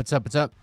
What's up? What's up?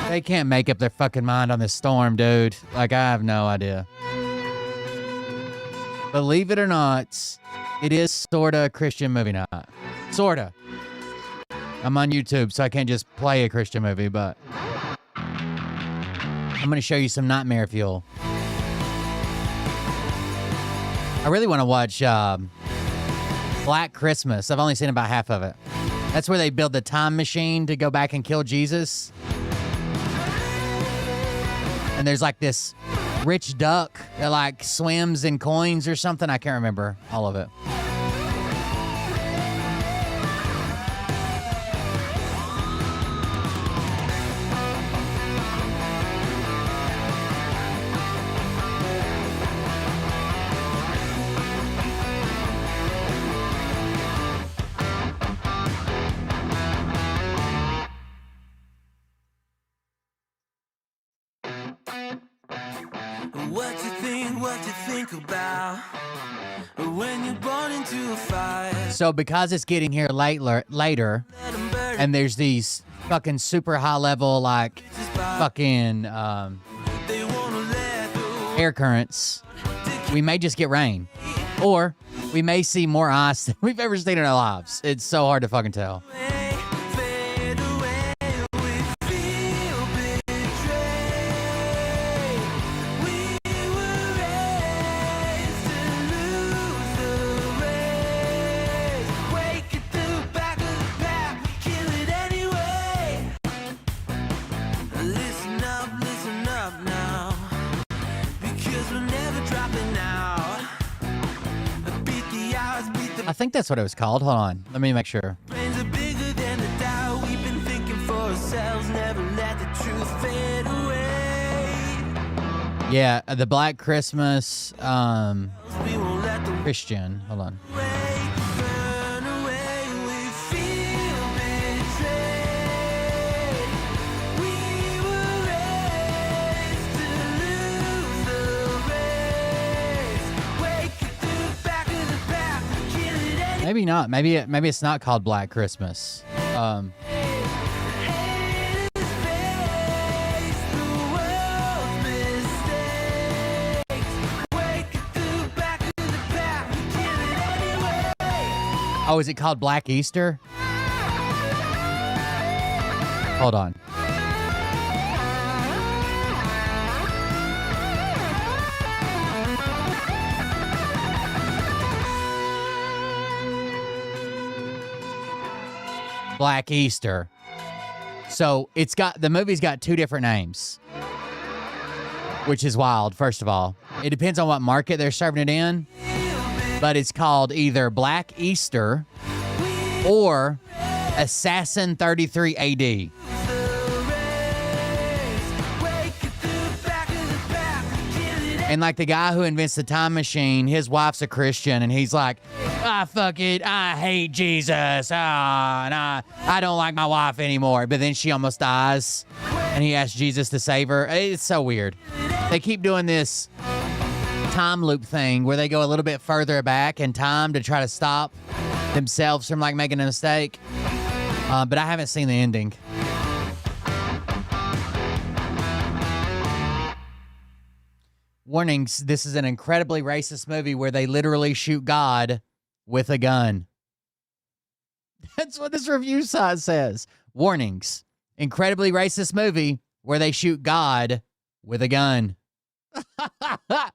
They can't make up their fucking mind on this storm, dude. Like, I have no idea. Believe it or not, it is sorta a Christian movie night. Sorta. I'm on YouTube, so I can't just play a Christian movie, but I'm gonna show you some nightmare fuel. I really want to watch Black Christmas. I've only seen about half of it. That's where they build the time machine to go back and kill Jesus. And there's like this rich duck that like swims in coins or something. I can't remember all of it. About when you're born into a fire. So because it's getting here later, and there's these fucking super high level like fucking air currents, we may just get rain, or we may see more ice than we've ever seen in our lives. It's so hard to fucking tell. I think that's what it was called. Hold on. Let me make sure. Yeah, the Black Christmas Christian. Hold on. Maybe not. Maybe it's not called Black Christmas. Oh, is it called Black Easter? Hold on. Black Easter. So the movie's got two different names, which is wild. First of all, it depends on what market they're serving it in, but it's called either Black Easter or Assassin 33 AD. And like the guy who invents the time machine, his wife's a Christian, and he's like, fuck it, I hate Jesus, and I don't like my wife anymore. But then she almost dies, and he asks Jesus to save her. It's so weird. They keep doing this time loop thing where they go a little bit further back in time to try to stop themselves from like making a mistake. But I haven't seen the ending. Warnings, this is an incredibly racist movie where they literally shoot God with a gun. That's what this review site says. Warnings, incredibly racist movie where they shoot God with a gun. That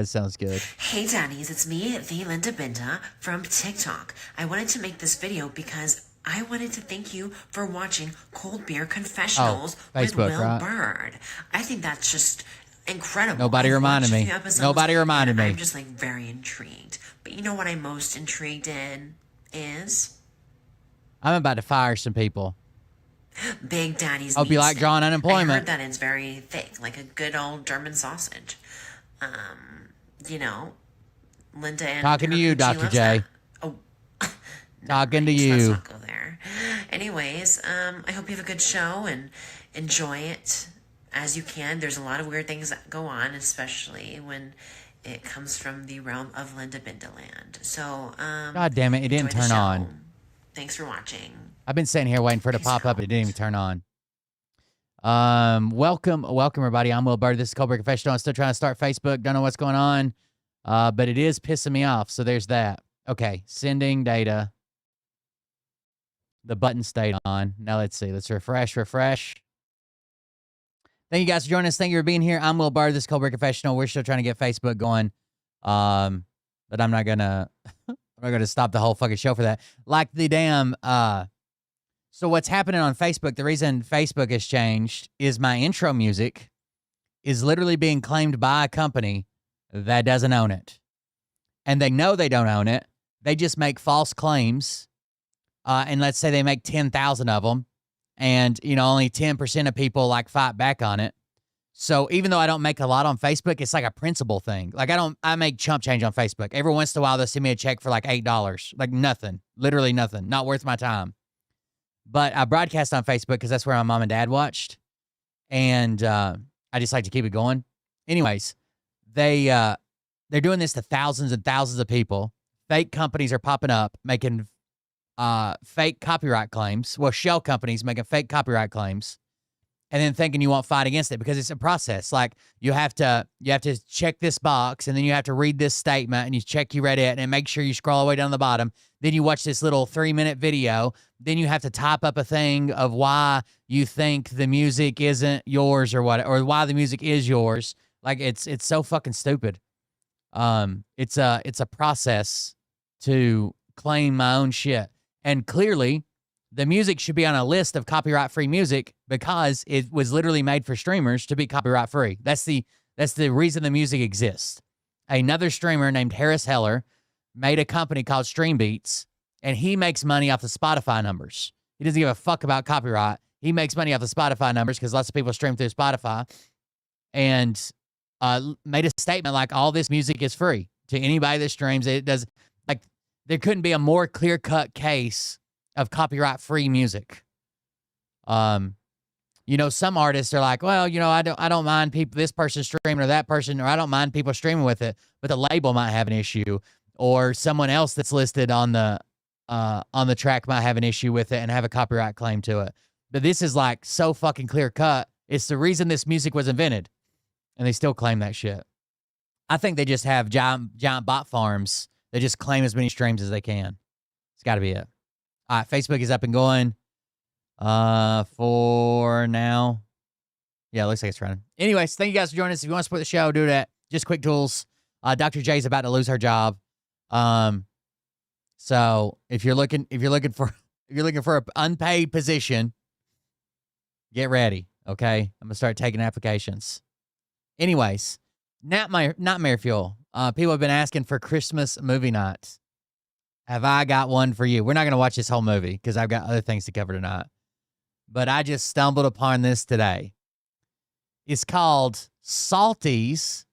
sounds good. Hey Daddies, it's me, the Linda Binda from TikTok. I wanted to make this video because I wanted to thank you for watching Cold Beer Confessionals with Facebook, Will right? Bird. I think that's just incredible. Nobody reminded me. Nobody reminded me. I'm just like very intrigued. But you know what I'm most intrigued in is? I'm about to fire some people. Big Daddy's Hope you like meat drawing stick. unemployment. I heard that it's very thick, like a good old German sausage. You know, Linda and Talking to you, she Dr. loves J. that. Oh, Talking to let's you. not go there. Anyways, I hope you have a good show and enjoy it as you can. There's a lot of weird things that go on, especially when it comes from the realm of Linda Bindaland. So, God damn it, it didn't enjoy the turn show. on. Thanks for watching. I've been sitting here waiting for it to Peace pop up. out. It didn't even turn on. Welcome everybody. I'm Will Bird. This is Cold Beer Confessional. I'm still trying to start Facebook. Don't know what's going on. But it is pissing me off. So there's that. Okay, sending data. The button stayed on. Now let's see. Let's refresh. Thank you guys for joining us. Thank you for being here. I'm Will Bird. This is Cold Beer Confessional. We're still trying to get Facebook going. But I'm not gonna stop the whole fucking show for that. Like the damn so what's happening on Facebook, the reason Facebook has changed is my intro music is literally being claimed by a company that doesn't own it. And they know they don't own it. They just make false claims. And let's say they make 10,000 of them. And, you know, only 10% of people like fight back on it. So even though I don't make a lot on Facebook, it's like a principle thing. Like I make chump change on Facebook. Every once in a while, they'll send me a check for like $8. Like nothing, literally nothing, not worth my time. But I broadcast on Facebook because that's where my mom and dad watched. And I just like to keep it going. Anyways, they're doing this to thousands and thousands of people. Fake companies are popping up, making fake copyright claims. Well, shell companies making fake copyright claims. And then thinking you won't fight against it because it's a process. Like you have to check this box and then you have to read this statement and you check you read it and make sure you scroll all the way down the bottom. Then you watch this little 3-minute video. Then you have to type up a thing of why you think the music isn't yours or what, or why the music is yours. Like it's so fucking stupid. It's a process to claim my own shit. And clearly the music should be on a list of copyright-free music because it was literally made for streamers to be copyright-free. That's the reason the music exists. Another streamer named Harris Heller made a company called Stream Beats, and he makes money off the Spotify numbers. He doesn't give a fuck about copyright. He makes money off the Spotify numbers because lots of people stream through Spotify, and made a statement like all this music is free to anybody that streams. It does like there couldn't be a more clear-cut case of copyright-free music. You know, some artists are like, well, you know, I don't mind people, this person streaming or that person, or I don't mind people streaming with it, but the label might have an issue, or someone else that's listed on the track might have an issue with it and have a copyright claim to it. But this is like so fucking clear cut. It's the reason this music was invented, and they still claim that shit. I think they just have giant bot farms that just claim as many streams as they can. It's got to be it. All right, Facebook is up and going for now. Yeah, it looks like it's running. Anyways, thank you guys for joining us. If you want to support the show, do that. Just quick tools. Dr. J's about to lose her job. So if you're looking for an unpaid position, get ready. Okay, I'm gonna start taking applications. Anyways, Nightmare Fuel. People have been asking for Christmas movie nights. Have I got one for you? We're not going to watch this whole movie because I've got other things to cover tonight. But I just stumbled upon this today. It's called Salty's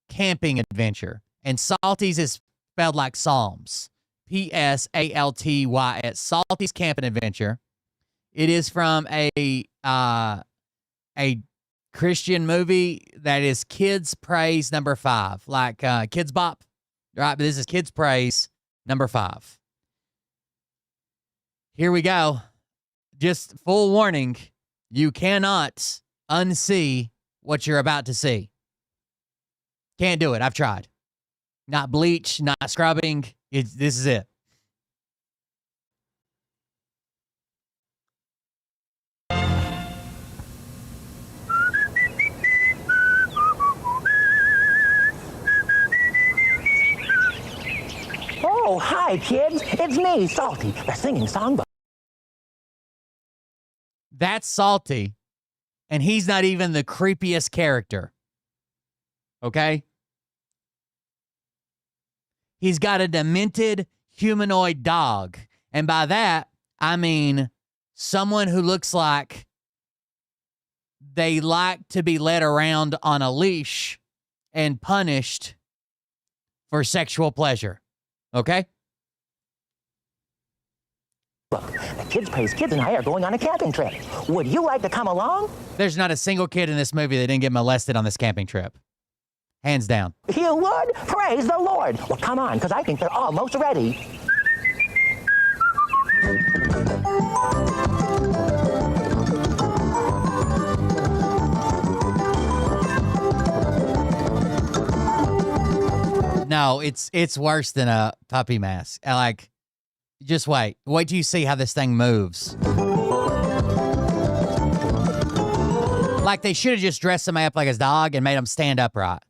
Camping Adventure. And Salty's is spelled like Psalms. Psaltys. Salty's Camping Adventure. It is from a Christian movie that is Kids Praise number 5. Like Kids Bop. Right? But this is Kids Praise number 5. Here we go. Just full warning, you cannot unsee what you're about to see. Can't do it. I've tried. Not bleach, not scrubbing. This is it. Oh, hi, kids. It's me, Salty, the singing songbook. That's Salty, and he's not even the creepiest character. Okay? He's got a demented humanoid dog. And by that, I mean someone who looks like they like to be led around on a leash and punished for sexual pleasure. Okay? Look, the Kids Praise Kids and I are going on a camping trip. Would you like to come along? There's not a single kid in this movie that didn't get molested on this camping trip. Hands down. You would? Praise the Lord. Well, come on, because I think they're almost ready. No, it's worse than a puppy mask. Like, just wait. Wait till you see how this thing moves. Like, they should have just dressed somebody up like his dog and made him stand upright.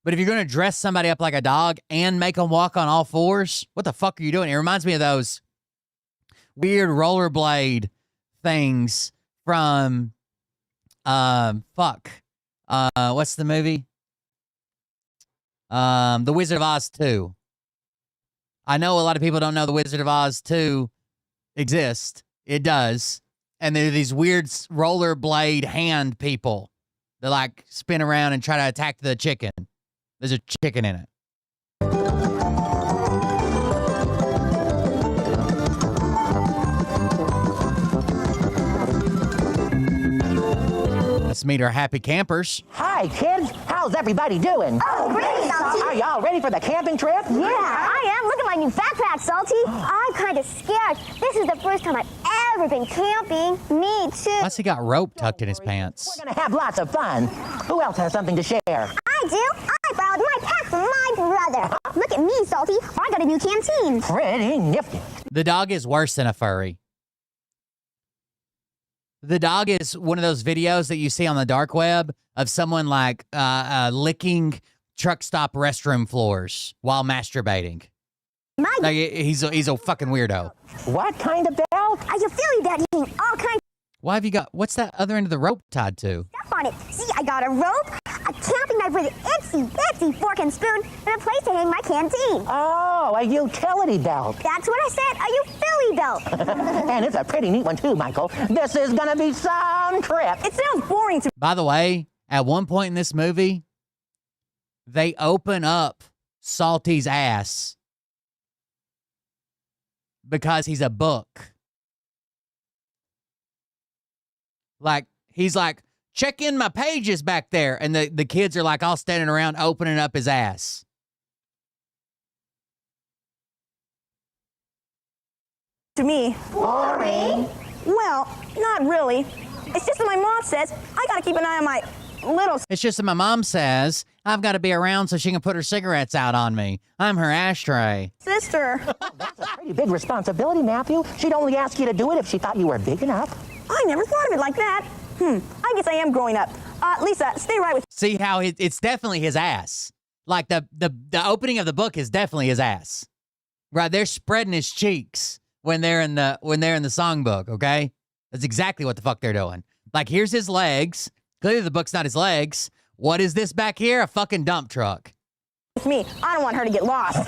But if you're going to dress somebody up like a dog and make them walk on all fours, what the fuck are you doing? It reminds me of those weird rollerblade things from, what's the movie? The Wizard of Oz 2. I know a lot of people don't know The Wizard of Oz 2 exists. It does. And there are these weird rollerblade hand people that like spin around and try to attack the chicken. There's a chicken in it. Let's meet our happy campers. Hi, kids. How's everybody doing? Oh, great, Salty. Are y'all ready for the camping trip? Yeah, I am. Look at my new backpack, Salty. I'm kind of scared. This is the first time I've ever been camping. Me too. Why's he got rope tucked in his pants? We're going to have lots of fun. Who else has something to share? I do. I borrowed my pack from my brother. Look at me, Salty. I got a new canteen. Pretty nifty. The dog is worse than a furry. The dog is one of those videos that you see on the dark web of someone like licking truck stop restroom floors while masturbating. Like, he's a fucking weirdo. What kind of belt? I can feel you, Daddy. All kinds Why have you got, what's that other end of the rope tied to? of stuff on it. See, I got a rope, a camping knife with an itsy-bitsy fork and spoon, and a place to hang my canteen. Oh, a utility belt. That's what I said, a Philly belt. And it's a pretty neat one, too, Michael. This is going to be some trip. It sounds boring to By the way, at one point in this movie, they open up Salty's ass because he's a book. Like, he's like, check in my pages back there. And the kids are like all standing around opening up his ass. to me. Boring? Well, not really. It's just that my mom says I gotta keep an eye on my little It's just that my mom says I've got to be around so she can put her cigarettes out on me. I'm her ashtray. sister. That's a pretty big responsibility, Matthew. She'd only ask you to do it if she thought you were big enough. I never thought of it like that. I guess I am growing up. Lisa, stay right with See how it's definitely his ass. Like the opening of the book is definitely his ass. Right, they're spreading his cheeks when they're in the songbook, okay? That's exactly what the fuck they're doing. Like, here's his legs. Clearly the book's not his legs. What is this back here? A fucking dump truck. me. I don't want her to get lost.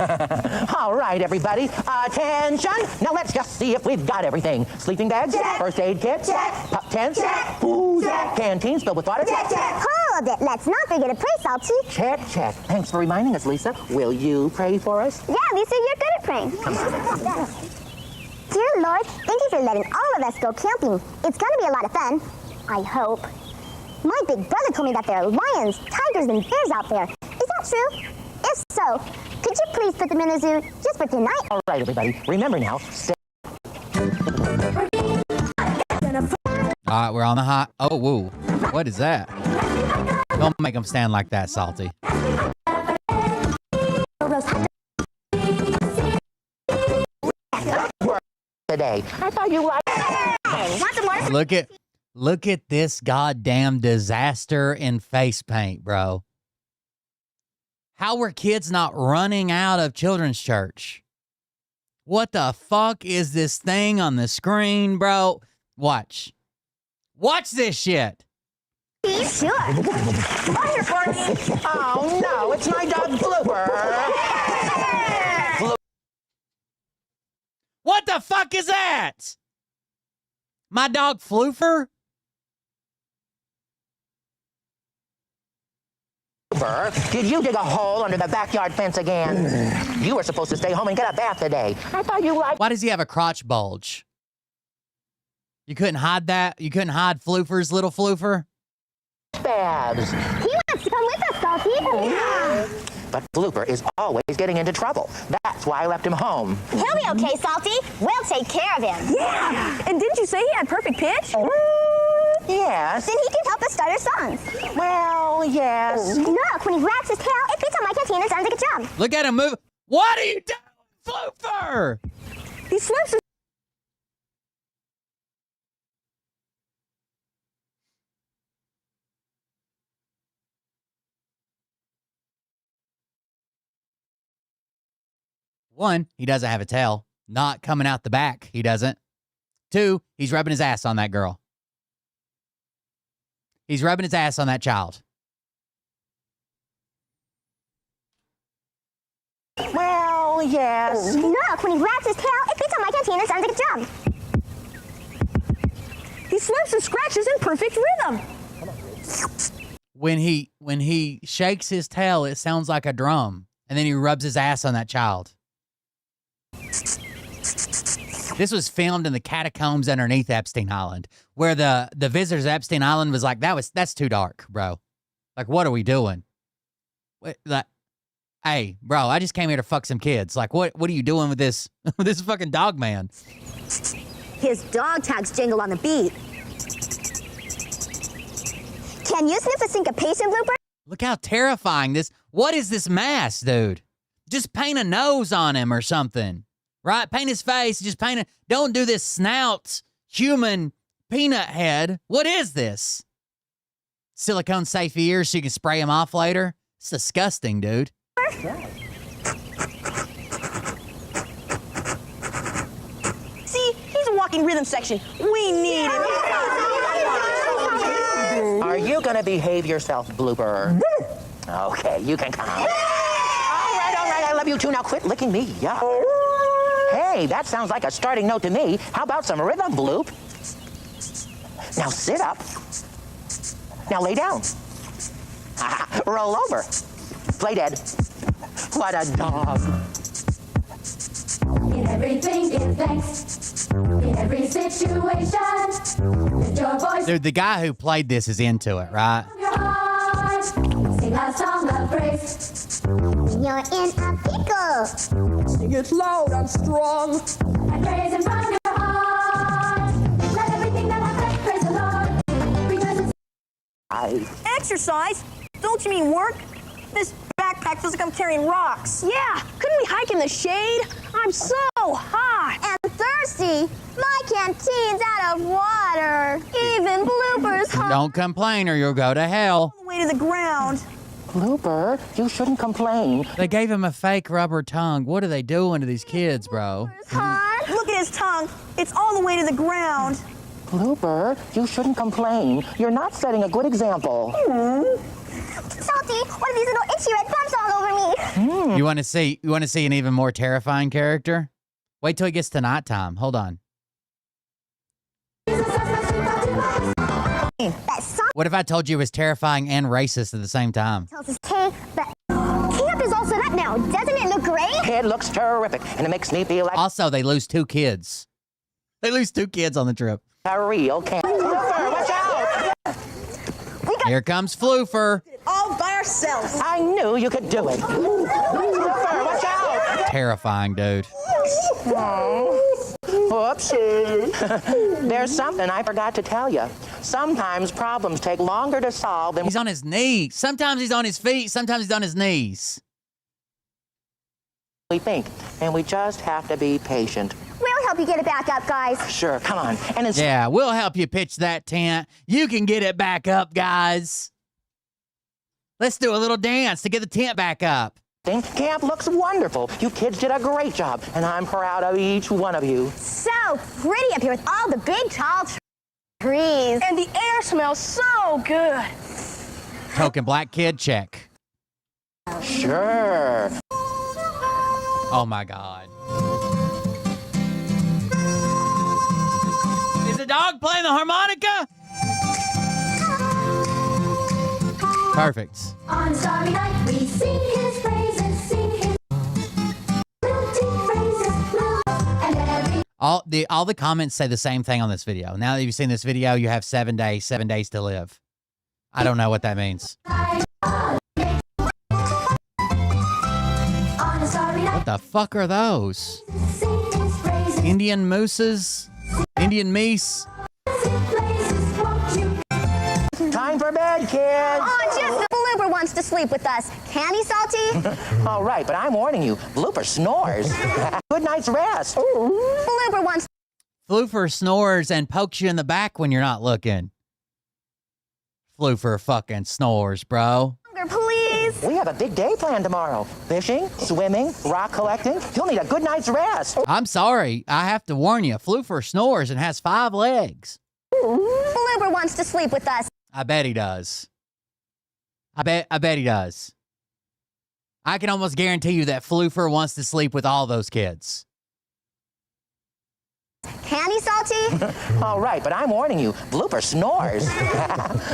All right, everybody. Attention. Now let's just see if we've got everything. Sleeping bags? Check. First aid kit? Check. Pup tents? Check. Food? Check. Canteens filled with water? Hold it. Let's not forget to pray, Salty. Check, check. Thanks for reminding us, Lisa. Will you pray for us? Yeah, Lisa, you're good at praying. Dear Lord, thank you for letting all of us go camping. It's going to be a lot of fun. I hope. My big brother told me that there are lions, tigers, and bears out there. Is that true? If so, could you please put them in the zoo just for tonight? All right, everybody. Remember now, stay. All right, we're on the hot. Oh, woo. What is that? Don't make them stand like that, Salty. those hot Today. I thought you liked Want some more? Look at this goddamn disaster in face paint, bro. How were kids not running out of children's church? What the fuck is this thing on the screen, bro? Watch. Watch this shit. Sure. Come on here, Barney. Oh, no, it's my dog, Blooper. What the fuck is that? My dog Floofer? Blooper, did you dig a hole under the backyard fence again? You were supposed to stay home and get a bath today. I thought you liked Why does he have a crotch bulge? You couldn't hide that? You couldn't hide Floofer's little Floofer? baths. He wants to come with us, Salty. Yeah. But Blooper is always getting into trouble. That's why I left him home. He'll be okay, Salty. We'll take care of him. Yeah! And didn't you say he had perfect pitch? Yes. Then he can help us start our songs. Well, yes. Look, when he wags his tail, it fits on my canteen and sounds like a drum. Look at him move. What are you doing, Floofer? He slips his One, he doesn't have a tail. Not coming out the back, he doesn't. Two, he's rubbing his ass on that girl. He's rubbing his ass on that child. Well, yes. Look, when he wags his tail, it fits on my canteen and sounds like a drum. he slips and scratches in perfect rhythm. When he shakes his tail, it sounds like a drum. And then he rubs his ass on that child. This was filmed in the catacombs underneath Epstein Island, where the visitors of Epstein Island was like, that's too dark, bro. Like, what are we doing? Hey, bro, I just came here to fuck some kids. Like, what are you doing with this with this fucking dog man? His dog tags jingle on the beat. Can you sniff a syncopation, Blooper? Look how terrifying this. What is this mask, dude? Just paint a nose on him or something. Right? Paint his face. Just paint it. Don't do this snout, human peanut head. What is this? Silicone safe ears so you can spray him off later? It's disgusting, dude. See, he's a walking rhythm section. We need it. Are you going to behave yourself, Blooper? Okay, you can come. All right, I love you too. Now quit licking me. Yeah. Hey, that sounds like a starting note to me. How about some rhythm, Bloop? Now sit up. Now lay down. Roll over. Play dead. What a dog. In everything, give thanks. In every situation, lift your voice Dude, the guy who played this is into it, right? from your heart. Sing a song of praise You're in a pickle. Sing it loud and strong. and praise Him from your heart. Let everything that has breath praise the Lord. Because it's Exercise? Don't you mean work? This backpack feels like I'm carrying rocks. Yeah, couldn't we hike in the shade? I'm so hot. And thirsty. My canteen's out of water. Even Blooper's home. Don't complain or you'll go to hell. All the way to the ground. Blooper, you shouldn't complain. They gave him a fake rubber tongue. What are they doing to these kids, bro? Hot. Look at his tongue. It's all the way to the ground. Blooper, you shouldn't complain. You're not setting a good example. Salty, what are these little itchy red bumps all over me? You want to see an even more terrifying character? Wait till he gets to nighttime. Hold on. That song What if I told you it was terrifying and racist at the same time? tells us K, but camp is all set up now. Doesn't it look great? It looks terrific, and it makes me feel like Also, they lose 2 kids. They lose 2 kids on the trip. a real camp. Blooper, watch out! Here comes Floofer. All by ourselves. I knew you could do it. Blooper, watch out! Terrifying, dude. Whoopsie. There's something I forgot to tell you. Sometimes problems take longer to solve than... He's on his knees. Sometimes he's on his feet. Sometimes he's on his knees. we think, and we just have to be patient. We'll help you get it back up, guys. Sure, come on. And it's Yeah, we'll help you pitch that tent. You can get it back up, guys. Let's do a little dance to get the tent back up. camp looks wonderful. You kids did a great job, and I'm proud of each one of you. So pretty up here with all the big, tall trees. And the air smells so good. Token black kid, check. Sure. Oh my God. Is the dog playing the harmonica? Perfect. On a starry night, we sing his praises, sing his lilting praises, and every All the comments say the same thing on this video. Now that you've seen this video, you have 7 days to live. I don't know what that means. night on a starry night, What the fuck are those? sing his praises, Indian mooses? Indian meese? places, won't you? Time for bed, kids. Oh, just the blooper wants to sleep with us. Can he, Salty? All right, but I'm warning you, Blooper snores. Good night's rest. Blooper wants Floofer snores and pokes you in the back when you're not looking. Floofer fucking snores, bro. longer, please. We have a big day planned tomorrow. Fishing, swimming, rock collecting. You'll need a good night's rest. I'm sorry. I have to warn you. Floofer snores and has 5 legs. Blooper wants to sleep with us. I bet he does. I bet he does. I can almost guarantee you that Floofer wants to sleep with all those kids. Can he, Salty? All right, but I'm warning you, Blooper snores.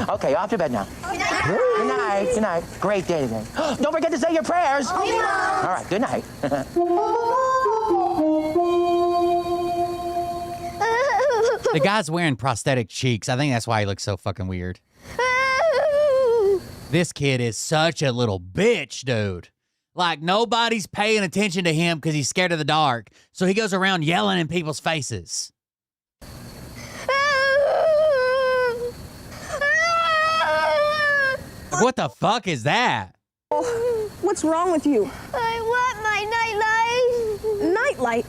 Okay, off to bed now. Good night. Good night. Great day today. Don't forget to say your prayers. All right, good night. The guy's wearing prosthetic cheeks. I think that's why he looks so fucking weird. This kid is such a little bitch, dude. Like, nobody's paying attention to him because he's scared of the dark. So he goes around yelling in people's faces. What the fuck is that? What's wrong with you? I want my nightlight. Nightlight?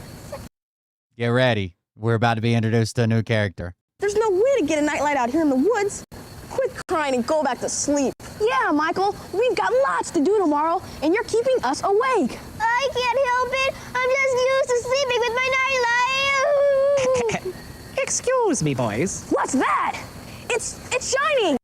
Get ready. We're about to be introduced to a new character. There's no way to get a nightlight out here in the woods. Quit crying and go back to sleep. Yeah, Michael, we've got lots to do tomorrow, and you're keeping us awake. I can't help it. I'm just used to sleeping with my nightlight. Excuse me, boys. What's that? It's shining.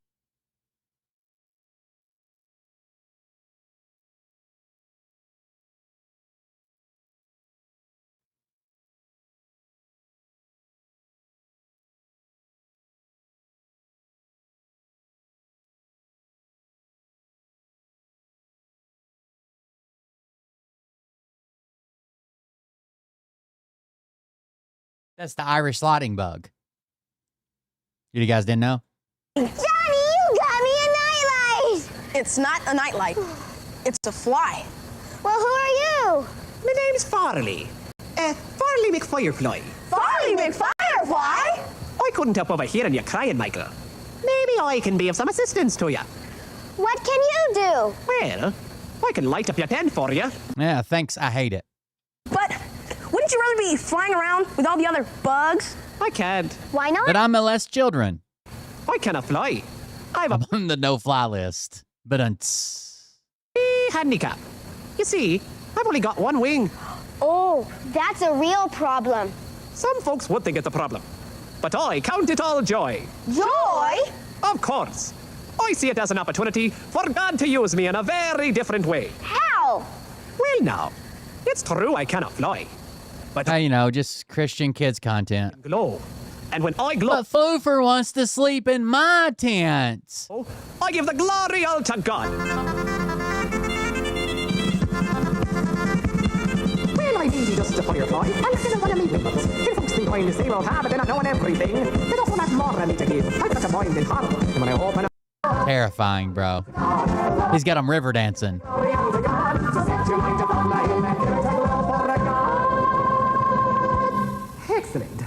That's the Irish slotting bug. You guys didn't know? Johnny, you got me a nightlight. It's not a nightlight. It's a fly. Well, who are you? My name's Farley. Farley McFirefly. Farley McFirefly? I couldn't help overhearing you crying, Michael. Maybe I can be of some assistance to you. What can you do? Well, I can light up your tent for you. Yeah, thanks. I hate it. But wouldn't you rather be flying around with all the other bugs? I can't. Why not? But I molest children. I cannot fly. I've I'm a on the no-fly list. But handicap. You see, I've only got one wing. Oh, that's a real problem. Some folks would think it's a problem. But I count it all joy. Joy? Of course. I see it as an opportunity for God to use me in a very different way. How? Well, now, it's true I cannot fly. But I you know, just Christian kids content. glow. And when I glow, But Floofer wants to sleep in my tent. I give the glory all to God. Well, I'm easy just to firefly. I still want to meet with us. You folks think I'm the zero tab, but they're not knowing everything. There's also not more I need to give. I've got a mind in heart. And when I open up, Terrifying, bro. He's got him river dancing. excellent.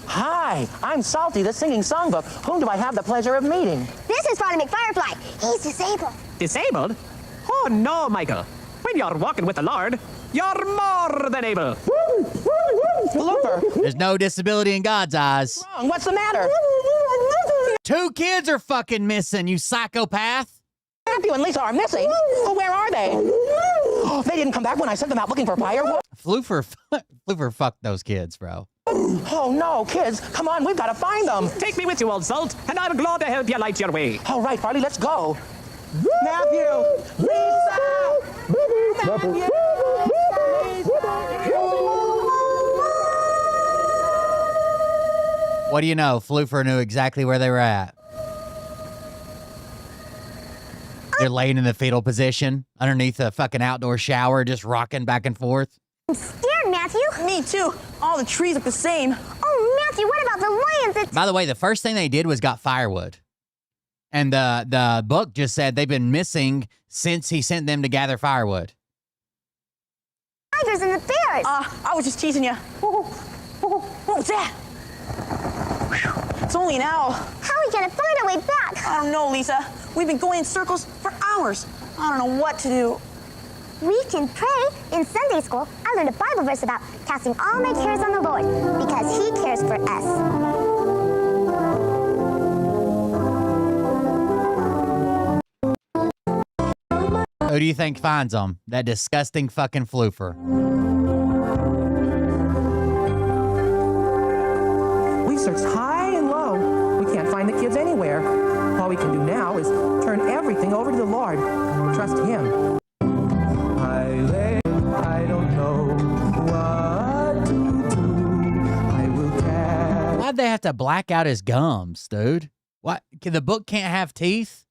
Hi, I'm I'm Salty, the singing songbook. Whom do I have the pleasure of meeting? This is Farley McFirefly. He's disabled. Disabled? Oh, no, Michael. When you're walking with the Lord, you're more than able. Blooper. There's no disability in God's eyes. Wrong. What's the matter? 2 kids are fucking missing, you psychopath. Matthew and Lisa are missing. Well, where are they? Oh, they didn't come back when I sent them out looking for firewood. Floofer fucked those kids, bro. Oh, no, kids. Come on, we've got to find them. Take me with you, old salt, and I'm glad to help you light your way. All right, Farley, let's go. Matthew! Lisa! Matthew! What do you know? Floofer knew exactly where they were at. They're laying in the fetal position underneath a fucking outdoor shower, just rocking back and forth. I'm scared, Matthew. Me too. All the trees look the same. Oh, Matthew, what about the lions? By the way, the first thing they did was got firewood. And the book just said they've been missing since he sent them to gather firewood. Tigers and the bears. I was just teasing you. What was that? It's only an owl. How are we gonna find our way back? I don't know, Lisa. We've been going in circles for hours. I don't know what to do. We can pray. In Sunday school, I learned a Bible verse about casting all my cares on the Lord because He cares for us. Who do you think finds them? That disgusting fucking floofer. We've searched high and low. We can't find the kids anywhere. All we can do now is turn everything over to the Lord. Trust Him. I don't know what to do. I will catch. Why'd they have to black out his gums, dude? What? The book can't have teeth?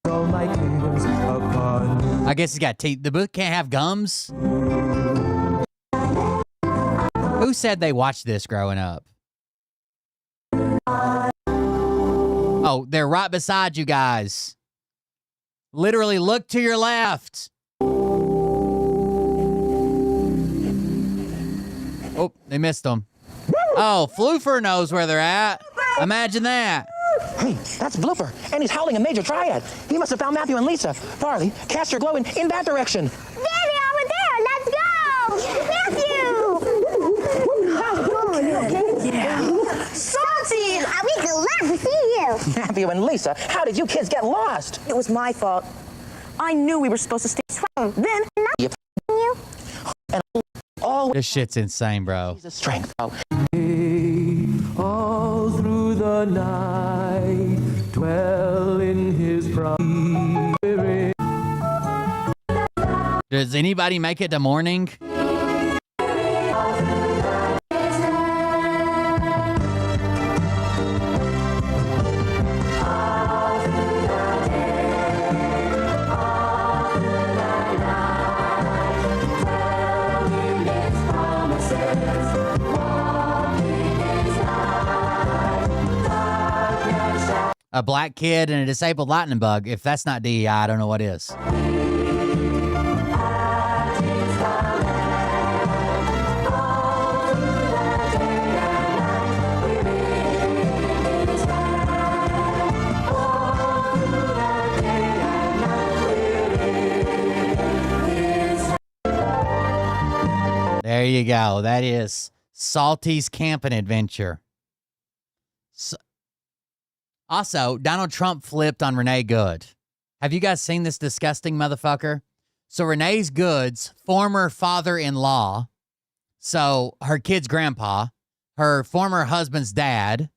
all my cares upon you. I guess he's got teeth. The book can't have gums? Who said they watched this growing up? Oh, they're right beside you guys. Literally, look to your left. Oh, they missed them. Oh, Floofer knows where they're at. Imagine that. Hey, that's Blooper, and he's howling a major triad. He must have found Matthew and Lisa. Farley, cast your glow in that direction. There they are over there. Let's go. Matthew. Yeah. Salty! I'll be glad to see you. Matthew and Lisa, how did you kids get lost? It was my fault. I knew we were supposed to stay. Then, You. All This shit's insane, bro. Jesus' strength. Oh, All through the night, dwell in His promise. Does anybody make it to morning? A black kid and a disabled lightning bug. If that's not DEI, I don't know what is. There you go. That is Salty's Camping Adventure. Also, Donald Trump flipped on Renee Good. Have you guys seen this disgusting motherfucker? So Renee's Good's former father-in-law, so her kid's grandpa, her former husband's dad,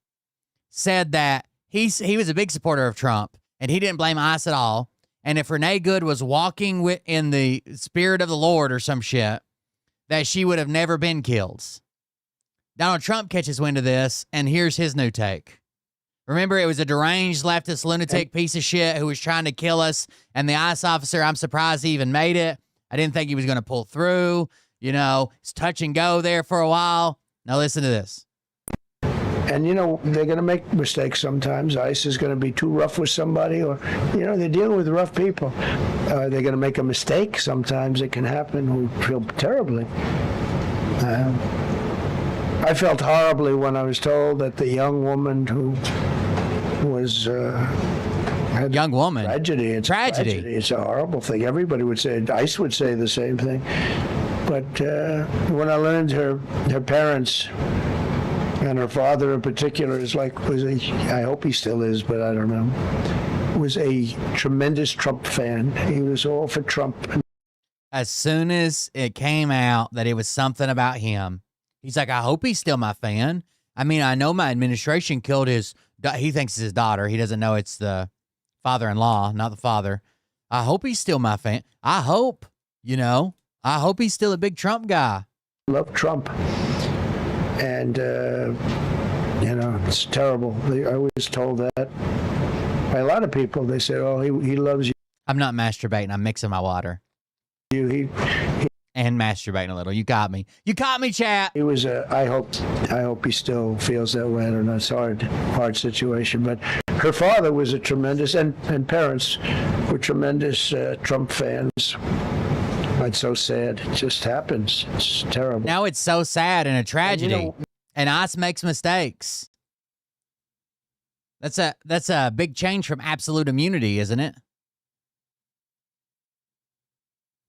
said that he was a big supporter of Trump, and he didn't blame ICE at all. And if Renee Good was walking in the spirit of the Lord or some shit, that she would have never been killed. Donald Trump catches wind of this, and here's his new take. Remember, it was a deranged leftist lunatic piece of shit who was trying to kill us, and the ICE officer, I'm surprised he even made it. I didn't think he was going to pull through. You know, it's touch and go there for a while. Now listen to this. And, you know, they're going to make mistakes sometimes. ICE is going to be too rough with somebody, or, you know, they're dealing with rough people. They're going to make a mistake sometimes. It can happen. We feel terribly. I felt horribly when I was told that the young woman who was had Young woman. tragedy. It's Tragedy. A tragedy. It's a horrible thing. Everybody would say, ICE would say the same thing. But when I learned her parents and her father in particular I hope he still is, but I don't know, was a tremendous Trump fan. He was all for Trump. As soon as it came out that it was something about him, he's like, I hope he's still my fan. I mean, I know my administration killed he thinks it's his daughter. He doesn't know it's the father-in-law, not the father. I hope he's still my fan. I hope, I hope he's still a big Trump guy. Love Trump. And, it's terrible. I was told that by a lot of people. They said, oh, he loves you. I'm not masturbating. I'm mixing my water. And masturbating a little. You got me. You caught me, chat. He was I hope he still feels that way. I don't know. It's a hard situation. But her father was a tremendous, and parents were tremendous Trump fans. It's so sad. It just happens. It's terrible. Now it's so sad and a tragedy. And ICE makes mistakes. That's a big change from absolute immunity, isn't it?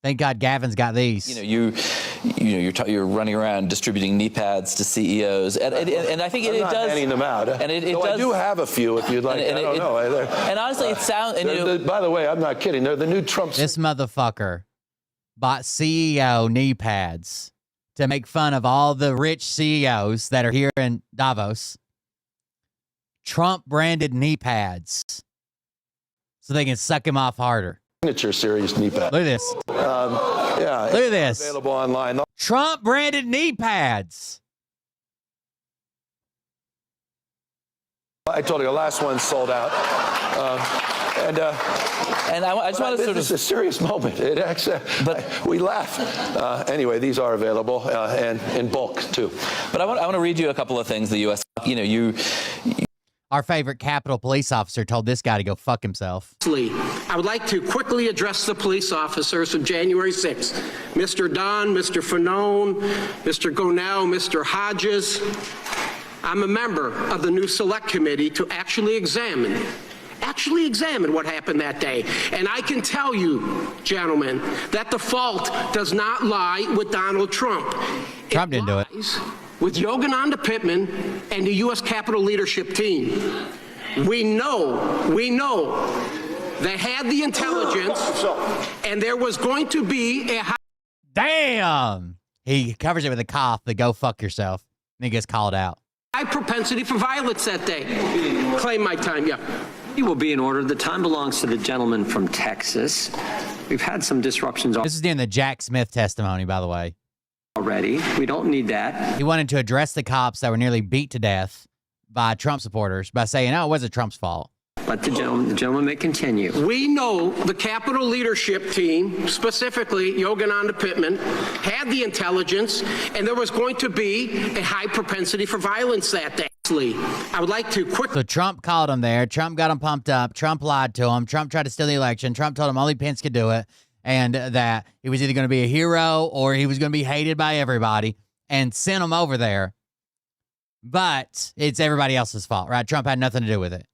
Thank God Gavin's got these. You're running around distributing knee pads to CEOs, and I think it does. Handing them out. And it does. I do have a few if you'd like. I don't know. And honestly, it sounds. By the way, I'm not kidding. They're the new Trump. This motherfucker bought CEO knee pads to make fun of all the rich CEOs that are here in Davos. Trump branded knee pads so they can suck him off harder. Signature series knee pad. Look at this. Yeah. Look at this. Available online. Trump branded knee pads. I told you the last one sold out. And I just want to It's a serious moment. It actually, we laugh. Anyway, these are available and in bulk too. But I want to read you a couple of things. The U.S. Our favorite Capitol police officer told this guy to go fuck himself. I would like to quickly address the police officers of January 6th. Mr. Don, Mr. Fanone, Mr. Gonell, Mr. Hodges. I'm a member of the new select committee to actually examine what happened that day. And I can tell you, gentlemen, that the fault does not lie with Donald Trump. Trump didn't do it. With Yogananda Pittman and the U.S. Capitol leadership team. We know they had the intelligence and there was going to be a... Damn! He covers it with a cough, the go fuck yourself. And he gets called out. High propensity for violence that day. Claim my time, yeah. He will be in order. The time belongs to the gentleman from Texas. We've had some disruptions This is during the Jack Smith testimony, by the way. Already. We don't need that. He wanted to address the cops that were nearly beat to death by Trump supporters by saying, oh, it wasn't Trump's fault. Let the gentleman may continue. We know the Capitol leadership team, specifically Yogananda Pittman, had the intelligence and there was going to be a high propensity for violence that day. I would like to quickly... So Trump called him there. Trump got him pumped up. Trump lied to him. Trump tried to steal the election. Trump told him only Pence could do it. And that he was either going to be a hero or he was going to be hated by everybody and sent him over there. But it's everybody else's fault, right? Trump had nothing to do with it.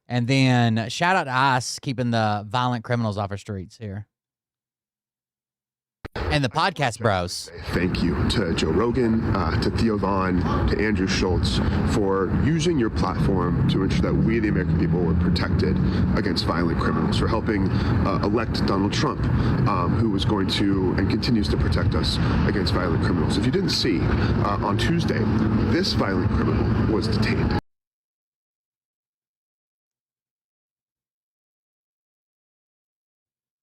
And then shout out to ICE keeping the violent criminals off our streets here. And the podcast bros. Thank you to Joe Rogan, to Theo Vaughn, to Andrew Schultz for using your platform to ensure that we, the American people, were protected against violent criminals, for helping elect Donald Trump, who was going to and continues to protect us against violent criminals. If you didn't see, on Tuesday, this violent criminal was detained.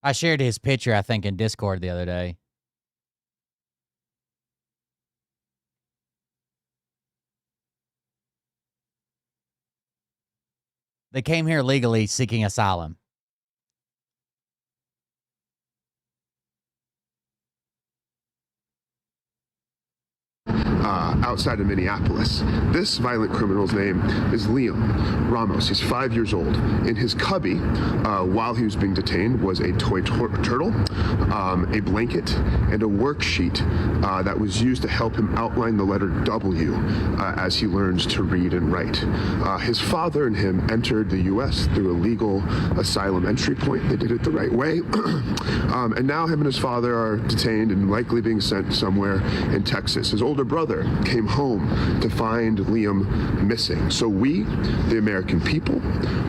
I shared his picture, I think, in Discord the other day. They came here legally seeking asylum. outside of Minneapolis. This violent criminal's name is Liam Ramos. He's 5 years old. In his cubby, while he was being detained, was a toy turtle, a blanket, and a worksheet that was used to help him outline the letter W as he learns to read and write. His father and him entered the U.S. through a legal asylum entry point. They did it the right way. And now him and his father are detained and likely being sent somewhere in Texas. His older brother came home to find Liam missing. So we, the American people,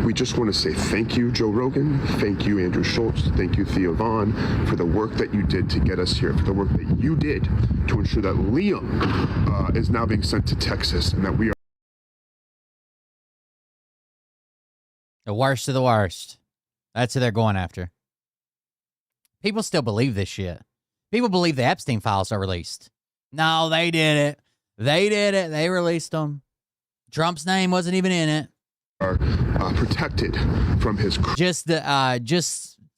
we just want to say thank you, Joe Rogan. Thank you, Andrew Schultz. Thank you, Theo Vaughn, for the work that you did to get us here, for the work that you did to ensure that Liam is now being sent to Texas and that we are the worst of the worst. That's who they're going after. People still believe this shit. People believe the Epstein files are released. No, they did it. They did it. They released them. Trump's name wasn't even in it. Are protected from his... Just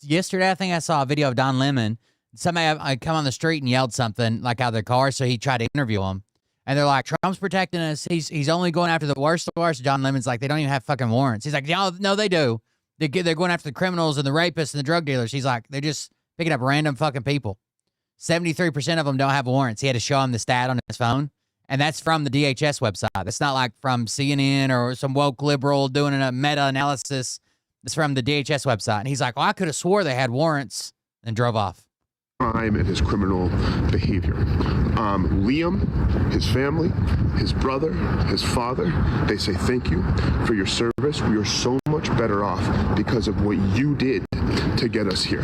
yesterday, I think I saw a video of Don Lemon. Somebody come on the street and yelled something like out of their car, so he tried to interview him. And they're like, Trump's protecting us. He's only going after the worst of the worst. John Lemon's like, they don't even have fucking warrants. He's like, no, they do. They're going after the criminals and the rapists and the drug dealers. He's like, they're just picking up random fucking people. 73% of them don't have warrants. He had to show him the stat on his phone. And that's from the DHS website. That's not like from CNN or some woke liberal doing a meta-analysis. It's from the DHS website. And he's like, I could have swore they had warrants, and drove off. Crime and his criminal behavior. Liam, his family, his brother, his father, they say thank you for your service. We are so much better off because of what you did to get us here.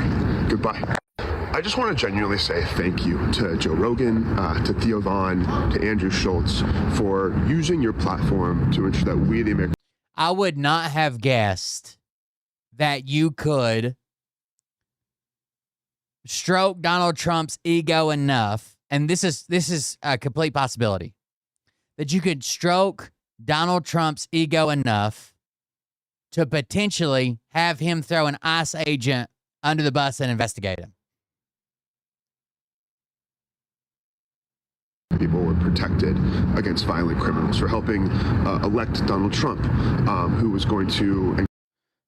Goodbye. I just want to genuinely say thank you to Joe Rogan, to Theo Vaughn, to Andrew Schultz for using your platform to ensure that we, the American... I would not have guessed that you could stroke Donald Trump's ego enough, and this is a complete possibility, that you could stroke Donald Trump's ego enough to potentially have him throw an ICE agent under the bus and investigate him. People were protected against violent criminals for helping elect Donald Trump, who was going to...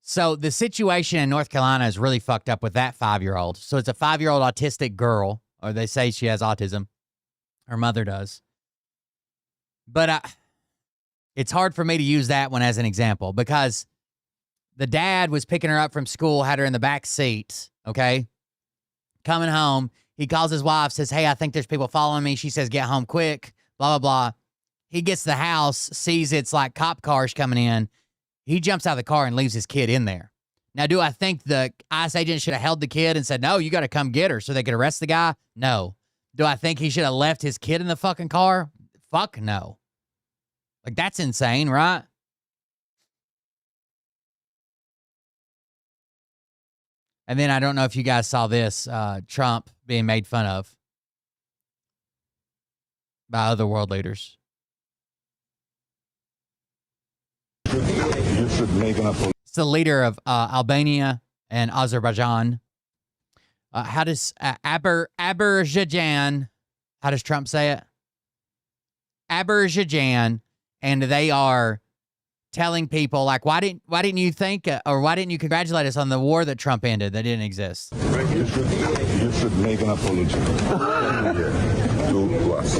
So the situation in North Carolina is really fucked up with that 5-year-old. So it's a 5-year-old autistic girl, or they say she has autism. Her mother does. But it's hard for me to use that one as an example because the dad was picking her up from school, had her in the back seat, okay? Coming home, he calls his wife, says, hey, I think there's people following me. She says, get home quick, blah, blah, blah. He gets to the house, sees it's like cop cars coming in. He jumps out of the car and leaves his kid in there. Now, do I think the ICE agent should have held the kid and said, no, you got to come get her so they could arrest the guy? No. Do I think he should have left his kid in the fucking car? Fuck no. Like, that's insane, right? And then I don't know if you guys saw this, Trump being made fun of by other world leaders. You should make an apology. It's the leader of Albania and Azerbaijan. How does Azerbaijan, how does Trump say it? Azerbaijan, and they are telling people, like, why didn't you think, or why didn't you congratulate us on the war that Trump ended that didn't exist? You should make an apology to us.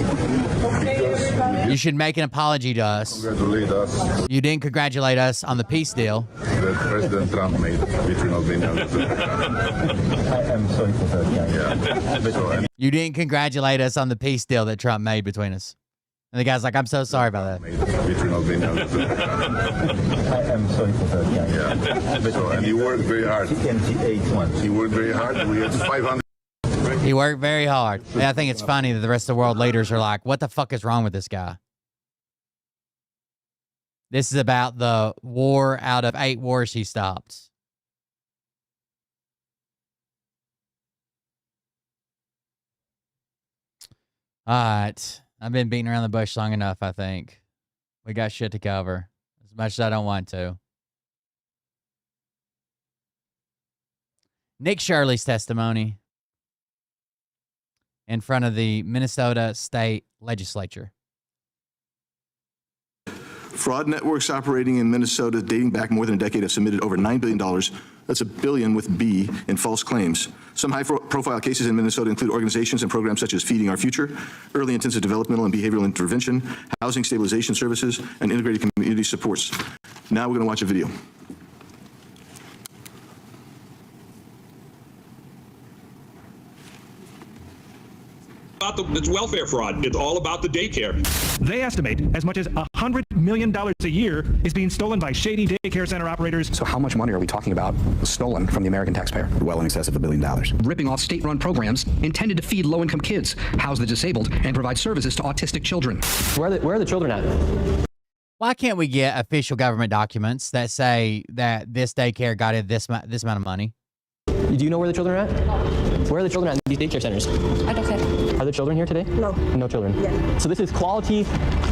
You should make an apology to us. Congratulate us. You didn't congratulate us on the peace deal That President Trump made between Albania and Azerbaijan. I am sorry for that. Yeah. You didn't congratulate us on the peace deal that Trump made between us. And the guy's like, I'm so sorry about that. Between Albania and Azerbaijan. I am sorry for that. Yeah. And he worked very hard. He worked very hard. We had 500. He worked very hard. And I think it's funny that the rest of the world leaders are like, what the fuck is wrong with this guy? This is about the war out of 8 wars he stopped. All right. I've been beating around the bush long enough, I think. We got shit to cover, as much as I don't want to. Nick Shirley's testimony in front of the Minnesota State Legislature. Fraud networks operating in Minnesota dating back more than a decade have submitted over $9 billion, that's $1 billion with B, in false claims. Some high-profile cases in Minnesota include organizations and programs such as Feeding Our Future, early intensive developmental and behavioral intervention, housing stabilization services, and integrated community supports. Now we're going to watch a video. It's welfare fraud. It's all about the daycare. They estimate as much as $100 million a year is being stolen by shady daycare center operators. So how much money are we talking about stolen from the American taxpayer? Well in excess of $1 billion. Ripping off state-run programs intended to feed low-income kids, house the disabled, and provide services to autistic children. Where are the children at? Why can't we get official government documents that say that this daycare got it this amount of money? Do you know where the children are at? Where are the children at these daycare centers? I don't care. Are there children here today? No. No children? Yeah. So this is Quality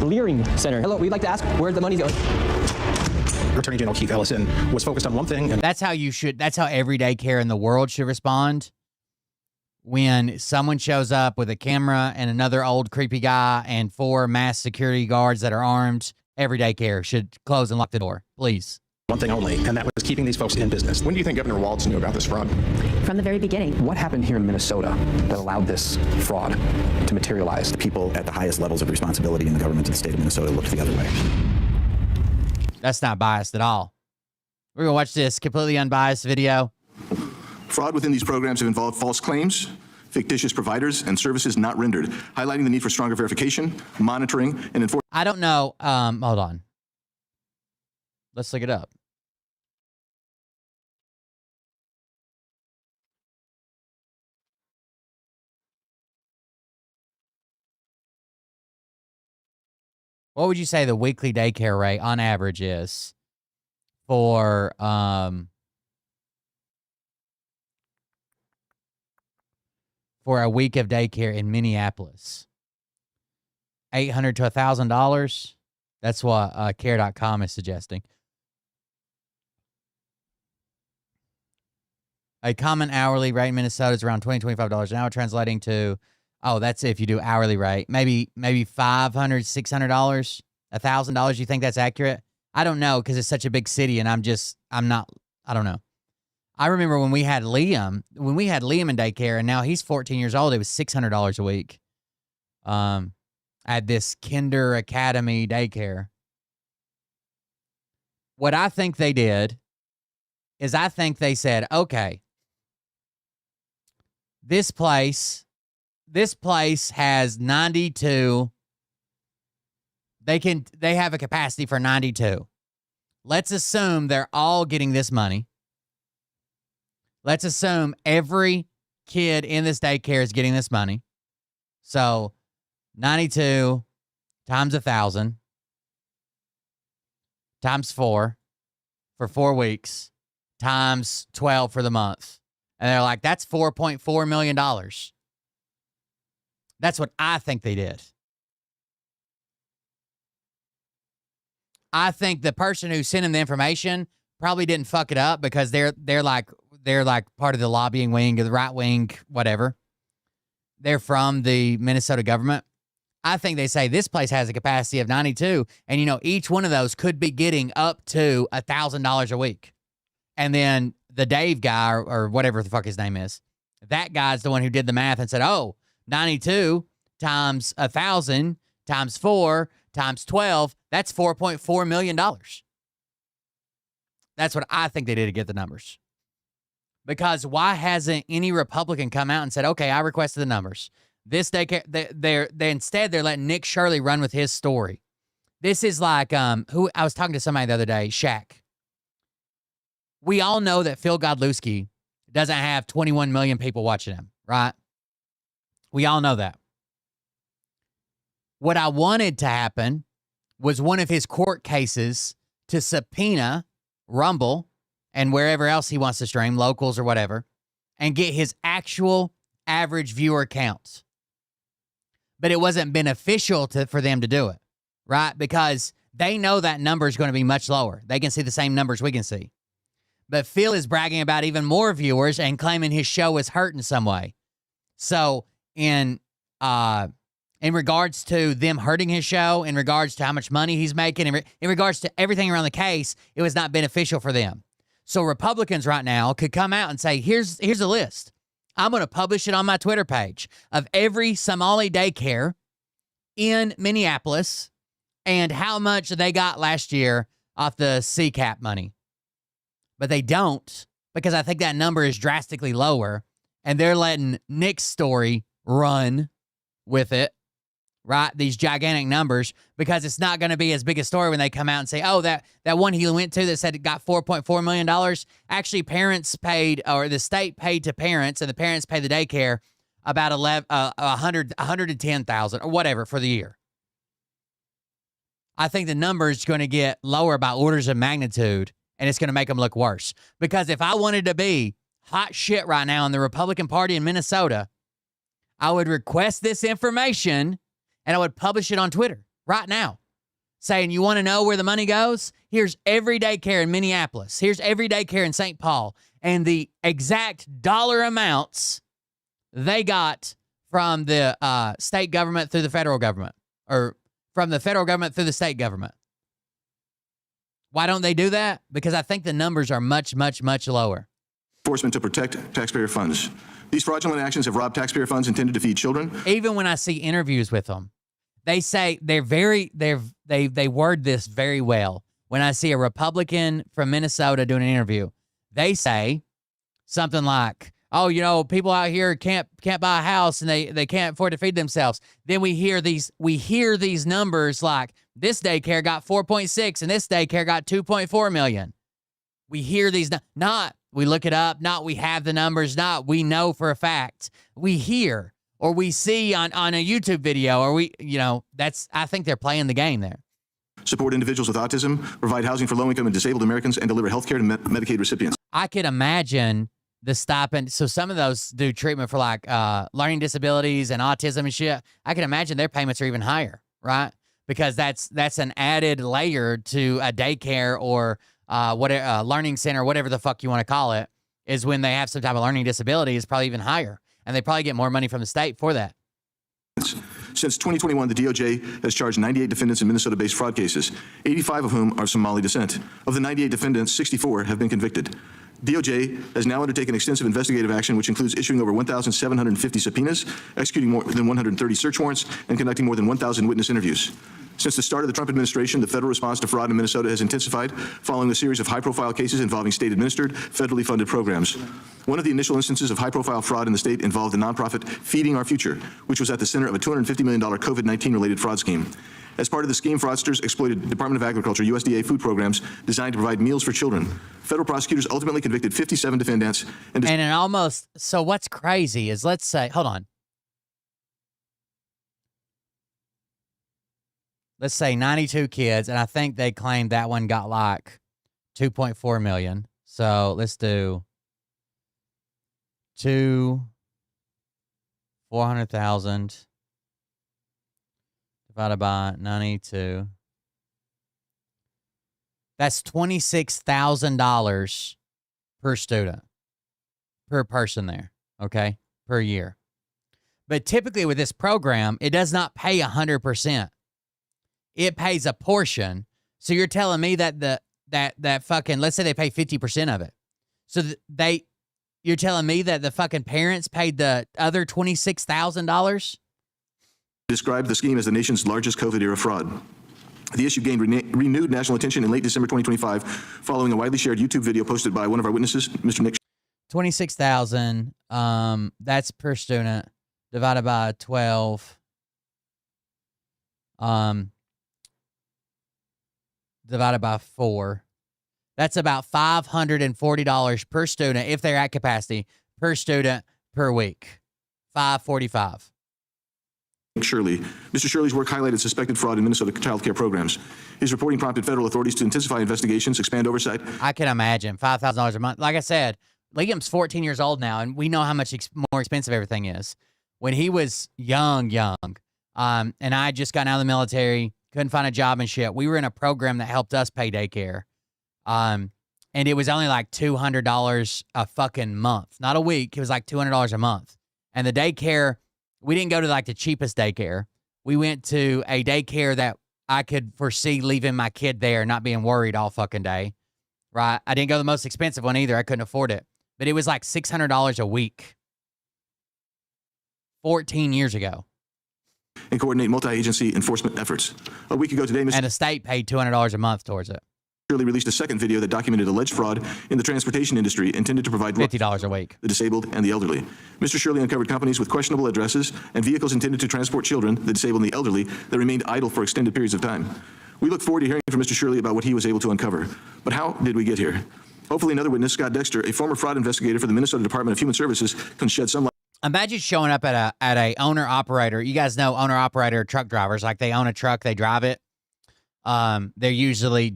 Leering Center. Hello, we'd like to ask where the money's going. Attorney General Keith Ellison was focused on one thing. And that's how every daycare in the world should respond. When someone shows up with a camera and another old creepy guy and 4 masked security guards that are armed, every daycare should close and lock the door, please. One thing only, and that was keeping these folks in business. When do you think Governor Walz knew about this fraud? From the very beginning. What happened here in Minnesota that allowed this fraud to materialize? The people at the highest levels of responsibility in the government of the state of Minnesota looked the other way. That's not biased at all. We're going to watch this completely unbiased video. Fraud within these programs have involved false claims, fictitious providers, and services not rendered, highlighting the need for stronger verification, monitoring, and enforcement. I don't know. Hold on. Let's look it up. What would you say the weekly daycare rate on average is for a week of daycare in Minneapolis? $800 to $1,000. That's what care.com is suggesting. A common hourly rate in Minnesota is around $20, $25 an hour, translating to, oh, that's if you do hourly rate. Maybe $500, $600, $1,000. You think that's accurate? I don't know, because it's such a big city, and I don't know. I remember when we had Liam in daycare, and now he's 14 years old, it was $600 a week at this Kinder Academy daycare. What I think they did is I think they said, okay, this place has 92. They have a capacity for 92. Let's assume they're all getting this money. Let's assume every kid in this daycare is getting this money. So 92 times 1,000 times 4 for 4 weeks times 12 for the month. And they're like, that's $4.4 million. That's what I think they did. I think the person who sent him the information probably didn't fuck it up, because they're like part of the lobbying wing or the right wing, whatever. They're from the Minnesota government. I think they say this place has a capacity of 92, and each one of those could be getting up to $1,000 a week. And then the Dave guy or whatever the fuck his name is, that guy's the one who did the math and said, oh, 92 times 1,000 times 4 times 12, that's $4.4 million. That's what I think they did to get the numbers. Because why hasn't any Republican come out and said, okay, I requested the numbers? This daycare, instead they're letting Nick Shirley run with his story. This is like who I was talking to somebody the other day, Shaq. We all know that Phil Godlewski doesn't have 21 million people watching him, right? We all know that. What I wanted to happen was one of his court cases to subpoena Rumble and wherever else he wants to stream, locals or whatever, and get his actual average viewer counts. But it wasn't beneficial for them to do it, right? Because they know that number is going to be much lower. They can see the same numbers we can see. But Phil is bragging about even more viewers and claiming his show is hurt in some way. So in in regards to them hurting his show, in regards to how much money he's making, in regards to everything around the case, it was not beneficial for them. So Republicans right now could come out and say, here's a list. I'm going to publish it on my Twitter page of every Somali daycare in Minneapolis and how much they got last year off the CCAP money. But they don't, because I think that number is drastically lower, and they're letting Nick's story run with it, right? These gigantic numbers, because it's not going to be as big a story when they come out and say, oh, that one he went to that said it got $4.4 million. Actually, parents paid, or the state paid to parents, and the parents pay the daycare about $110,000 or whatever for the year. I think the number is going to get lower by orders of magnitude, and it's going to make them look worse. Because if I wanted to be hot shit right now in the Republican Party in Minnesota, I would request this information and I would publish it on Twitter right now, saying, you want to know where the money goes? Here's every daycare in Minneapolis. Here's every daycare in St. Paul. And the exact dollar amounts they got from the state government through the federal government, or from the federal government through the state government. Why don't they do that? Because I think the numbers are much, much, much lower. Enforcement to protect taxpayer funds. These fraudulent actions have robbed taxpayer funds intended to feed children. Even when I see interviews with them, they say they word this very well. When I see a Republican from Minnesota doing an interview, they say something like, oh, you know, people out here can't buy a house and they can't afford to feed themselves. Then we hear these numbers like this daycare got 4.6 and this daycare got 2.4 million. We hear these, not we look it up, not we have the numbers, not we know for a fact. We hear or we see on a YouTube video, or I think they're playing the game there. Support individuals with autism, provide housing for low-income and disabled Americans, and deliver health care to Medicaid recipients. I could imagine the stipend. So some of those do treatment for like learning disabilities and autism and shit. I can imagine their payments are even higher, right? Because that's an added layer to a daycare or whatever learning center, whatever the fuck you want to call it, is when they have some type of learning disability is probably even higher, and they probably get more money from the state for that. Since 2021, the DOJ has charged 98 defendants in Minnesota-based fraud cases, 85 of whom are Somali descent. Of the 98 defendants, 64 have been convicted. DOJ has now undertaken extensive investigative action, which includes issuing over 1,750 subpoenas, executing more than 130 search warrants, and conducting more than 1,000 witness interviews. Since the start of the Trump administration, the federal response to fraud in Minnesota has intensified following a series of high-profile cases involving state-administered, federally funded programs. One of the initial instances of high-profile fraud in the state involved the nonprofit Feeding Our Future, which was at the center of a $250 million COVID-19-related fraud scheme. As part of the scheme, fraudsters exploited Department of Agriculture, USDA food programs designed to provide meals for children. Federal prosecutors ultimately convicted 57 defendants. So what's crazy is, let's say, hold on. Let's say 92 kids, and I think they claimed that one got like 2.4 million. So let's do 400,000 divided by 92. That's $26,000 per student, per person there, okay, per year. But typically with this program, it does not pay 100%. It pays a portion. So you're telling me that that fucking, let's say they pay 50% of it. So you're telling me that the fucking parents paid the other $26,000? Described the scheme as the nation's largest COVID-era fraud. The issue gained renewed national attention in late December 2025 following a widely shared YouTube video posted by one of our witnesses, Mr. Nick. 26,000, that's per student, divided by 12. Divided by 4. That's about $540 per student, if they're at capacity, per student per week. $545. Shirley. Mr. Shirley's work highlighted suspected fraud in Minnesota child care programs. His reporting prompted federal authorities to intensify investigations, expand oversight. I can imagine $5,000 a month. Like I said, Liam's 14 years old now, and we know how much more expensive everything is. When he was young, and I just got out of the military, couldn't find a job and shit, we were in a program that helped us pay daycare. And it was only like $200 a fucking month. Not a week. It was like $200 a month. And the daycare, we didn't go to like the cheapest daycare. we went to a daycare that I could foresee leaving my kid there, not being worried all fucking day, right? I didn't go to the most expensive one either. I couldn't afford it. But it was like $600 a week 14 years ago. And coordinate multi-agency enforcement efforts. A week ago today, Mr. And the state paid $200 a month towards it. Shirley released a second video that documented alleged fraud in the transportation industry intended to provide $50 a week. The disabled and the elderly. Mr. Shirley uncovered companies with questionable addresses and vehicles intended to transport children, the disabled and the elderly, that remained idle for extended periods of time. We look forward to hearing from Mr. Shirley about what he was able to uncover. But how did we get here? Hopefully another witness, Scott Dexter, a former fraud investigator for the Minnesota Department of Human Services, can shed some light. Imagine showing up at a owner-operator. You guys know owner-operator truck drivers. Like, they own a truck, they drive it. They're usually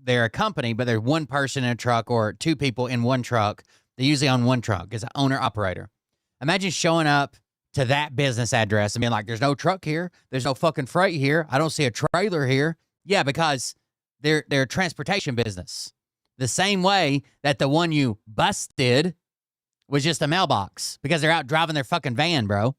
they're a company, but there's one person in a truck or two people in one truck. They usually own one truck as an owner-operator. Imagine showing up to that business address and being like, there's no truck here. There's no fucking freight here. I don't see a trailer here. Yeah, because they're a transportation business. The same way that the one you busted was just a mailbox because they're out driving their fucking van, bro.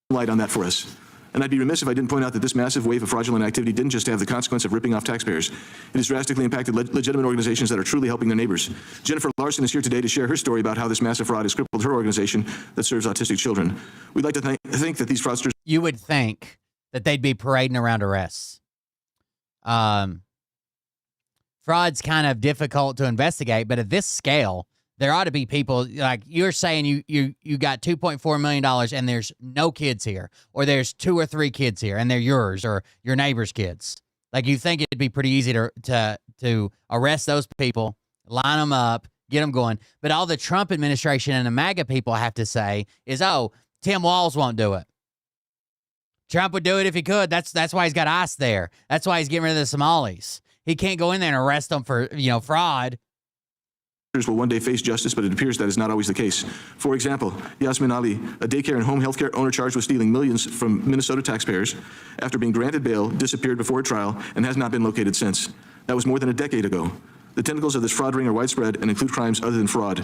Light on that for us. And I'd be remiss if I didn't point out that this massive wave of fraudulent activity didn't just have the consequence of ripping off taxpayers. It has drastically impacted legitimate organizations that are truly helping their neighbors. Jennifer Larson is here today to share her story about how this massive fraud has crippled her organization that serves autistic children. We'd like to think that these fraudsters... You would think that they'd be parading around arrests. Fraud's kind of difficult to investigate, but at this scale, there ought to be people, like you're saying you got $2.4 million and there's no kids here, or there's 2 or 3 kids here and they're yours or your neighbor's kids. Like, you think it'd be pretty easy to arrest those people, line them up, get them going. But all the Trump administration and the MAGA people have to say is, oh, Tim Walz won't do it. Trump would do it if he could. That's why he's got ICE there. That's why he's getting rid of the Somalis. He can't go in there and arrest them for, fraud. Will one day face justice, but it appears that is not always the case. For example, Yasmin Ali, a daycare and home health care owner charged with stealing millions from Minnesota taxpayers, after being granted bail, disappeared before a trial and has not been located since. That was more than a decade ago. The tentacles of this fraud ring are widespread and include crimes other than fraud.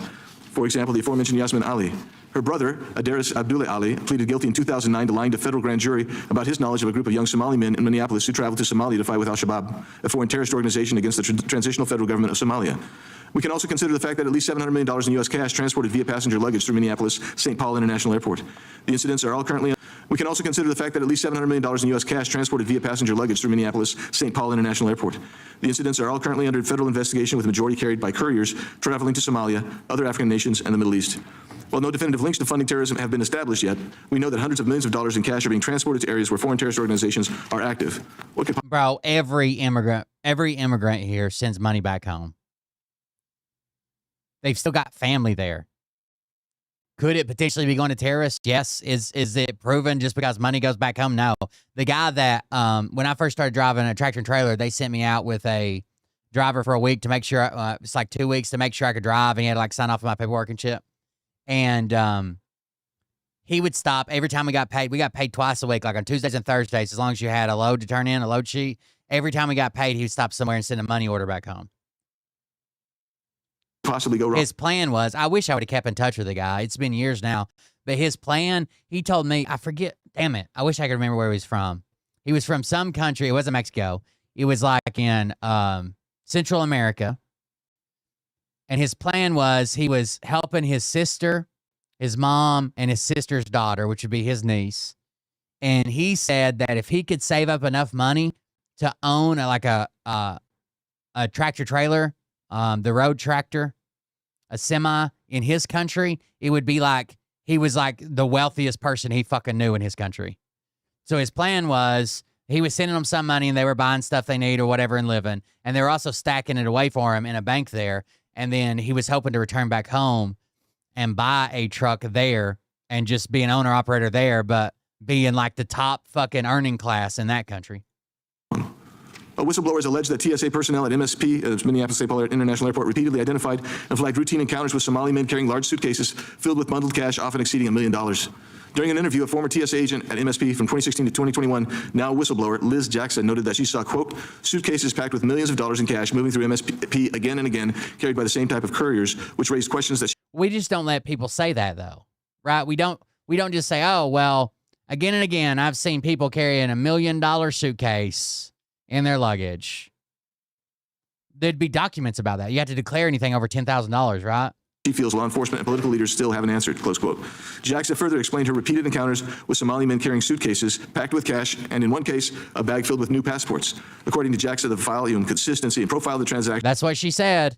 For example, the aforementioned Yasmin Ali. Her brother, Adaris Abdullah Ali, pleaded guilty in 2009 to lying to federal grand jury about his knowledge of a group of young Somali men in Minneapolis who traveled to Somalia to fight with al-Shabaab, a foreign terrorist organization against the transitional federal government of Somalia. We can also consider the fact that at least $700 million in U.S. cash transported via passenger luggage through Minneapolis-St. Paul International Airport. The incidents are all currently... We can also consider the fact that at least $700 million in U.S. cash transported via passenger luggage through Minneapolis-St. Paul International Airport. The incidents are all currently under federal investigation, with the majority carried by couriers traveling to Somalia, other African nations, and the Middle East. While no definitive links to funding terrorism have been established yet, we know that hundreds of millions of dollars in cash are being transported to areas where foreign terrorist organizations are active. Bro, every immigrant here sends money back home. They've still got family there. Could it potentially be going to terrorists? Yes. Is it proven just because money goes back home? No. The guy that, when I first started driving a tractor and trailer, they sent me out with a driver for a week to make sure, it's like 2 weeks to make sure I could drive, and he had to sign off on my paperwork and shit. And he would stop every time we got paid. We got paid twice a week, like on Tuesdays and Thursdays, as long as you had a load to turn in, a load sheet. Every time we got paid, he would stop somewhere and send a money order back home. Possibly go wrong. His plan was, I wish I would have kept in touch with the guy. It's been years now. But his plan, he told me, I forget, damn it. I wish I could remember where he was from. He was from some country. It wasn't Mexico. It was like in Central America. And his plan was, he was helping his sister, his mom, and his sister's daughter, which would be his niece. And he said that if he could save up enough money to own a tractor trailer, the road tractor, a semi in his country, it would be like he was like the wealthiest person he fucking knew in his country. So his plan was, he was sending them some money and they were buying stuff they need or whatever and living. And they were also stacking it away for him in a bank there. And then he was hoping to return back home and buy a truck there and just be an owner operator there, but be in like the top fucking earning class in that country. Whistleblowers allege that TSA personnel at MSP, Minneapolis-St. Paul International Airport, repeatedly identified and flagged routine encounters with Somali men carrying large suitcases filled with bundled cash, often exceeding $1 million. During an interview, a former TSA agent at MSP from 2016 to 2021, now whistleblower Liz Jackson, noted that she saw, quote, suitcases packed with millions of dollars in cash moving through MSP again and again, carried by the same type of couriers, which raised questions that... We just don't let people say that, though, right? We don't just say, oh, well, Again and again, I've seen people carrying $1 million suitcase in their luggage. There'd be documents about that. You have to declare anything over $10,000, right? She feels law enforcement and political leaders still haven't answered, close quote. Jackson further explained her repeated encounters with Somali men carrying suitcases packed with cash, and in one case, a bag filled with new passports. According to Jackson, the volume, consistency, and profile of the transaction. That's what she said.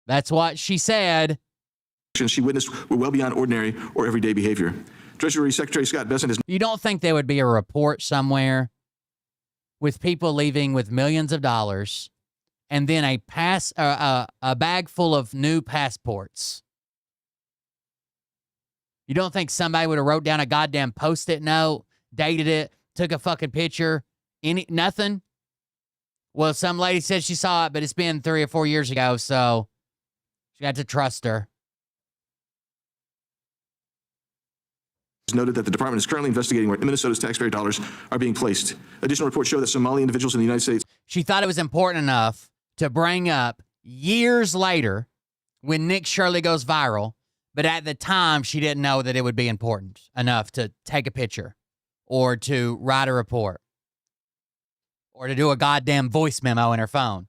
That's what she said. She witnessed were well beyond ordinary or everyday behavior. Treasury Secretary Scott Bessent has. You don't think there would be a report somewhere with people leaving with millions of dollars and then a bag full of new passports? You don't think somebody would have wrote down a goddamn Post-it note, dated it, took a fucking picture, nothing? Well, some lady said she saw it, but it's been 3 or 4 years ago, so she had to trust her. Noted that the department is currently investigating where Minnesota's taxpayer dollars are being placed. Additional reports show that Somali individuals in the United States. She thought it was important enough to bring up years later when Nick Shirley goes viral, but at the time she didn't know that it would be important enough to take a picture or to write a report or to do a goddamn voice memo in her phone.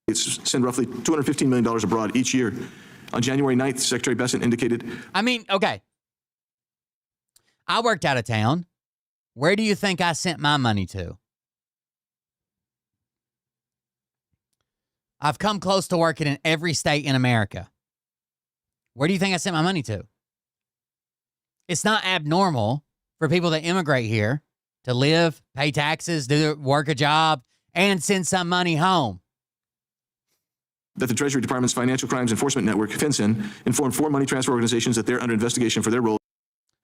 It's send roughly $215 million abroad each year. On January 9th, Secretary Bessent indicated. I mean, okay. I worked out of town. Where do you think I sent my money to? I've come close to working in every state in America. Where do you think I sent my money to? It's not abnormal for people that immigrate here to live, pay taxes, work a job, and send some money home. That the Treasury Department's Financial Crimes Enforcement Network, FinCEN, informed 4 money transfer organizations that they're under investigation for their role.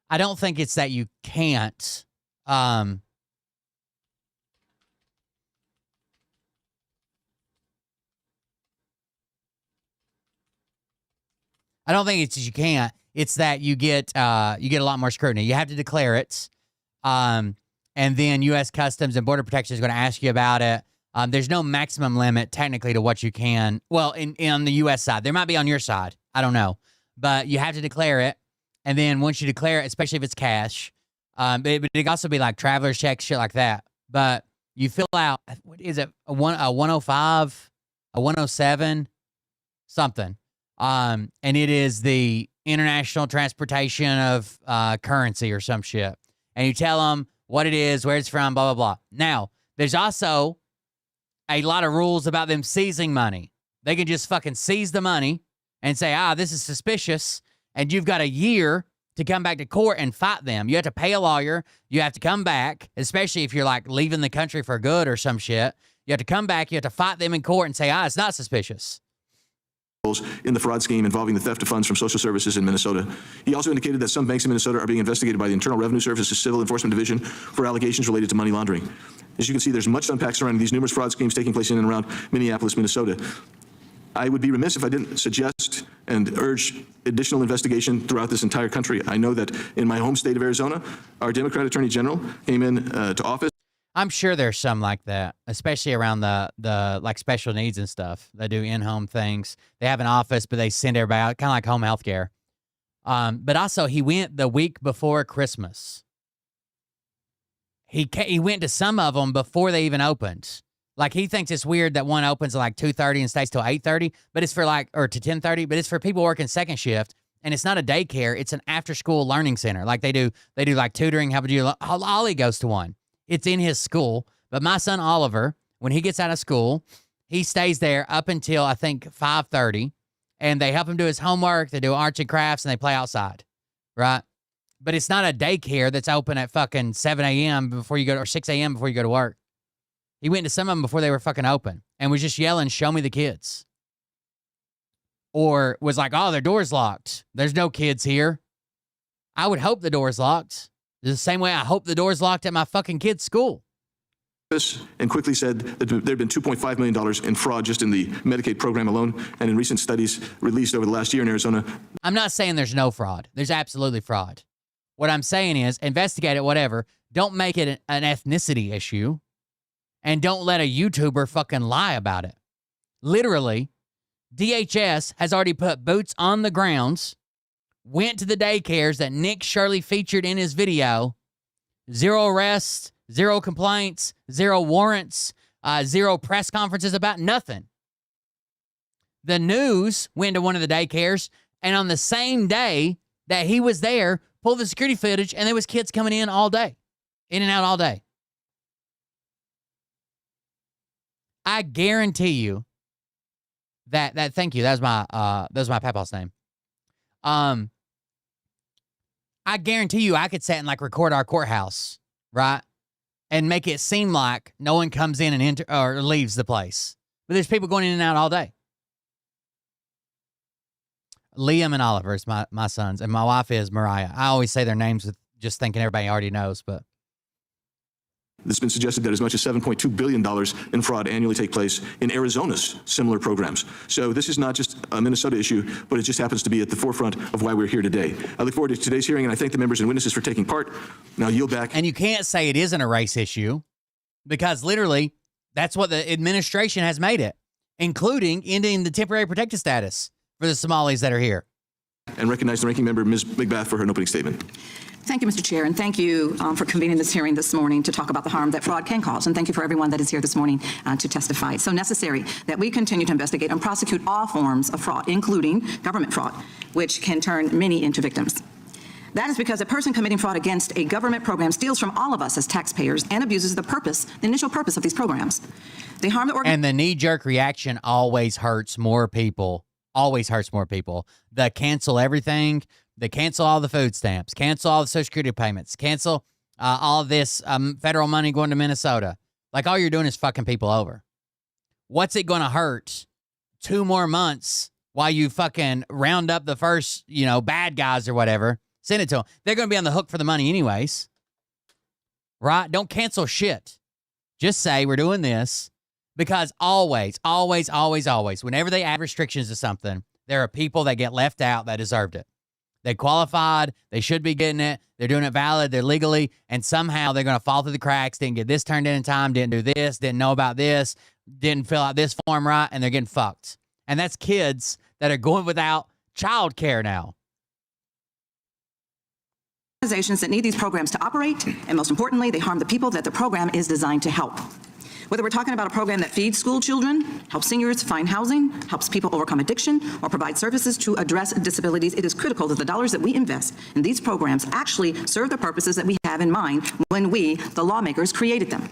I don't think it's that you can't. I don't think it's that you can't. It's that you get a lot more scrutiny. You have to declare it, and then U.S. Customs and Border Protection is going to ask you about it. There's no maximum limit technically to what you can. Well, on the U.S. side, there might be on your side. I don't know, but you have to declare it, and then once you declare it, especially if it's cash, but it can also be like traveler's checks, shit like that. But you fill out, what is it, a 105, a 107, something, and it is the international transportation of currency or some shit, and you tell them what it is, where it's from, blah blah blah. Now, there's also a lot of rules about them seizing money. They can just fucking seize the money and say, this is suspicious, and you've got a year to come back to court and fight them. You have to pay a lawyer. You have to come back, especially if you're like leaving the country for good or some shit. You have to come back. You have to fight them in court and say, it's not suspicious. In the fraud scheme involving the theft of funds from social services in Minnesota. He also indicated that some banks in Minnesota are being investigated by the Internal Revenue Service's Civil Enforcement Division for allegations related to money laundering. As you can see, there's much to unpack surrounding these numerous fraud schemes taking place in and around Minneapolis, Minnesota. I would be remiss if I didn't suggest and urge additional investigation throughout this entire country. I know that in my home state of Arizona, our Democrat Attorney General came in to office. I'm sure there's some like that, especially around the like special needs and stuff. They do in-home things. They have an office, but they send everybody out, kind of like home health care. But also, he went the week before Christmas. He went to some of them before they even opened. Like, he thinks it's weird that one opens at like 2:30 and stays till 8:30, but it's for or to 10:30, but it's for people working second shift, and it's not a daycare. It's an after-school learning center. Like they do like tutoring. How would you? Ollie goes to one. It's in his school, but my son Oliver, when he gets out of school, he stays there up until I think 5:30, and they help him do his homework. They do arts and crafts, and they play outside, right? But it's not a daycare that's open at fucking 7 a.m. before you go or 6 a.m. before you go to work. He went to some of them before they were fucking open and was just yelling, "Show me the kids." Or was like, "Oh, their door's locked. There's no kids here." I would hope the door's locked. The same way I hope the door's locked at my fucking kid's school. And quickly said that there had been $2.5 million in fraud just in the Medicaid program alone. And in recent studies released over the last year in Arizona. I'm not saying there's no fraud. There's absolutely fraud. What I'm saying is investigate it, whatever. Don't make it an ethnicity issue. And don't let a YouTuber fucking lie about it. Literally, DHS has already put boots on the grounds went to the daycares that Nick Shirley featured in his video. 0 arrests, 0 complaints, 0 warrants, 0 press conferences about nothing. The news went to one of the daycares, and on the same day that he was there, pulled the security footage, and there was kids coming in all day, in and out all day. I guarantee you that thank you. That was my papa's name. I guarantee you I could sit and like record our courthouse, right? And make it seem like no one comes in and or leaves the place. But there's people going in and out all day. Liam and Oliver is my sons, and my wife is Mariah. I always say their names with just thinking everybody already knows, but It's been suggested that as much as $7.2 billion in fraud annually take place in Arizona's similar programs. So this is not just a Minnesota issue, but it just happens to be at the forefront of why we're here today. I look forward to today's hearing, and I thank the members and witnesses for taking part. Now yield back. And you can't say it isn't a race issue, because literally that's what the administration has made it, including ending the temporary protected status for the Somalis that are here. And recognize the ranking member, Ms. McBath, for her opening statement. Thank you, Mr. Chair, and thank you for convening this hearing this morning to talk about the harm that fraud can cause. And thank you for everyone that is here this morning to testify. It's so necessary that we continue to investigate and prosecute all forms of fraud, including government fraud, which can turn many into victims. That is because a person committing fraud against a government program steals from all of us as taxpayers and abuses the initial purpose of these programs. They harm the And the knee-jerk reaction always hurts more people. Always hurts more people. The cancel everything. They cancel all the food stamps, cancel all the Social Security payments, cancel all of this federal money going to Minnesota. Like, all you're doing is fucking people over. What's it going to hurt 2 more months while you fucking round up the first, bad guys or whatever? Send it to them. They're going to be on the hook for the money anyways. Right? Don't cancel shit. Just say we're doing this, because always, whenever they add restrictions to something, there are people that get left out that deserved it. They qualified. They should be getting it. They're doing it valid. They're legally. And somehow they're going to fall through the cracks. Didn't get this turned in time. Didn't do this. Didn't know about this. Didn't fill out this form right. And they're getting fucked. And that's kids that are going without child care now. Organizations that need these programs to operate, and most importantly, they harm the people that the program is designed to help. Whether we're talking about a program that feeds school children, helps seniors find housing, helps people overcome addiction, or provide services to address disabilities, it is critical that the dollars that we invest in these programs actually serve the purposes that we have in mind when we, the lawmakers, created them.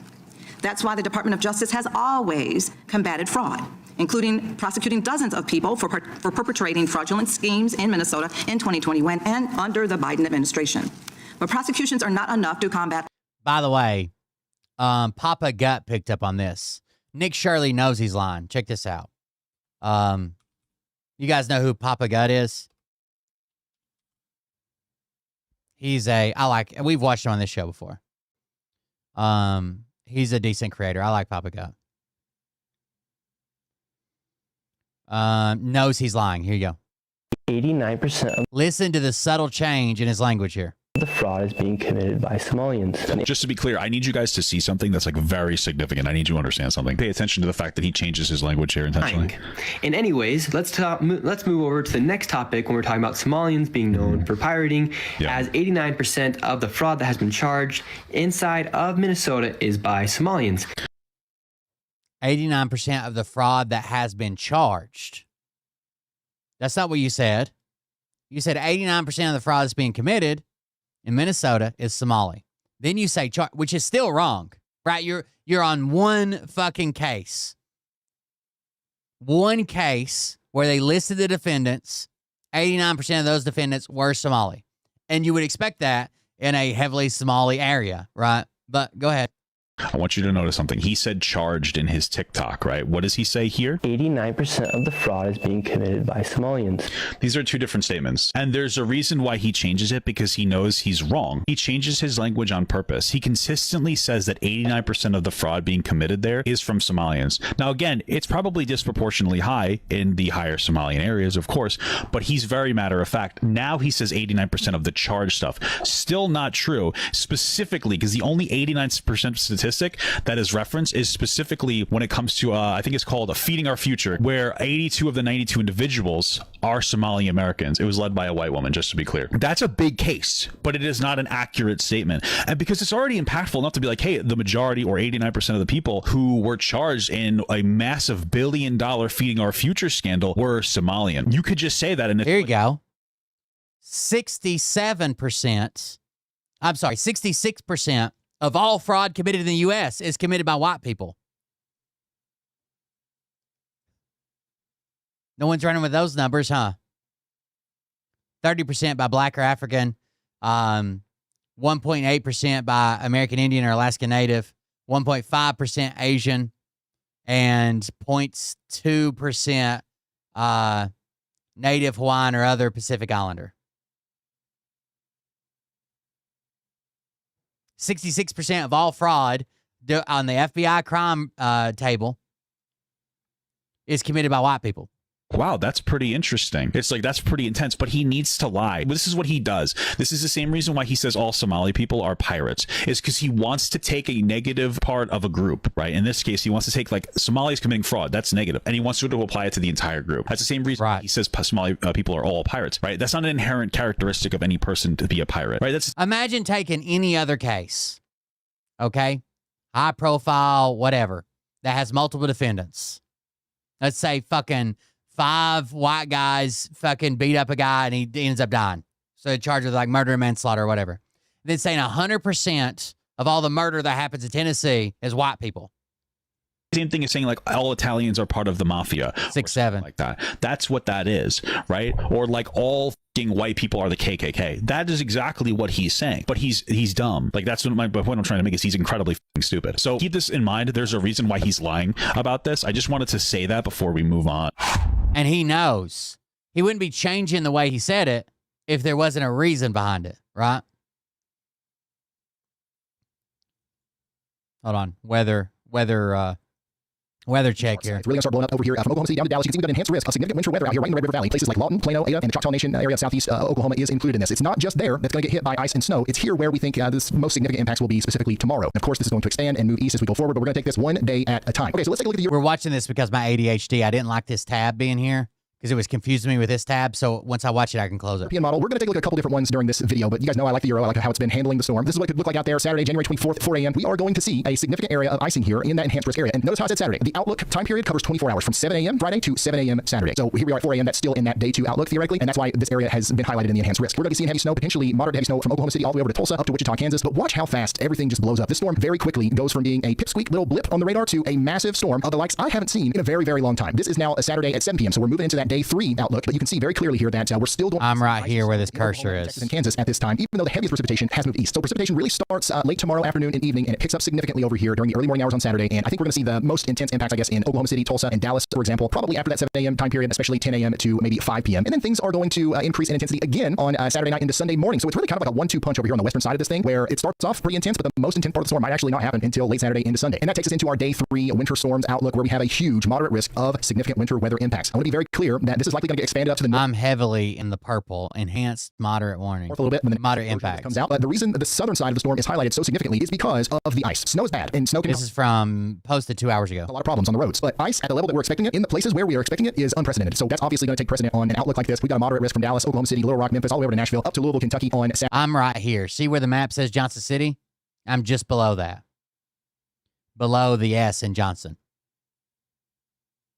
That's why the Department of Justice has always combated fraud, including prosecuting dozens of people for perpetrating fraudulent schemes in Minnesota in 2021 and under the Biden administration. But prosecutions are not enough to combat. By the way, Papa Gut picked up on this. Nick Shirley knows he's lying. Check this out. You guys know who Papa Gut is? We've watched him on this show before. He's a decent creator. I like Papa Gut. Knows he's lying. Here you go. 89%. Listen to the subtle change in his language here. The fraud is being committed by Somalians. Just to be clear, I need you guys to see something that's very significant. I need you to understand something. Pay attention to the fact that he changes his language here intentionally. And anyways, let's move over to the next topic when we're talking about Somalians being known for pirating, as 89% of the fraud that has been charged inside of Minnesota is by Somalians. 89% of the fraud that has been charged. That's not what you said. You said 89% of the fraud that's being committed in Minnesota is Somali. Then you say which is still wrong, right? You're on one fucking case. One case where they listed the defendants. 89% of those defendants were Somali. And you would expect that in a heavily Somali area, right? But go ahead. I want you to notice something. He said charged in his TikTok, right? What does he say here? 89% of the fraud is being committed by Somalians. These are two different statements. And there's a reason why he changes it, because he knows he's wrong. He changes his language on purpose. He consistently says that 89% of the fraud being committed there is from Somalians. Now, again, it's probably disproportionately high in the higher Somalian areas, of course, but he's very matter of fact. Now he says 89% of the charged stuff. Still not true, specifically because the only 89% statistic statistic that is referenced is specifically when it comes to, I think it's called Feeding Our Future, where 82 of the 92 individuals are Somali Americans. It was led by a white woman, just to be clear. That's a big case, but it is not an accurate statement. And because it's already impactful enough to be like, hey, the majority or 89% of the people who were charged in a massive $1 billion Feeding Our Future scandal were Somalian. You could just say that. And there you go. 66% of all fraud committed in the U.S. is committed by white people. No one's running with those numbers, huh? 30% by black or African, 1.8% by American Indian or Alaska Native, 1.5% Asian, and 0.2% Native Hawaiian or other Pacific Islander. 66% of all fraud on the FBI crime table is committed by white people. Wow, that's pretty interesting. It's like, that's pretty intense, but he needs to lie. This is what he does. This is the same reason why he says all Somali people are pirates, is because he wants to take a negative part of a group, right? In this case, he wants to take, like, Somalis committing fraud. That's negative. And he wants to apply it to the entire group. That's the same reason why he says Somali people are all pirates, right? That's not an inherent characteristic of any person to be a pirate, right? That's Imagine taking any other case, okay? High profile, whatever, that has multiple defendants. Let's say fucking 5 white guys fucking beat up a guy and he ends up dying. So they're charged with like murder and manslaughter or whatever. Then saying 100% of all the murder that happens in Tennessee is white people. same thing as saying like all Italians are part of the mafia. 6'7" like that. That's what that is, right? Or like all white people are the KKK. That is exactly what he's saying. But he's dumb. Like that's what my point I'm trying to make is he's incredibly stupid. So keep this in mind. There's a reason why he's lying about this. I just wanted to say that before we move on. And he knows. He wouldn't be changing the way he said it if there wasn't a reason behind it, right? Hold on. Weather check here. It's really going to start blowing up over here from Oklahoma City down to Dallas. You can see we've got enhanced risk of significant winter weather out here right in the Red River Valley. Places like Lawton, Plano, Ada, and the Choctaw Nation area of southeast Oklahoma is included in this. It's not just there that's going to get hit by ice and snow. It's here where we think this most significant impacts will be specifically tomorrow. Of course, this is going to expand and move east as we go forward, but we're going to take this one day at a time. Okay, so let's take a look at the... We're watching this because my ADHD, I didn't like this tab being here, because it was confusing me with this tab. So once I watch it, I can close it. European model. We're going to take a look at a couple different ones during this video, but you guys know I like the Euro. I like how it's been handling the storm. This is what it could look like out there Saturday, January 24th, 4 a.m. We are going to see a significant area of icing here in that enhanced risk area. And notice how I said Saturday. The outlook time period covers 24 hours from 7 a.m. Friday to 7 a.m. Saturday. So here we are at 4 a.m. That's still in that day 2 outlook theoretically, and that's why this area has been highlighted in the enhanced risk. We're going to be seeing heavy snow, potentially moderate heavy snow from Oklahoma City all the way over to Tulsa up to Wichita, Kansas. But watch how fast everything just blows up. This storm very quickly goes from being a pipsqueak little blip on the radar to a massive storm of the likes I haven't seen in a very, very long time. This is now a Saturday at 7 p.m. So we're moving into that day 3 outlook, but you can see very clearly here that we're still doing... I'm right here where this cursor is. In Kansas at this time, even though the heaviest precipitation has moved east. So precipitation really starts late tomorrow afternoon and evening, and it picks up significantly over here during the early morning hours on Saturday. And I think we're going to see the most intense impacts, I guess, in Oklahoma City, Tulsa, and Dallas, for example, probably after that 7 a.m. time period, especially 10 a.m. to maybe 5 p.m. And then things are going to increase in intensity again on Saturday night into Sunday morning. So it's really kind of like a 1-2 punch over here on the western side of this thing, where it starts off pretty intense, but the most intense part of the storm might actually not happen until late Saturday into Sunday. And that takes us into our day 3 winter storms outlook, where we have a huge moderate risk of significant winter weather impacts. I want to be very clear that this is likely going to get expanded up to the north. I'm heavily in the purple, enhanced moderate warning. A little bit when the moderate impact comes out. But the reason the southern side of the storm is highlighted so significantly is because of the ice. Snow is bad, and snow can... This is from posted 2 hours ago. A lot of problems on the roads, but ice at the level that we're expecting it in the places where we are expecting it is unprecedented. So that's obviously going to take precedent on an outlook like this. We've got a moderate risk from Dallas, Oklahoma City, Little Rock, Memphis, all the way over to Nashville, up to Louisville, Kentucky on Saturday. I'm right here. See where the map says Johnson City? I'm just below that. Below the S in Johnson.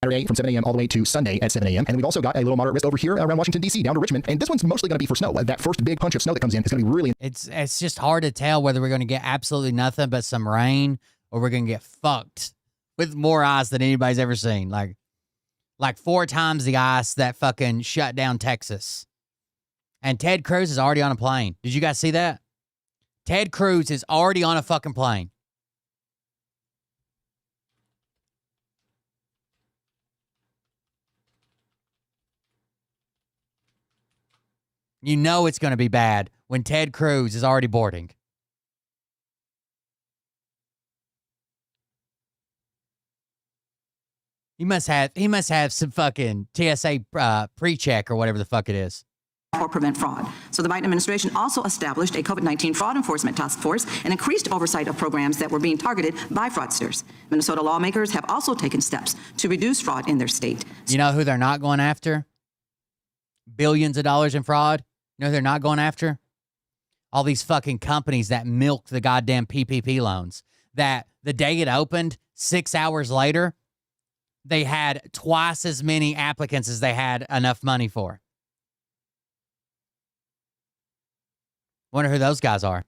Saturday from 7 a.m. all the way to Sunday at 7 a.m. And we've also got a little moderate risk over here around Washington, D.C., down to Richmond. And this one's mostly going to be for snow. That first big punch of snow that comes in is going to be really... It's just hard to tell whether we're going to get absolutely nothing but some rain or we're going to get fucked with more ice than anybody's ever seen. Like 4 times the ice that fucking shut down Texas. And Ted Cruz is already on a plane. Did you guys see that? Ted Cruz is already on a fucking plane. You know it's going to be bad when Ted Cruz is already boarding. He must have some fucking TSA pre-check or whatever the fuck it is. or prevent fraud. So the Biden administration also established a COVID-19 fraud enforcement task force and increased oversight of programs that were being targeted by fraudsters. Minnesota lawmakers have also taken steps to reduce fraud in their state. You know who they're not going after? Billions of dollars in fraud. You know who they're not going after? All these fucking companies that milk the goddamn PPP loans. That the day it opened, 6 hours later, they had twice as many applicants as they had enough money for. Wonder who those guys are.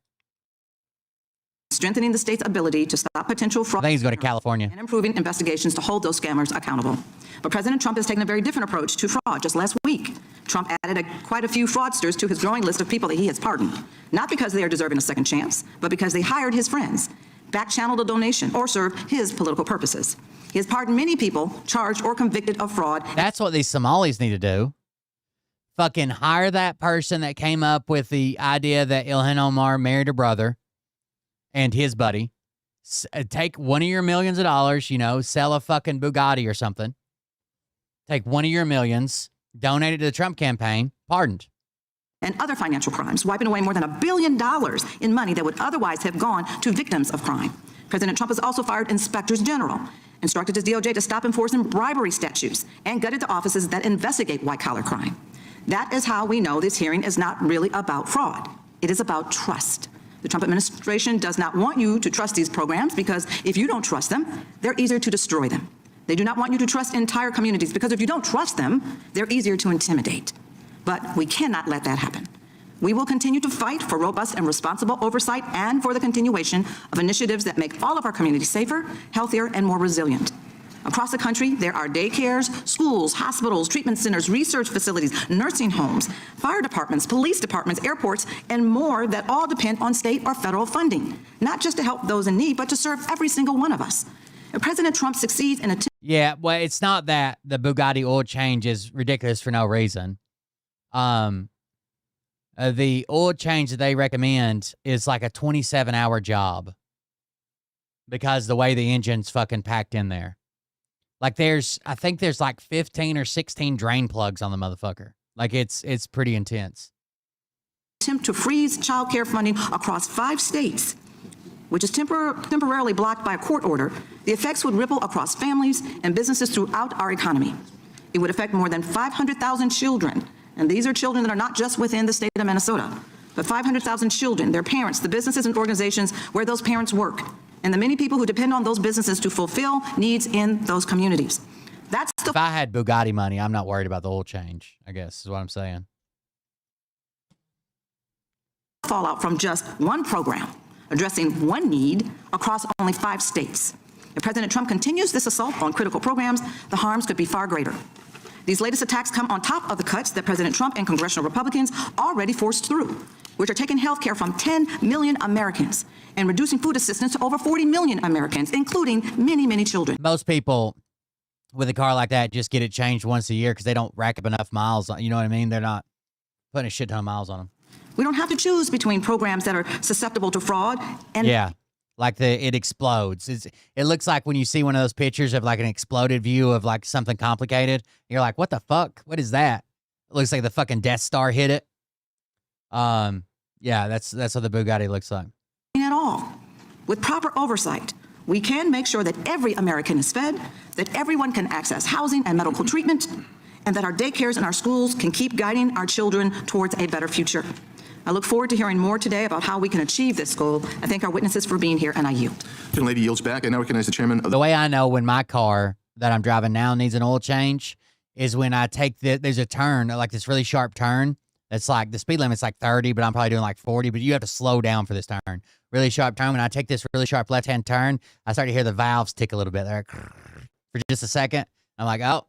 Strengthening the state's ability to stop potential fraud. I think he's going to California. And improving investigations to hold those scammers accountable. But President Trump has taken a very different approach to fraud. Just last week, Trump added quite a few fraudsters to his growing list of people that he has pardoned. Not because they are deserving a second chance, but because they hired his friends, back-channeled a donation, or served his political purposes. He has pardoned many people charged or convicted of fraud. That's what these Somalis need to do. Fucking hire that person that came up with the idea that Ilhan Omar married her brother and his buddy. Take one of your millions of dollars, you know, sell a fucking Bugatti or something. Take one of your millions, donate it to the Trump campaign, pardoned. And other financial crimes, wiping away more than $1 billion in money that would otherwise have gone to victims of crime. President Trump has also fired inspectors general, instructed his DOJ to stop enforcing bribery statutes, and gutted the offices that investigate white-collar crime. That is how we know this hearing is not really about fraud. It is about trust. The Trump administration does not want you to trust these programs because if you don't trust them, they're easier to destroy them. They do not want you to trust entire communities because if you don't trust them, they're easier to intimidate. But we cannot let that happen. We will continue to fight for robust and responsible oversight and for the continuation of initiatives that make all of our communities safer, healthier, and more resilient. Across the country, there are daycares, schools, hospitals, treatment centers, research facilities, nursing homes, fire departments, police departments, airports, and more that all depend on state or federal funding, not just to help those in need, but to serve every single one of us. If President Trump succeeds in Yeah, well, it's not that the Bugatti oil change is ridiculous for no reason. The oil change that they recommend is like a 27-hour job because the way the engine's fucking packed in there. Like I think there's like 15 or 16 drain plugs on the motherfucker. Like it's pretty intense. Attempt to freeze child care funding across 5 states, which is temporarily blocked by a court order, the effects would ripple across families and businesses throughout our economy. It would affect more than 500,000 children, and these are children that are not just within the state of Minnesota, but 500,000 children, their parents, the businesses and organizations where those parents work, and the many people who depend on those businesses to fulfill needs in those communities. If I had Bugatti money, I'm not worried about the oil change, I guess is what I'm saying. Fallout from just one program, addressing one need across only 5 states. If President Trump continues this assault on critical programs, the harms could be far greater. These latest attacks come on top of the cuts that President Trump and congressional Republicans already forced through, which are taking health care from 10 million Americans and reducing food assistance to over 40 million Americans, including many, many children. Most people with a car like that just get it changed once a year because they don't rack up enough miles. You know what I mean? They're not putting a shit ton of miles on them. We don't have to choose between programs that are susceptible to fraud and... Yeah, like it explodes. It looks like when you see one of those pictures of like an exploded view of like something complicated, you're like, what the fuck? What is that? It looks like the fucking Death Star hit it. Yeah, that's what the Bugatti looks like. At all. With proper oversight, we can make sure that every American is fed, that everyone can access housing and medical treatment, and that our daycares and our schools can keep guiding our children towards a better future. I look forward to hearing more today about how we can achieve this goal. I thank our witnesses for being here, and I yield. The lady yields back. I now recognize the chairman of the way I know when my car that I'm driving now needs an oil change is when I take there's a turn, like this really sharp turn. It's like the speed limit's like 30, but I'm probably doing like 40, but you have to slow down for this turn. Really sharp turn. When I take this really sharp left-hand turn, I start to hear the valves tick a little bit there for just a second. I'm like, oh,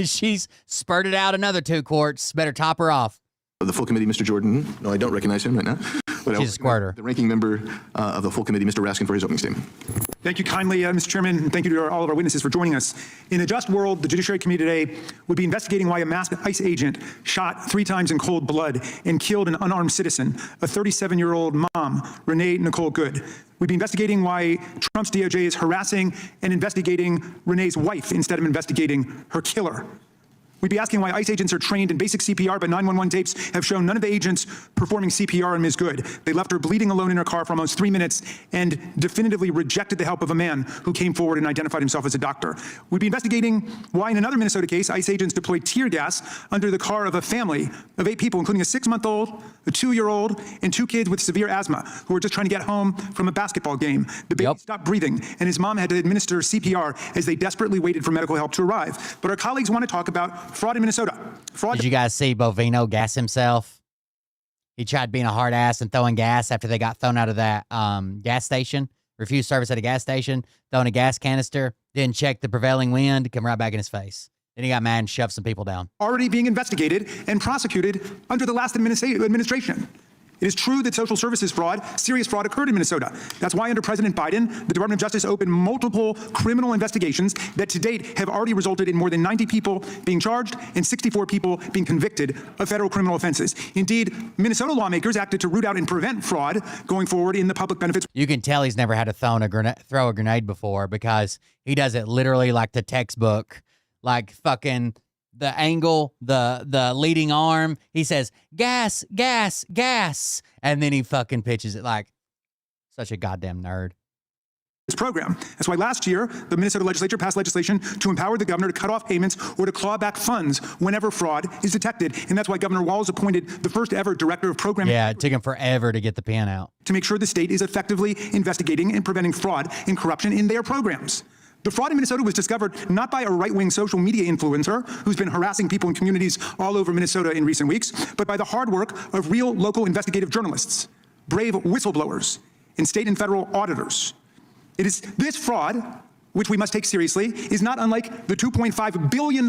she's spurted out another 2 quarts. Better top her off. The full committee, Mr. Jordan. No, I don't recognize him right now. But she's a squirter. The ranking member of the full committee, Mr. Raskin, for his opening statement. Thank you kindly, Mr. Chairman, and thank you to all of our witnesses for joining us. In a just world, the Judiciary Committee today would be investigating why a masked ICE agent shot 3 times in cold blood and killed an unarmed citizen, a 37-year-old mom, Renee Nicole Good. We'd be investigating why Trump's DOJ is harassing and investigating Renee's wife instead of investigating her killer. We'd be asking why ICE agents are trained in basic CPR, but 911 tapes have shown none of the agents performing CPR on Ms. Good. They left her bleeding alone in her car for almost 3 minutes and definitively rejected the help of a man who came forward and identified himself as a doctor. We'd be investigating why in another Minnesota case, ICE agents deployed tear gas under the car of a family of 8 people, including a 6-month-old, a 2-year-old, and 2 kids with severe asthma who were just trying to get home from a basketball game. The baby stopped breathing, and his mom had to administer CPR as they desperately waited for medical help to arrive. But our colleagues want to talk about fraud in Minnesota. Did you guys see Bovino gas himself? He tried being a hard ass and throwing gas after they got thrown out of that gas station. Refused service at a gas station, throwing a gas canister, didn't check the prevailing wind, come right back in his face. Then he got mad and shoved some people down. Already being investigated and prosecuted under the last administration. It is true that social services fraud, serious fraud, occurred in Minnesota. That's why under President Biden, the Department of Justice opened multiple criminal investigations that to date have already resulted in more than 90 people being charged and 64 people being convicted of federal criminal offenses. Indeed, Minnesota lawmakers acted to root out and prevent fraud going forward in the public benefits. You can tell he's never had to throw a grenade before because he does it literally like the textbook, like fucking the angle, the leading arm. He says, gas, gas, gas. And then he fucking pitches it like such a goddamn nerd. This program. That's why last year, the Minnesota legislature passed legislation to empower the governor to cut off payments or to claw back funds whenever fraud is detected. And that's why Governor Walz appointed the first ever director of programming. Yeah, it took him forever to get the pen out. To make sure the state is effectively investigating and preventing fraud and corruption in their programs. The fraud in Minnesota was discovered not by a right-wing social media influencer who's been harassing people in communities all over Minnesota in recent weeks, but by the hard work of real local investigative journalists, brave whistleblowers, and state and federal auditors. It is this fraud, which we must take seriously, is not unlike the $2.5 billion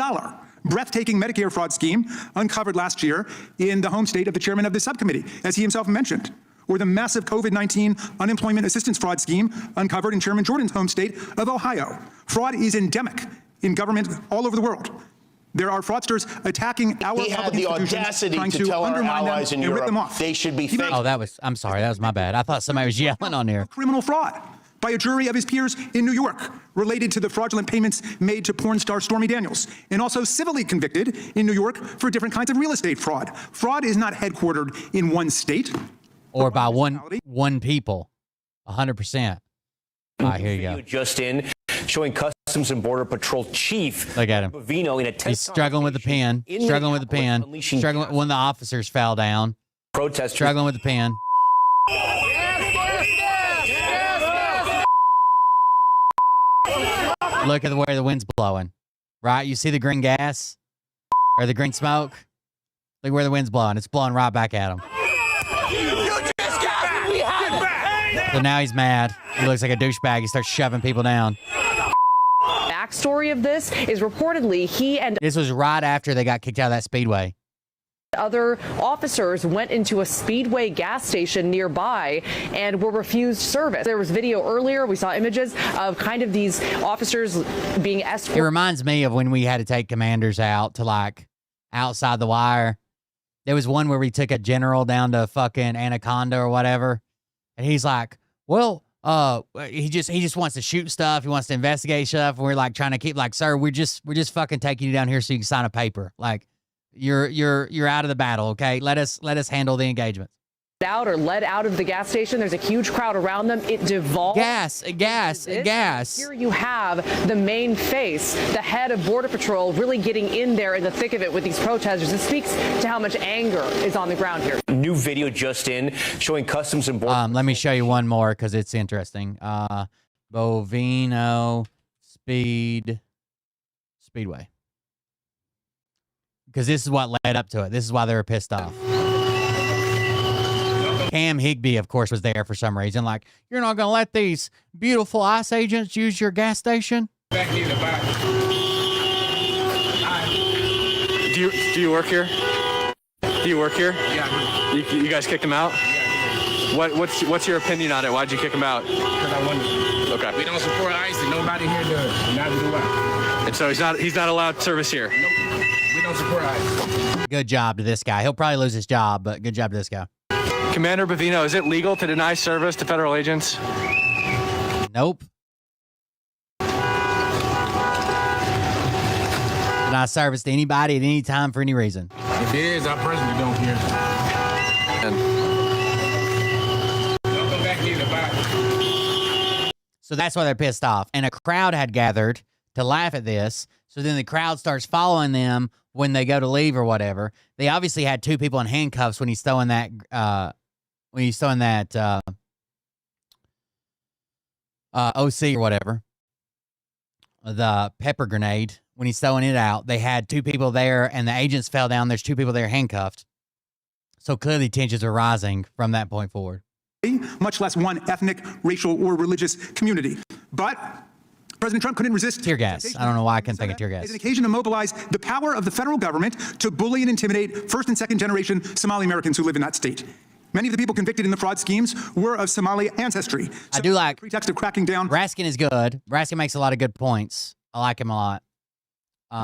breathtaking Medicare fraud scheme uncovered last year in the home state of the chairman of the subcommittee, as he himself mentioned, or the massive COVID-19 unemployment assistance fraud scheme uncovered in Chairman Jordan's home state of Ohio. Fraud is endemic in government all over the world. There are fraudsters attacking our he had the audacity to tell our allies in Europe they should be thankful. Oh, I'm sorry, that was my bad. I thought somebody was yelling on there. Criminal fraud by a jury of his peers in New York related to the fraudulent payments made to porn star Stormy Daniels, and also civilly convicted in New York for different kinds of real estate fraud. Fraud is not headquartered in one state. Or by one people, 100%. All right, here you go. Just in, showing Customs and Border Patrol Chief Look at him. Bovino in a He's struggling with the pen. Struggling with the pen. Struggling when the officers fell down. Protesters struggling with the pen. Look at the way the wind's blowing. Right? You see the green gas or the green smoke? Look where the wind's blowing. It's blowing right back at him. So now he's mad. He looks like a douchebag. He starts shoving people down. Backstory of this is reportedly he and this was right after they got kicked out of that speedway. Other officers went into a Speedway gas station nearby and were refused service. There was video earlier. We saw images of kind of these officers being escorted. It reminds me of when we had to take commanders out to like outside the wire. There was one where we took a general down to fucking Anaconda or whatever. And he's like, well, he just wants to shoot stuff. He wants to investigate stuff. And we're like trying to keep like, sir, we're just fucking taking you down here so you can sign a paper. Like you're out of the battle. Okay. Let us handle the engagement. Out or led out of the gas station. There's a huge crowd around them. It devolved. Gas. Here you have the main face, the head of Border Patrol, really getting in there in the thick of it with these protesters. It speaks to how much anger is on the ground here. New video just in showing Customs and Border. Let me show you one more because it's interesting. Bovino Speedway. Because this is what led up to it. This is why they were pissed off. Cam Higbee, of course, was there for some reason. Like, you're not going to let these beautiful ICE agents use your gas station? Do you work here? Do you work here? Yeah. You guys kicked him out? Yeah. What's your opinion on it? Why'd you kick him out? Because I wanted. Okay. We don't support ICE, and nobody here does. And neither do I. And so he's not allowed service here. Nope. We don't support ICE. Good job to this guy. He'll probably lose his job, but good job to this guy. Commander Bovino, is it legal to deny service to federal agents? Nope. Not service to anybody at any time for any reason. If it is, our president don't care. Don't go back in the box. So that's why they're pissed off. And a crowd had gathered to laugh at this. So then the crowd starts following them when they go to leave or whatever. They obviously had two people in handcuffs when he's throwing that OC or whatever, the pepper grenade. When he's throwing it out, they had two people there, and the agents fell down. There's two people there handcuffed. So clearly tensions are rising from that point forward. Much less one ethnic, racial, or religious community. But President Trump couldn't resist tear gas. I don't know why I couldn't think of tear gas. As an occasion to mobilize the power of the federal government to bully and intimidate first and second generation Somali Americans who live in that state. Many of the people convicted in the fraud schemes were of Somali ancestry. So I do like pretext of cracking down. Raskin is good. Raskin makes a lot of good points. I like him a lot.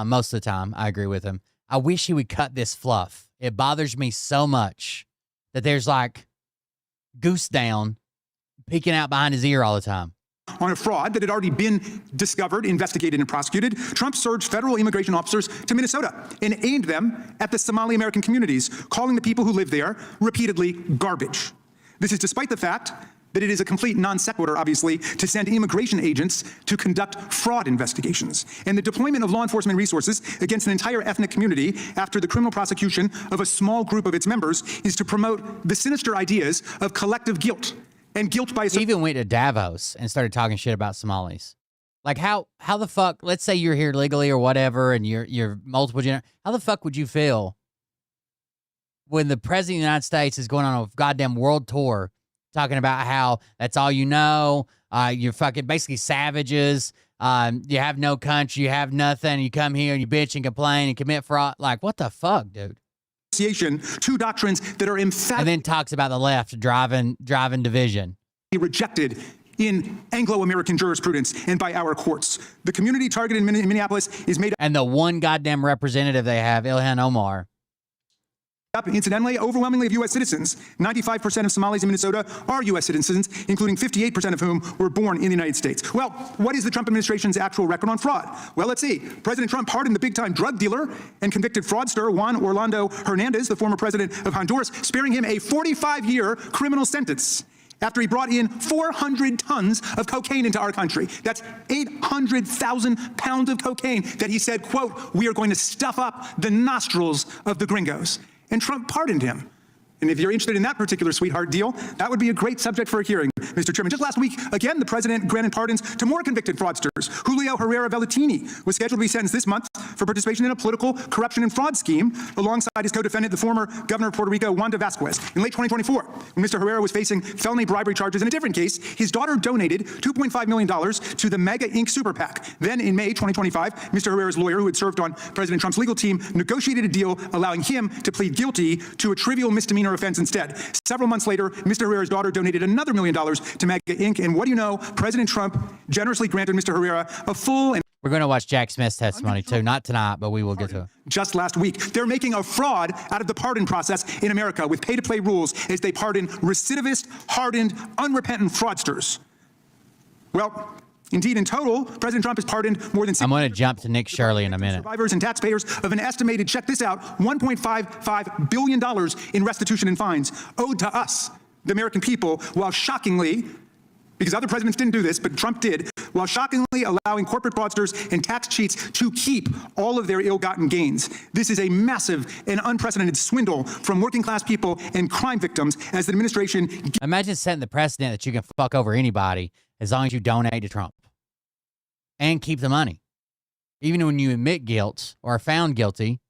Most of the time, I agree with him. I wish he would cut this fluff. It bothers me so much that there's like goose down peeking out behind his ear all the time. On a fraud that had already been discovered, investigated, and prosecuted, Trump surged federal immigration officers to Minnesota and aimed them at the Somali American communities, calling the people who live there repeatedly garbage. This is despite the fact that it is a complete non sequitur, obviously, to send immigration agents to conduct fraud investigations. And the deployment of law enforcement resources against an entire ethnic community after the criminal prosecution of a small group of its members is to promote the sinister ideas of collective guilt. And guilt by he even went to Davos and started talking shit about Somalis. Like how the fuck, let's say you're here legally or whatever and you're multiple how the fuck would you feel when the president of the United States is going on a goddamn world tour talking about how that's all you know, you're fucking basically savages, you have no country, you have nothing, you come here and you bitch and complain and commit fraud. Like, what the fuck, dude? Two doctrines that are emphatic. And then talks about the left driving division. Rejected in Anglo-American jurisprudence and by our courts. The community targeted in Minneapolis is made up. And the one goddamn representative they have, Ilhan Omar. Incidentally, overwhelmingly of U.S. citizens. 95% of Somalis in Minnesota are U.S. citizens, including 58% of whom were born in the United States. Well, what is the Trump administration's actual record on fraud? Well, let's see. President Trump pardoned the big-time drug dealer and convicted fraudster Juan Orlando Hernandez, the former president of Honduras, sparing him a 45-year criminal sentence after he brought in 400 tons of cocaine into our country. That's 800,000 pounds of cocaine that he said, quote, we are going to stuff up the nostrils of the gringos. And Trump pardoned him. And if you're interested in that particular sweetheart deal, that would be a great subject for a hearing, Mr. Chairman. Just last week, again, the president granted pardons to more convicted fraudsters. Julio Herrera Vellatini was scheduled to be sentenced this month for participation in a political corruption and fraud scheme alongside his co-defendant, the former governor of Puerto Rico, Wanda Vasquez. In late 2024, when Mr. Herrera was facing felony bribery charges in a different case, his daughter donated $2.5 million to the Mega Inc. Super PAC. Then in May 2025, Mr. Herrera's lawyer, who had served on President Trump's legal team, negotiated a deal allowing him to plead guilty to a trivial misdemeanor offense instead. Several months later, Mr. Herrera's daughter donated another $1 million to Mega Inc. And what do you know? President Trump generously granted Mr. Herrera a full and we're going to watch Jack Smith's testimony too. Not tonight, but we will get to it. Just last week, they're making a fraud out of the pardon process in America with pay-to-play rules as they pardon recidivist, hardened, unrepentant fraudsters. Well, indeed, in total, President Trump has pardoned more than I'm going to jump to Nick Shirley in a minute. Survivors and taxpayers of an estimated, check this out, $1.55 billion in restitution and fines owed to us, the American people, while shockingly, because other presidents didn't do this, but Trump did, while shockingly allowing corporate fraudsters and tax cheats to keep all of their ill-gotten gains. This is a massive and unprecedented swindle from working-class people and crime victims as the administration... Imagine setting the precedent that you can fuck over anybody as long as you donate to Trump and keep the money. Even when you admit guilt or are found guilty,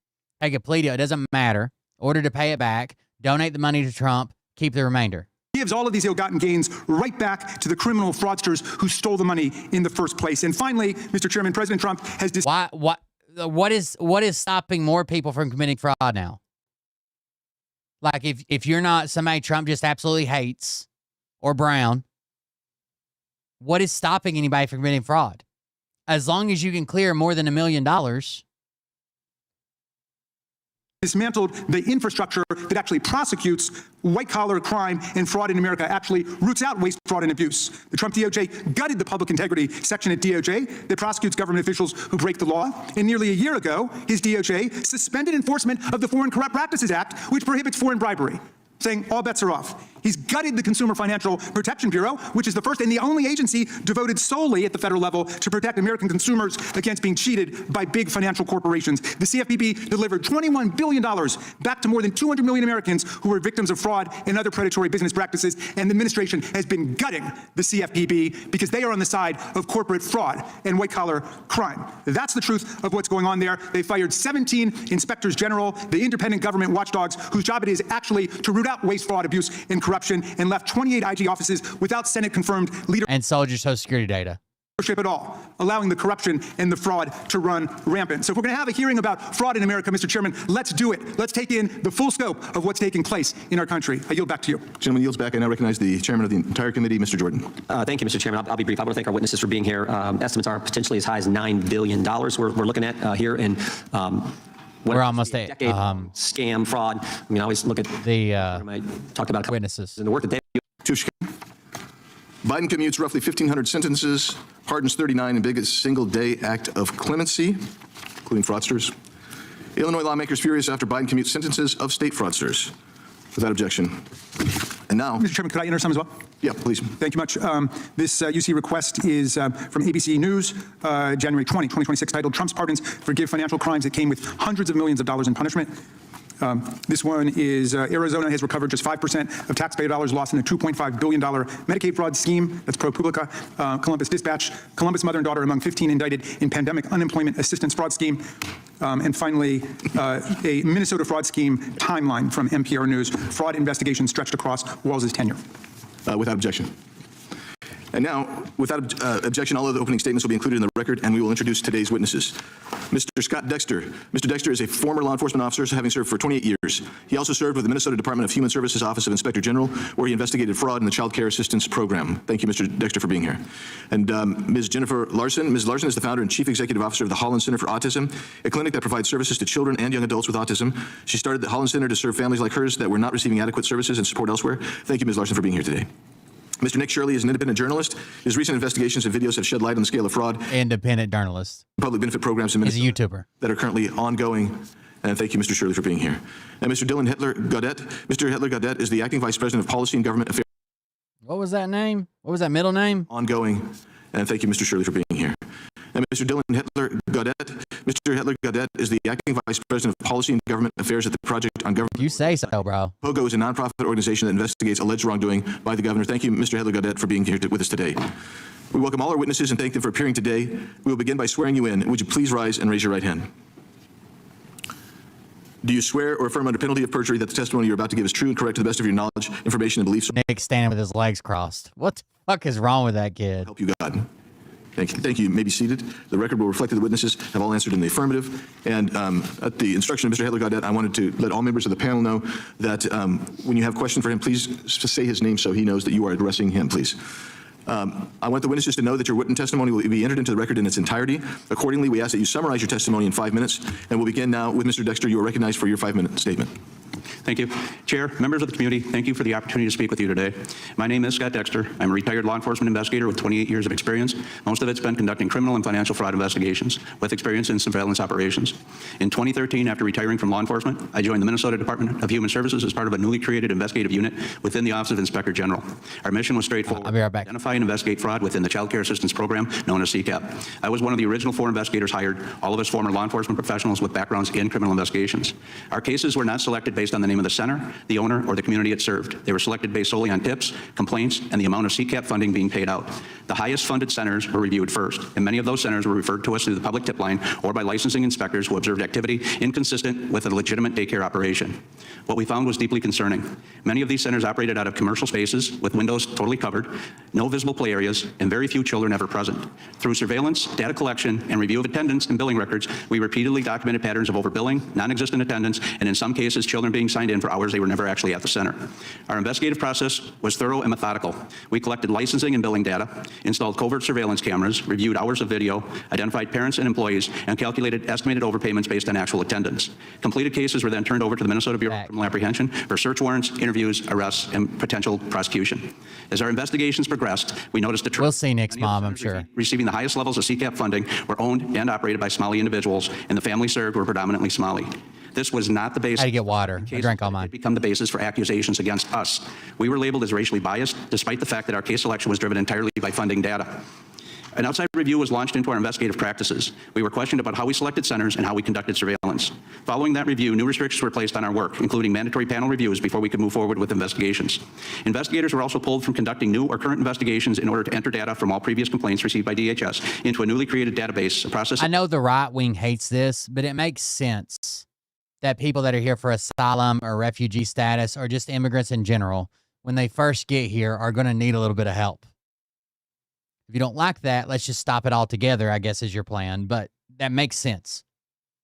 take a plea deal, it doesn't matter. Order to pay it back, donate the money to Trump, keep the remainder. Gives all of these ill-gotten gains right back to the criminal fraudsters who stole the money in the first place. And finally, Mr. Chairman, President Trump has... What is stopping more people from committing fraud now? Like if you're not somebody Trump just absolutely hates or Brown, what is stopping anybody from committing fraud? As long as you can clear more than $1 million. dismantled the infrastructure that actually prosecutes white-collar crime and fraud in America, actually roots out waste, fraud, and abuse. The Trump DOJ gutted the public integrity section at DOJ that prosecutes government officials who break the law. And nearly a year ago, his DOJ suspended enforcement of the Foreign Corrupt Practices Act, which prohibits foreign bribery, saying all bets are off. He's gutted the Consumer Financial Protection Bureau, which is the first and the only agency devoted solely at the federal level to protect American consumers against being cheated by big financial corporations. The CFPB delivered $21 billion back to more than 200 million Americans who were victims of fraud and other predatory business practices, and the administration has been gutting the CFPB because they are on the side of corporate fraud and white-collar crime. That's the truth of what's going on there. They fired 17 inspectors general, the independent government watchdogs, whose job it is actually to root out waste, fraud, abuse, and corruption, and left 28 IG offices without Senate-confirmed leadership. And sold your Social Security data. At all, allowing the corruption and the fraud to run rampant. So if we're going to have a hearing about fraud in America, Mr. Chairman, let's do it. Let's take in the full scope of what's taking place in our country. I yield back to you. Gentleman yields back. I now recognize the chairman of the entire committee, Mr. Jordan. Thank you, Mr. Chairman. I'll be brief. I want to thank our witnesses for being here. Estimates are potentially as high as $9 billion we're looking at here in we're almost a decade scam fraud. I mean, I always look at the I talked about witnesses and the work that they do. Biden commutes roughly 1,500 sentences, pardons 39 in biggest single-day act of clemency, including fraudsters. Illinois lawmakers furious after Biden commutes sentences of state fraudsters. Without objection. And now, Mr. Chairman, could I enter some as well? Yeah, please. Thank you much. This UC request is from ABC News, January 20, 2026, titled Trump's Pardons Forgive Financial Crimes that Came with Hundreds of Millions of Dollars in Punishment. This one is Arizona has recovered just 5% of taxpayer dollars lost in a $2.5 billion Medicaid fraud scheme. That's ProPublica. Columbus Dispatch, Columbus mother and daughter among 15 indicted in pandemic unemployment assistance fraud scheme. And finally, a Minnesota fraud scheme timeline from NPR News. Fraud investigation stretched across Walz's tenure. Without objection. And now, without objection, all of the opening statements will be included in the record, and we will introduce today's witnesses. Mr. Scott Dexter. Mr. Dexter is a former law enforcement officer, having served for 28 years. He also served with the Minnesota Department of Human Services Office of Inspector General, where he investigated fraud in the Child Care Assistance Program. Thank you, Mr. Dexter, for being here. And Ms. Jennifer Larson. Ms. Larson is the founder and chief executive officer of the Holland Center for Autism, a clinic that provides services to children and young adults with autism. She started the Holland Center to serve families like hers that were not receiving adequate services and support elsewhere. Thank you, Ms. Larson, for being here today. Mr. Nick Shirley is an independent journalist. His recent investigations and videos have shed light on the scale of fraud. Independent journalist. Public benefit programs in Minnesota. He's a YouTuber. That are currently ongoing. And thank you, Mr. Shirley, for being here. And Mr. Dylan Hitler-Gaudet. Mr. Hitler-Gaudet is the acting vice president of policy and government affairs. What was that name? What was that middle name? Ongoing. And thank you, Mr. Shirley, for being here. And Mr. Dylan Hitler-Gaudet. Mr. Hitler-Gaudet is the acting vice president of policy and government affairs at the Project on Government. You say so, bro. POGO is a nonprofit organization that investigates alleged wrongdoing by the governor. Thank you, Mr. Hitler-Gaudet, for being here with us today. We welcome all our witnesses and thank them for appearing today. We will begin by swearing you in. Would you please rise and raise your right hand? Do you swear or affirm under penalty of perjury that the testimony you're about to give is true and correct to the best of your knowledge, information, and beliefs? Nick standing with his legs crossed. What the fuck is wrong with that kid? Help you God. Thank you. Thank you. You may be seated. The record will reflect that the witnesses have all answered in the affirmative. And at the instruction of Mr. Hitler-Gaudet, I wanted to let all members of the panel know that when you have questions for him, please say his name so he knows that you are addressing him, please. I want the witnesses to know that your written testimony will be entered into the record in its entirety. Accordingly, we ask that you summarize your testimony in 5 minutes. And we'll begin now with Mr. Dexter. You are recognized for your 5-minute statement. Thank you. Chair, members of the community, thank you for the opportunity to speak with you today. My name is Scott Dexter. I'm a retired law enforcement investigator with 28 years of experience. Most of it's been conducting criminal and financial fraud investigations with experience in surveillance operations. In 2013, after retiring from law enforcement, I joined the Minnesota Department of Human Services as part of a newly created investigative unit within the Office of Inspector General. Our mission was straightforward. I'll be right back. Identify and investigate fraud within the Child Care Assistance Program, known as CCAP. I was one of the original 4 investigators hired, all of us former law enforcement professionals with backgrounds in criminal investigations. Our cases were not selected based on the name of the center, the owner, or the community it served. They were selected based solely on tips, complaints, and the amount of CCAP funding being paid out. The highest funded centers were reviewed first, and many of those centers were referred to us through the public tip line or by licensing inspectors who observed activity inconsistent with a legitimate daycare operation. What we found was deeply concerning. Many of these centers operated out of commercial spaces with windows totally covered, no visible play areas, and very few children ever present. Through surveillance, data collection, and review of attendance and billing records, we repeatedly documented patterns of overbilling, non-existent attendance, and in some cases, children being signed signed in for hours they were never actually at the center. Our investigative process was thorough and methodical. We collected licensing and billing data, installed covert surveillance cameras, reviewed hours of video, identified parents and employees, and calculated estimated overpayments based on actual attendance. Completed cases were then turned over to the Minnesota Bureau of Criminal Apprehension for search warrants, interviews, arrests, and potential prosecution. As our investigations progressed, we noticed a trend. We'll see Nick's mom, I'm sure. Receiving the highest levels of CCAP funding were owned and operated by Somali individuals, and the families served were predominantly Somali. This was not the basis. I had to get water. I drank all mine. Become the basis for accusations against us. We were labeled as racially biased, despite the fact that our case selection was driven entirely by funding data. An outside review was launched into our investigative practices. We were questioned about how we selected centers and how we conducted surveillance. Following that review, new restrictions were placed on our work, including mandatory panel reviews before we could move forward with investigations. Investigators were also pulled from conducting new or current investigations in order to enter data from all previous complaints received by DHS into a newly created database, a process. I know the right wing hates this, but it makes sense that people that are here for asylum or refugee status or just immigrants in general, when they first get here, are going to need a little bit of help. If you don't like that, let's just stop it altogether, I guess is your plan, but that makes sense.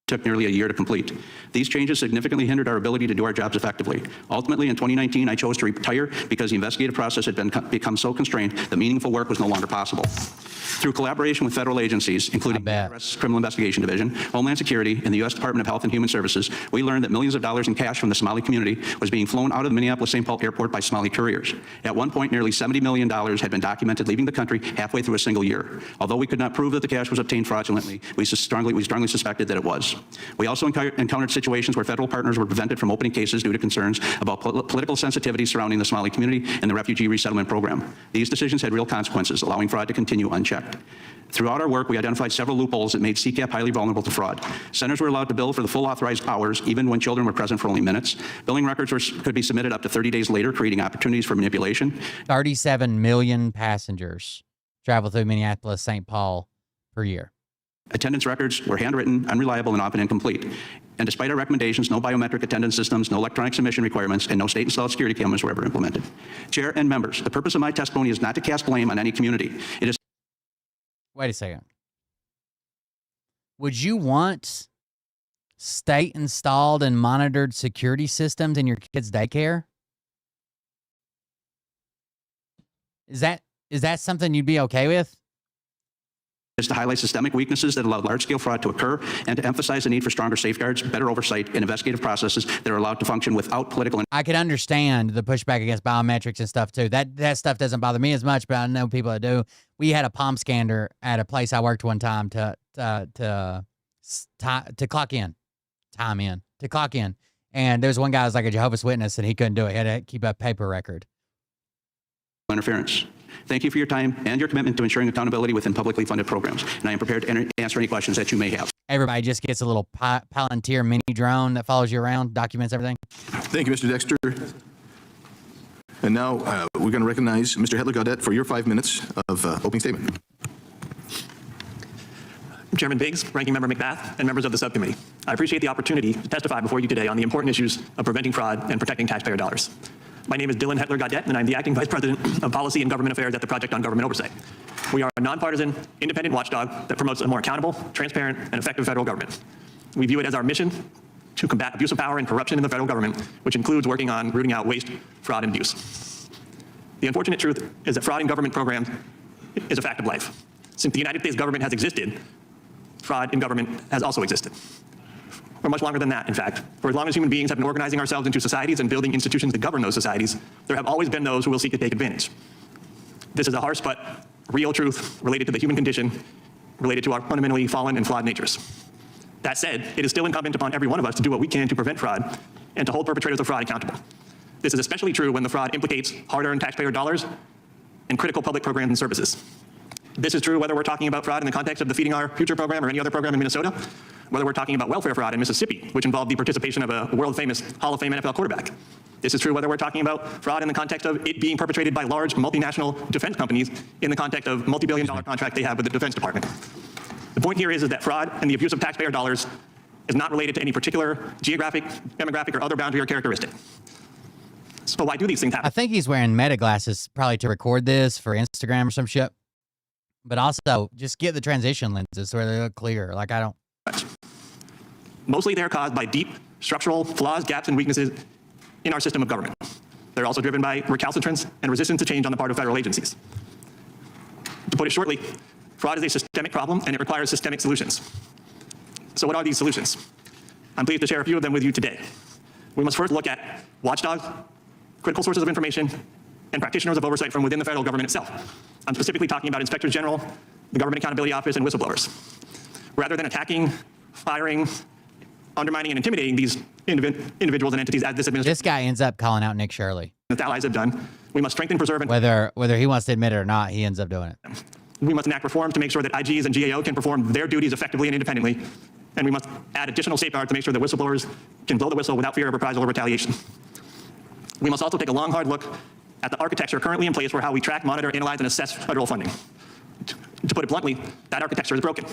Took nearly a year to complete. These changes significantly hindered our ability to do our jobs effectively. Ultimately, in 2019, I chose to retire because the investigative process had become so constrained that meaningful work was no longer possible. Through collaboration with federal agencies, including the IRS Criminal Investigation Division, Homeland Security, and the U.S. Department of Health and Human Services, we learned that millions of dollars in cash from the Somali community was being flown out of the Minneapolis-St. Paul airport by Somali couriers. At one point, nearly $70 million had been documented leaving the country halfway through a single year. Although we could not prove that the cash was obtained fraudulently, we strongly suspected that it was. We also encountered situations where federal partners were prevented from opening cases due to concerns about political sensitivity surrounding the Somali community and the refugee resettlement program. These decisions had real consequences, allowing fraud to continue unchecked. Throughout our work, we identified several loopholes that made CCAP highly vulnerable to fraud. Centers were allowed to bill for the full authorized hours, even when children were present for only minutes. Billing records could be submitted up to 30 days later, creating opportunities for manipulation. 37 million passengers travel through Minneapolis-St. Paul per year. Attendance records were handwritten, unreliable, and often incomplete. And despite our recommendations, no biometric attendance systems, no electronic submission requirements, and no state-installed security cameras were ever implemented. Chair and members, the purpose of my testimony is not to cast blame on any community. It is. Wait a second. Would you want state-installed and monitored security systems in your kid's daycare? Is that something you'd be okay with? Is to highlight systemic weaknesses that allow large-scale fraud to occur and to emphasize the need for stronger safeguards, better oversight, and investigative processes that are allowed to function without political. I could understand the pushback against biometrics and stuff too. That stuff doesn't bother me as much, but I know people that do. We had a palm scanner at a place I worked one time to clock in, to clock in. And there was one guy who was like a Jehovah's Witness, and he couldn't do it. He had to keep a paper record. Interference. Thank you for your time and your commitment to ensuring accountability within publicly funded programs. And I am prepared to answer any questions that you may have. Everybody just gets a little Palantir mini drone that follows you around, documents everything. Thank you, Mr. Dexter. And now we're going to recognize Mr. Hetler-Gaudet for your 5 minutes of opening statement. Chairman Biggs, Ranking Member McMath, and members of the subcommittee. I appreciate the opportunity to testify before you today on the important issues of preventing fraud and protecting taxpayer dollars. My name is Dylan Hetler-Gaudet, and I'm the Acting Vice President of Policy and Government Affairs at the Project on Government Oversight. We are a nonpartisan, independent watchdog that promotes a more accountable, transparent, and effective federal government. We view it as our mission to combat abuse of power and corruption in the federal government, which includes working on rooting out waste, fraud, and abuse. The unfortunate truth is that fraud in government programs is a fact of life. Since the United States government has existed, fraud in government has also existed. For much longer than that, in fact. For as long as human beings have been organizing ourselves into societies and building institutions that govern those societies, there have always been those who will seek to take advantage. This is a harsh but real truth related to the human condition, related to our fundamentally fallen and flawed natures. That said, it is still incumbent upon every one of us to do what we can to prevent fraud and to hold perpetrators of fraud accountable. This is especially true when the fraud implicates hard-earned taxpayer dollars and critical public programs and services. This is true whether we're talking about fraud in the context of the Feeding Our Future program or any other program in Minnesota, whether we're talking about welfare fraud in Mississippi, which involved the participation of a world-famous Hall of Fame NFL quarterback. This is true whether we're talking about fraud in the context of it being perpetrated by large multinational defense companies in the context of multi-billion-dollar contract they have with the Defense Department. The point here is that fraud and the abuse of taxpayer dollars is not related to any particular geographic, demographic, or other boundary or characteristic. So why do these things happen? I think he's wearing meta glasses probably to record this for Instagram or some shit. But also, just get the transition lenses so they look clear. Like, I don't... Mostly they're caused by deep structural flaws, gaps, and weaknesses in our system of government. They're also driven by recalcitrance and resistance to change on the part of federal agencies. To put it shortly, fraud is a systemic problem and it requires systemic solutions. So what are these solutions? I'm pleased to share a few of them with you today. We must first look at watchdogs, critical sources of information, and practitioners of oversight from within the federal government itself. I'm specifically talking about inspectors general, the Government Accountability Office, and whistleblowers. Rather than attacking, firing, undermining, and intimidating these individuals and entities as this administration, This guy ends up calling out Nick Shirley. its allies have done, we must strengthen, preserve, and Whether he wants to admit it or not, he ends up doing it. we must enact reforms to make sure that IGs and GAO can perform their duties effectively and independently, and we must add additional safeguards to make sure that whistleblowers can blow the whistle without fear of reprisal or retaliation. We must also take a long, hard look at the architecture currently in place for how we track, monitor, analyze, and assess federal funding. To put it bluntly, that architecture is broken.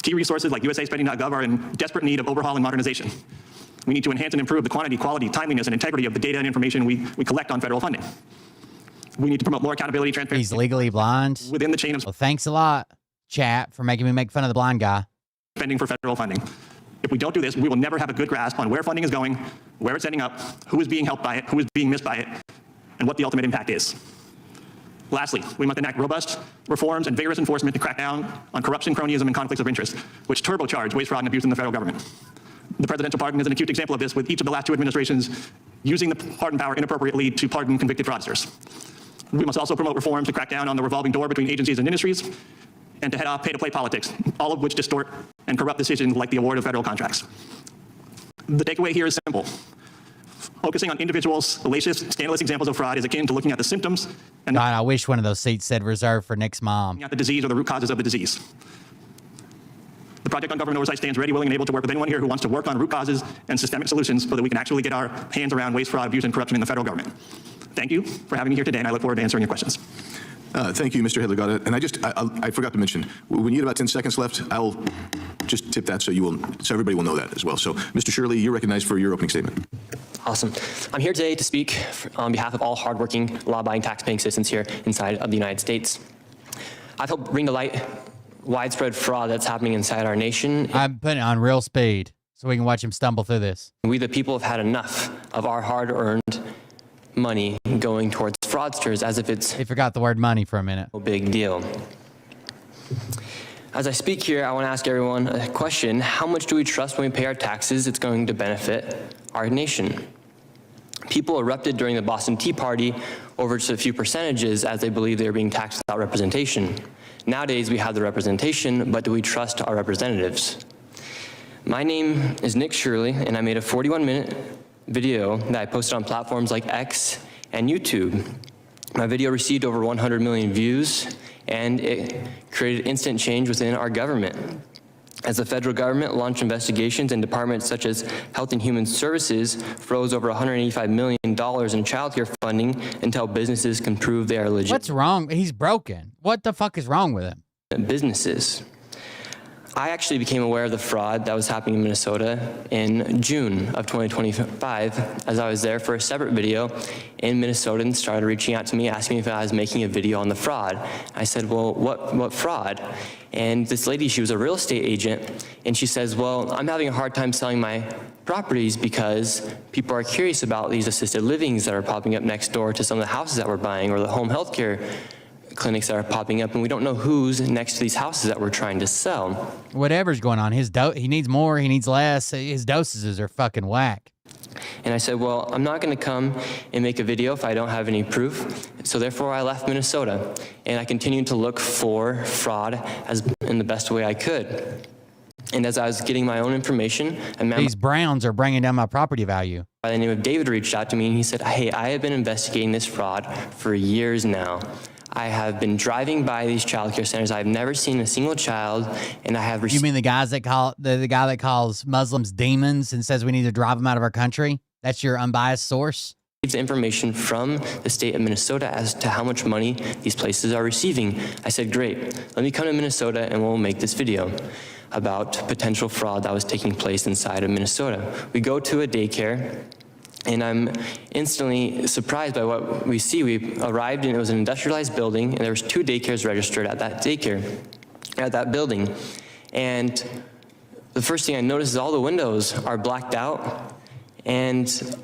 Key resources like USAspending.gov are in desperate need of overhaul and modernization. We need to enhance and improve the quantity, quality, timeliness, and integrity of the data and information we collect on federal funding. We need to promote more accountability, transparency. He's legally blind. Within the chain of. Well, thanks a lot, chat, for making me make fun of the blind guy. Spending for federal funding. If we don't do this, we will never have a good grasp on where funding is going, where it's ending up, who is being helped by it, who is being missed by it, and what the ultimate impact is. Lastly, we must enact robust reforms and vigorous enforcement to crack down on corruption, cronyism, and conflicts of interest, which turbocharge waste, fraud, and abuse in the federal government. The presidential pardon is an acute example of this, with each of the last two administrations using the pardon power inappropriately to pardon convicted fraudsters. We must also promote reforms to crack down on the revolving door between agencies and industries, and to head off pay-to-play politics, all of which distort and corrupt decisions like the award of federal contracts. The takeaway here is simple. Focusing on individuals' salacious, scandalous examples of fraud is akin to looking at the symptoms and God, I wish one of those seats said reserved for Nick's mom. at the disease or the root causes of the disease. The Project on Government Oversight stands ready, willing, and able to work with anyone here who wants to work on root causes and systemic solutions so that we can actually get our hands around waste, fraud, abuse, and corruption in the federal government. Thank you for having me here today, and I look forward to answering your questions. Thank you, Mr. Hedler. And I forgot to mention, when you get about 10 seconds left, I'll just tip that so everybody will know that as well. So, Mr. Shirley, you're recognized for your opening statement. Awesome. I'm here today to speak on behalf of all hardworking, law-abiding, tax-paying citizens here inside of the United States. I've helped bring to light widespread fraud that's happening inside our nation. I'm putting it on real speed so we can watch him stumble through this. We, the people, have had enough of our hard-earned money going towards fraudsters as if it's... He forgot the word money for a minute. No big deal. As I speak here, I want to ask everyone a question. How much do we trust when we pay our taxes it's going to benefit our nation? People erupted during the Boston Tea Party over just a few percentages as they believed they were being taxed without representation. Nowadays, we have the representation, but do we trust our representatives? My name is Nick Shirley, and I made a 41-minute video that I posted on platforms like X and YouTube. My video received over 100 million views, and it created instant change within our government. As the federal government launched investigations in departments such as Health and Human Services froze over $185 million in child care funding until businesses can prove they are legit. What's wrong? He's broken. What the fuck is wrong with him? Businesses. I actually became aware of the fraud that was happening in Minnesota in June of 2025 as I was there for a separate video in Minnesota and started reaching out to me, asking me if I was making a video on the fraud. I said, well, what fraud? And this lady, she was a real estate agent, and she says, well, I'm having a hard time selling my properties because people are curious about these assisted livings that are popping up next door to some of the houses that we're buying or the home health care clinics that are popping up, and we don't know who's next to these houses that we're trying to sell. Whatever's going on, he needs more, he needs less. His dosages are fucking whack. And I said, well, I'm not going to come and make a video if I don't have any proof. So therefore, I left Minnesota, and I continued to look for fraud in the best way I could. And as I was getting my own information, these Browns are bringing down my property value. By the name of David reached out to me, and he said, hey, I have been investigating this fraud for years now. I have been driving by these child care centers. I've never seen a single child, and I have... You mean the guys that call the guy that calls Muslims demons and says we need to drive them out of our country? That's your unbiased source? Information from the state of Minnesota as to how much money these places are receiving. I said, great, let me come to Minnesota and we'll make this video about potential fraud that was taking place inside of Minnesota. We go to a daycare, and I'm instantly surprised by what we see. We arrived, and it was an industrialized building, and there was 2 daycares registered at that building. And the first thing I noticed is all the windows are blacked out, and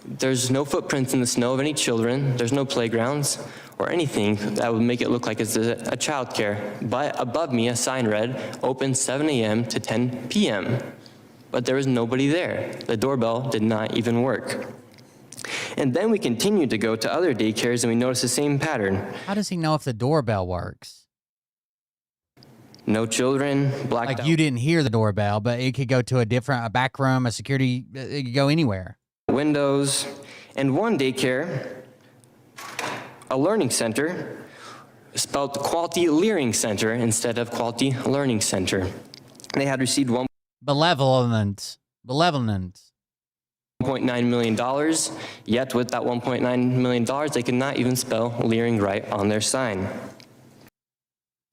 There's no footprints in the snow of any children. There's no playgrounds or anything that would make it look like it's a child care. But above me, a sign read, open 7 a.m. to 10 p.m. But there was nobody there. The doorbell did not even work. And then we continued to go to other daycares and we noticed the same pattern. How does he know if the doorbell works? No children, blacked out. Like you didn't hear the doorbell, but it could go to a back room, a security, it could go anywhere. Windows, and one daycare, a learning center, spelled Quality Learning Center instead of Quality Learning Center. They had received Benevolent. $1.9 million, yet with that $1.9 million, they could not even spell Leering right on their sign.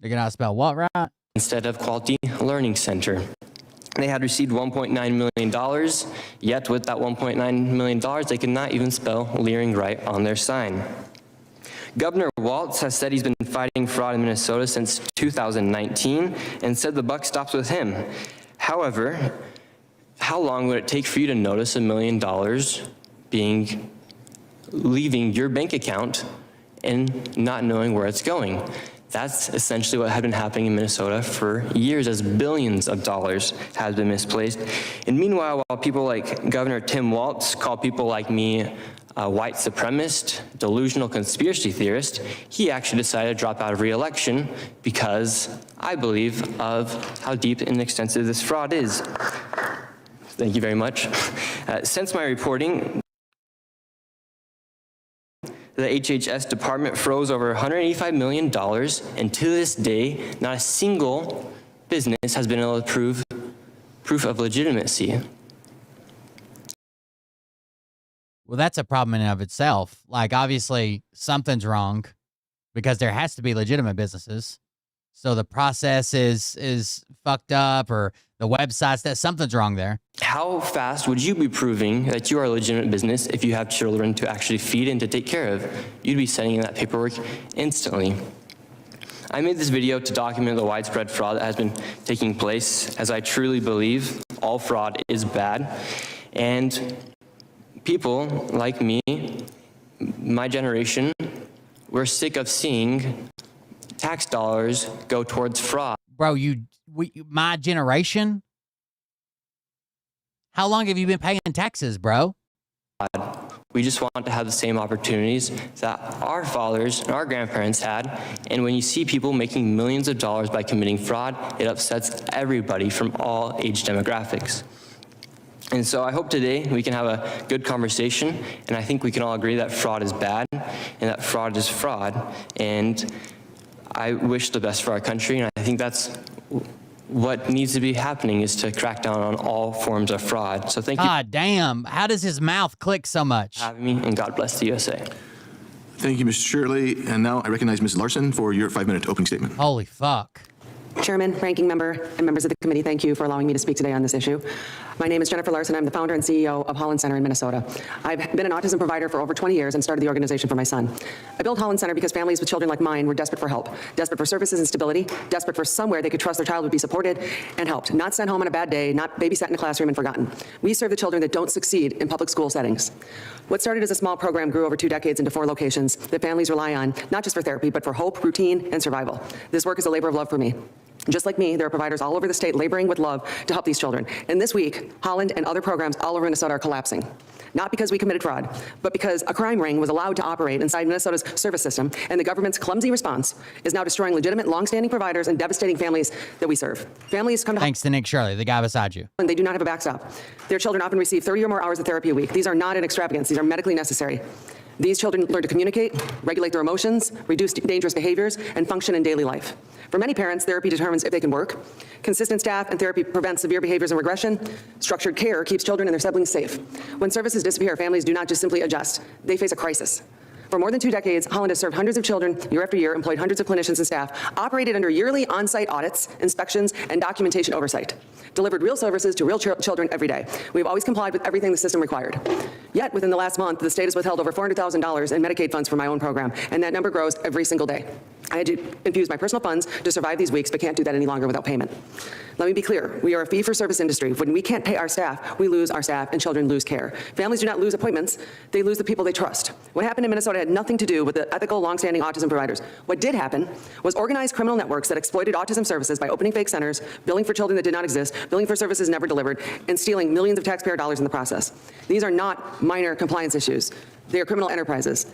They cannot spell what right? Instead of Quality Learning Center. They had received $1.9 million, yet with that $1.9 million, they could not even spell Leering right on their sign. Governor Walz has said he's been fighting fraud in Minnesota since 2019 and said the buck stops with him. However, how long would it take for you to notice $1 million leaving your bank account and not knowing where it's going? That's essentially what had been happening in Minnesota for years as billions of dollars has been misplaced. And meanwhile, while people like Governor Tim Walz call people like me a white supremacist, delusional conspiracy theorist, he actually decided to drop out of re-election because I believe of how deep and extensive this fraud is. Thank you very much. Since my reporting, the HHS department froze over $185 million, and to this day, not a single business has been able to prove proof of legitimacy. Well, that's a problem in and of itself. Like, obviously, something's wrong because there has to be legitimate businesses. So the process is fucked up, or the websites, that something's wrong there. How fast would you be proving that you are a legitimate business if you have children to actually feed and to take care of? You'd be sending in that paperwork instantly. I made this video to document the widespread fraud that has been taking place, as I truly believe all fraud is bad. And people like me, my generation, we're sick of seeing tax dollars go towards fraud. Bro, my generation? How long have you been paying taxes, bro? We just want to have the same opportunities that our fathers and our grandparents had. And when you see people making millions of dollars by committing fraud, it upsets everybody from all age demographics. And so I hope today we can have a good conversation, and I think we can all agree that fraud is bad and that fraud is fraud. And I wish the best for our country, and I think that's what needs to be happening, is to crack down on all forms of fraud. So thank you. God damn, how does his mouth click so much? For having me, and God bless the USA. Thank you, Mr. Shirley. And now I recognize Ms. Larson for your 5-minute opening statement. Holy fuck. Chairman, ranking member, and members of the committee, thank you for allowing me to speak today on this issue. My name is Jennifer Larson. I'm the founder and CEO of Holland Center in Minnesota. I've been an autism provider for over 20 years and started the organization for my son. I built Holland Center because families with children like mine were desperate for help, desperate for services and stability, desperate for somewhere they could trust their child would be supported and helped, not sent home on a bad day, not babysat in a classroom and forgotten. We serve the children that don't succeed in public school settings. What started as a small program grew over 2 decades into 4 locations that families rely on, not just for therapy, but for hope, routine, and survival. This work is a labor of love for me. Just like me, there are providers all over the state laboring with love to help these children. And this week, Holland and other programs all over Minnesota are collapsing. Not because we committed fraud, but because a crime ring was allowed to operate inside Minnesota's service system, and the government's clumsy response is now destroying legitimate, long-standing providers and devastating families that we serve. Families come to Thanks to Nick Shirley, the guy beside you. And they do not have a backstop. Their children often receive 30 or more hours of therapy a week. These are not an extravagance. These are medically necessary. These children learn to communicate, regulate their emotions, reduce dangerous behaviors, and function in daily life. For many parents, therapy determines if they can work. Consistent staff and therapy prevents severe behaviors and regression. Structured care keeps children and their siblings safe. When services disappear, families do not just simply adjust. They face a crisis. For more than 2 decades, Holland has served hundreds of children year after year, employed hundreds of clinicians and staff, operated under yearly on-site audits, inspections, and documentation oversight, delivered real services to real children every day. We've always complied with everything the system required. Yet, within the last month, the state has withheld over $400,000 in Medicaid funds for my own program, and that number grows every single day. I had to infuse my personal funds to survive these weeks, but can't do that any longer without payment. Let me be clear. We are a fee-for-service industry. When we can't pay our staff, we lose our staff, and children lose care. Families do not lose appointments. They lose the people they trust. What happened in Minnesota had nothing to do with the ethical, longstanding autism providers. What did happen was organized criminal networks that exploited autism services by opening fake centers, billing for children that did not exist, billing for services never delivered, and stealing millions of taxpayer dollars in the process. These are not minor compliance issues. They are criminal enterprises.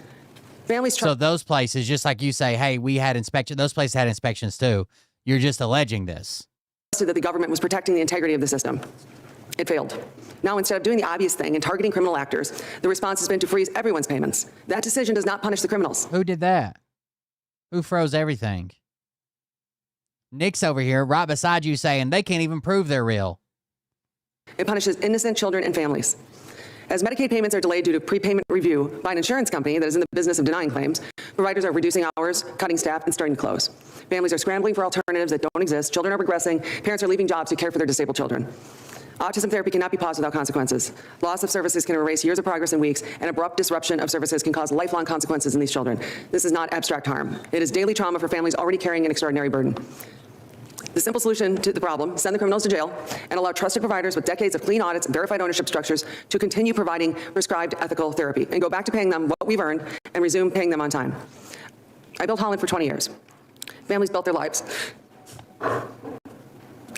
Families so those places, just like you say, hey, we had inspection, those places had inspections too. You're just alleging this. That the government was protecting the integrity of the system. It failed. Now, instead of doing the obvious thing and targeting criminal actors, the response has been to freeze everyone's payments. That decision does not punish the criminals. Who did that? Who froze everything? Nick's over here right beside you saying they can't even prove they're real. It punishes innocent children and families. As Medicaid payments are delayed due to prepayment review by an insurance company that is in the business of denying claims, providers are reducing hours, cutting staff, and starting to close. Families are scrambling for alternatives that don't exist. Children are regressing. Parents are leaving jobs to care for their disabled children. Autism therapy cannot be paused without consequences. Loss of services can erase years of progress in weeks, and abrupt disruption of services can cause lifelong consequences in these children. This is not abstract harm. It is daily trauma for families already carrying an extraordinary burden. The simple solution to the problem, send the criminals to jail and allow trusted providers with decades of clean audits and verified ownership structures to continue providing prescribed ethical therapy and go back to paying them what we've earned and resume paying them on time. I built Holland for 20 years. Families built their lives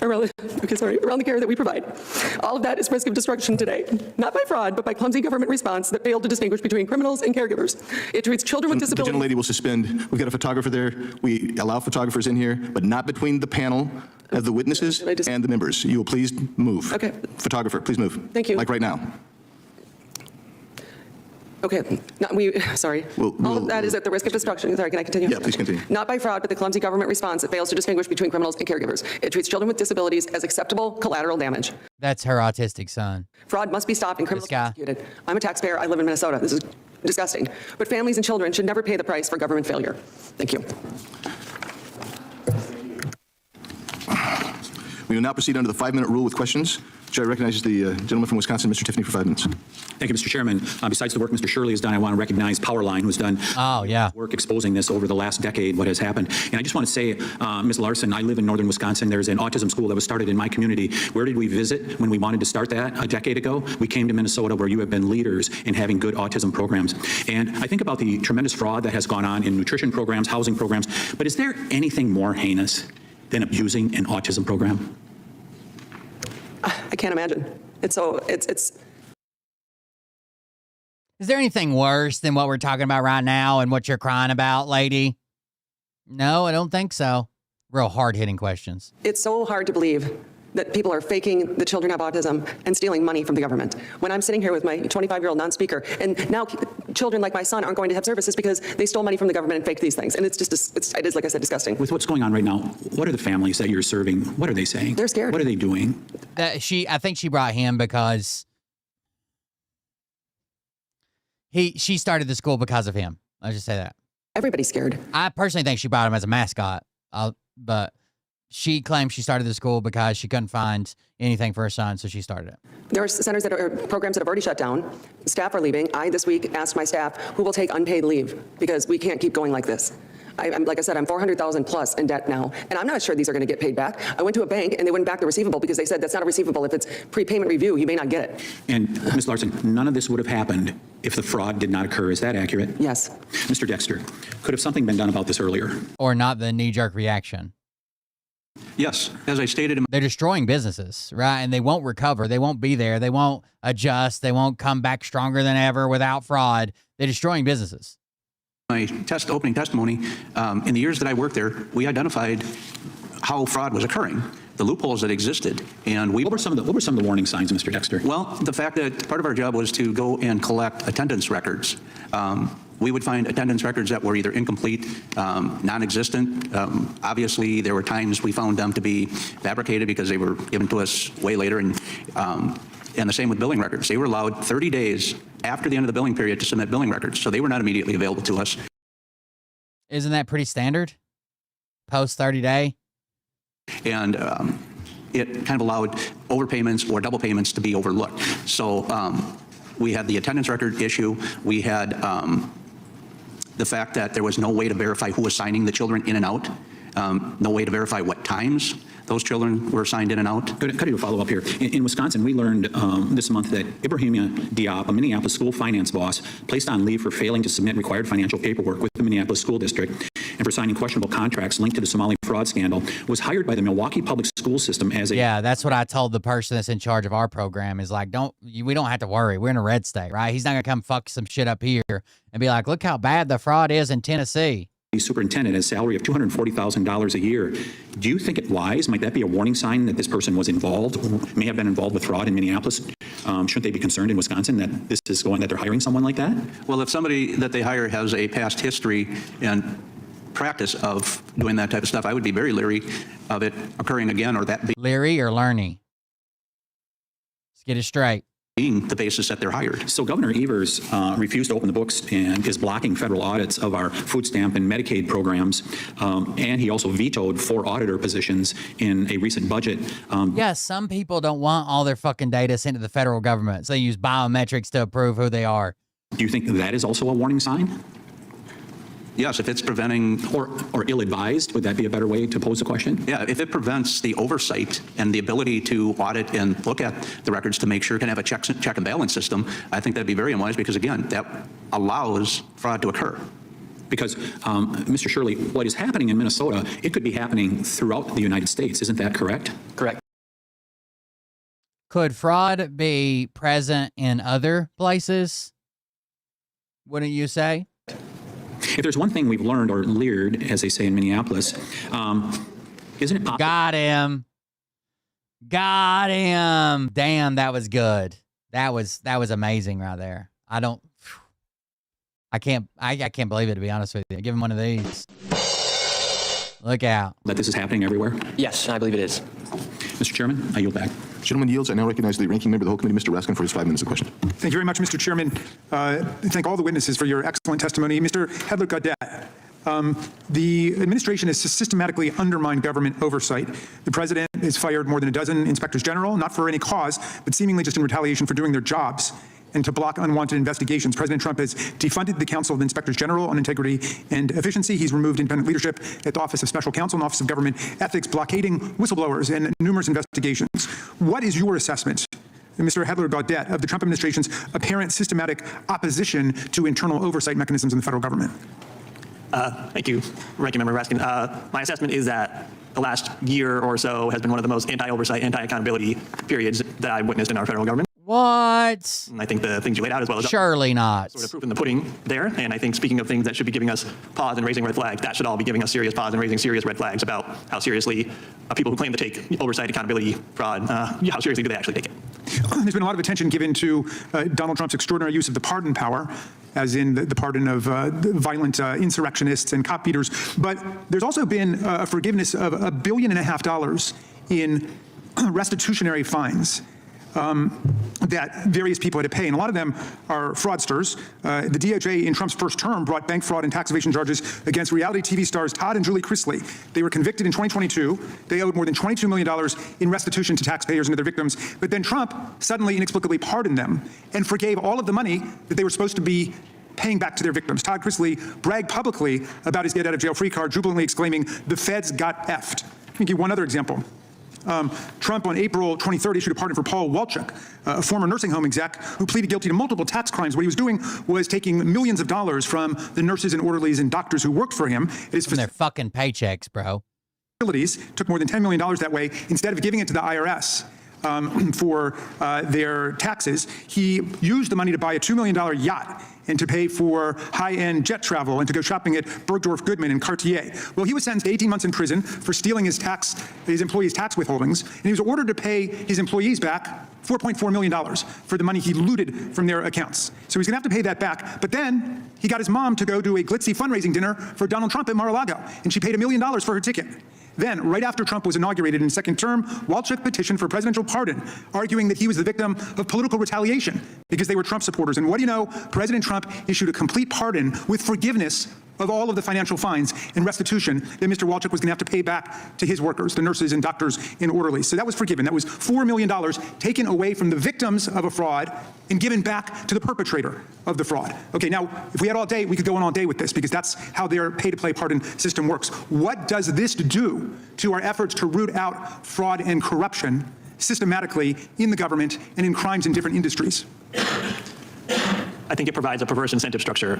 around the care that we provide. All of that is risk of destruction today, not by fraud, but by clumsy government response that failed to distinguish between criminals and caregivers. It treats children with disabilities. The gentlelady will suspend. We've got a photographer there. We allow photographers in here, but not between the panel of the witnesses and the members. You will please move. Okay. Photographer, please move. Thank you. Like right now. Okay, sorry. All of that is at the risk of destruction. Sorry, can I continue? Yeah, please continue. Not by fraud, but the clumsy government response that fails to distinguish between criminals and caregivers. It treats children with disabilities as acceptable collateral damage. That's her autistic son. Fraud must be stopped and criminals prosecuted. I'm a taxpayer. I live in Minnesota. This is disgusting. But families and children should never pay the price for government failure. Thank you. We will now proceed under the 5-minute rule with questions. Chair recognizes the gentleman from Wisconsin, Mr. Tiffany, for 5 minutes. Thank you, Mr. Chairman. Besides the work Mr. Shirley has done, I want to recognize Powerline, who's done work exposing this over the last decade, what has happened. And I just want to say, Ms. Larson, I live in northern Wisconsin. There's an autism school that was started in my community. Where did we visit when we wanted to start that a decade ago? We came to Minnesota, where you have been leaders in having good autism programs. And I think about the tremendous fraud that has gone on in nutrition programs, housing programs. But is there anything more heinous than abusing an autism program? I can't imagine. It's. Is there anything worse than what we're talking about right now and what you're crying about, lady? No, I don't think so. Real hard-hitting questions. It's so hard to believe that people are faking the children have autism and stealing money from the government. When I'm sitting here with my 25-year-old non-speaker, and now children like my son aren't going to have services because they stole money from the government and faked these things. And it is, like I said, disgusting. With what's going on right now, what are the families that you're serving? What are they saying? They're scared. What are they doing? I think she brought him because she started the school because of him. I'll just say that. Everybody's scared. I personally think she brought him as a mascot, but she claims she started the school because she couldn't find anything for her son, so she started it. There are programs that have already shut down. Staff are leaving. I, this week, asked my staff who will take unpaid leave because we can't keep going like this. Like I said, I'm $400,000 plus in debt now, and I'm not sure these are going to get paid back. I went to a bank, and they wouldn't back the receivable because they said that's not a receivable. If it's prepayment review, you may not get it. And, Ms. Larson, none of this would have happened if the fraud did not occur. Is that accurate? Yes. Mr. Dexter, could have something been done about this earlier? Or not the knee-jerk reaction? Yes, as I stated. They're destroying businesses, right? And they won't recover. They won't be there. They won't adjust. They won't come back stronger than ever without fraud. They're destroying businesses. My opening testimony, in the years that I worked there, we identified how fraud was occurring, the loopholes that existed, and what were some of the warning signs, Mr. Dexter? Well, the fact that part of our job was to go and collect attendance records. We would find attendance records that were either incomplete, non-existent. Obviously, there were times we found them to be fabricated because they were given to us way later, and the same with billing records. They were allowed 30 days after the end of the billing period to submit billing records, so they were not immediately available to us. Isn't that pretty standard? Post 30 day? And it kind of allowed overpayments or double payments to be overlooked. So we had the attendance record issue. We had the fact that there was no way to verify who was signing the children in and out, no way to verify what times those children were signed in and out. Could I do a follow-up here? In Wisconsin, we learned this month that Ibrahima Diop, a Minneapolis school finance boss, placed on leave for failing to submit required financial paperwork with the Minneapolis School District and for signing questionable contracts linked to the Somali fraud scandal, was hired by the Milwaukee Public School System as a... Yeah, that's what I told the person that's in charge of our program is like, we don't have to worry. We're in a red state, right? He's not going to come fuck some shit up here and be like, look how bad the fraud is in Tennessee. Superintendent has a salary of $240,000 a year. Do you think it wise? Might that be a warning sign that this person was involved, or may have been involved with fraud in Minneapolis? Shouldn't they be concerned in Wisconsin that this is that they're hiring someone like that? Well, if somebody that they hire has a past history and practice of doing that type of stuff, I would be very leery of it occurring again, or that leery or learny. Let's get it straight. Being the basis that they're hired. So Governor Evers refused to open the books and is blocking federal audits of our food stamp and Medicaid programs. And he also vetoed 4 auditor positions in a recent budget. Yeah, some people don't want all their fucking data sent to the federal government, so they use biometrics to approve who they are. Do you think that is also a warning sign? Yes, if it's preventing... Or ill-advised, would that be a better way to pose the question? Yeah, if it prevents the oversight and the ability to audit and look at the records to make sure it can have a check and balance system, I think that'd be very unwise because, again, that allows fraud to occur. Because, Mr. Shirley, what is happening in Minnesota, it could be happening throughout the United States. Isn't that correct? Correct. Could fraud be present in other places? Wouldn't you say? If there's one thing we've learned or leered, as they say in Minneapolis, isn't it possible? Got him. Got him. Damn, that was good. That was amazing right there. I can't believe it, to be honest with you. Give him one of these. Look out. That this is happening everywhere? Yes, I believe it is. Mr. Chairman, I yield back. Gentleman yields. I now recognize the ranking member of the whole committee, Mr. Raskin, for his 5 minutes of question. Thank you very much, Mr. Chairman. Thank all the witnesses for your excellent testimony. Mr. Hedler-Gaudet, the administration has systematically undermined government oversight. The president has fired more than a dozen inspectors general, not for any cause, but seemingly just in retaliation for doing their jobs. And to block unwanted investigations, President Trump has defunded the Council of Inspectors General on Integrity and Efficiency. He's removed independent leadership at the Office of Special Counsel and Office of Government Ethics, blockading whistleblowers and numerous investigations. What is your assessment, Mr. Hedler-Gaudet, of the Trump administration's apparent systematic opposition to internal oversight mechanisms in the federal government? Thank you, Ranking Member Raskin. My assessment is that the last year or so has been one of the most anti-oversight, anti-accountability periods that I've witnessed in our federal government. What? And I think the things you laid out as well as surely not. Sort of proof in the pudding there. And I think speaking of things that should be giving us pause and raising red flags, that should all be giving us serious pause and raising serious red flags about how seriously people who claim to take oversight, accountability, fraud, how seriously do they actually take it? There's been a lot of attention given to Donald Trump's extraordinary use of the pardon power, as in the pardon of violent insurrectionists and cop beaters. But there's also been a forgiveness of $1.5 billion in restitutionary fines that various people had to pay. And a lot of them are fraudsters. The DOJ in Trump's first term brought bank fraud and tax evasion charges against reality TV stars Todd and Julie Chrisley. They were convicted in 2022. They owed more than $22 million in restitution to taxpayers and to their victims. But then Trump suddenly inexplicably pardoned them and forgave all of the money that they were supposed to be paying back to their victims. Todd Chrisley bragged publicly about his get-out-of-jail-free card, jubilantly exclaiming, "The feds got effed." Let me give you one other example. Trump on April 23rd issued a pardon for Paul Walchuk, a former nursing home exec who pleaded guilty to multiple tax crimes. What he was doing was taking millions of dollars from the nurses and orderlies and doctors who worked for him. From their fucking paychecks, bro. Took more than $10 million that way. Instead of giving it to the IRS for their taxes, he used the money to buy a $2 million yacht and to pay for high-end jet travel and to go shopping at Bergdorf Goodman and Cartier. Well, he was sentenced to 18 months in prison for stealing his employees' tax withholdings, and he was ordered to pay his employees back $4.4 million for the money he looted from their accounts. So he's gonna have to pay that back. But then he got his mom to go to a glitzy fundraising dinner for Donald Trump at Mar-a-Lago, and she paid $1 million for her ticket. Then, right after Trump was inaugurated in his second term, Walchuk petitioned for presidential pardon, arguing that he was the victim of political retaliation because they were Trump supporters. And what do you know? President Trump issued a complete pardon with forgiveness of all of the financial fines and restitution that Mr. Walchuk was going to have to pay back to his workers, the nurses and doctors and orderlies. So that was forgiven. That was $4 million taken away from the victims of a fraud and given back to the perpetrator of the fraud. Okay, now, if we had all day, we could go on all day with this because that's how their pay-to-play pardon system works. What does this do to our efforts to root out fraud and corruption systematically in the government and in crimes in different industries? I think it provides a perverse incentive structure.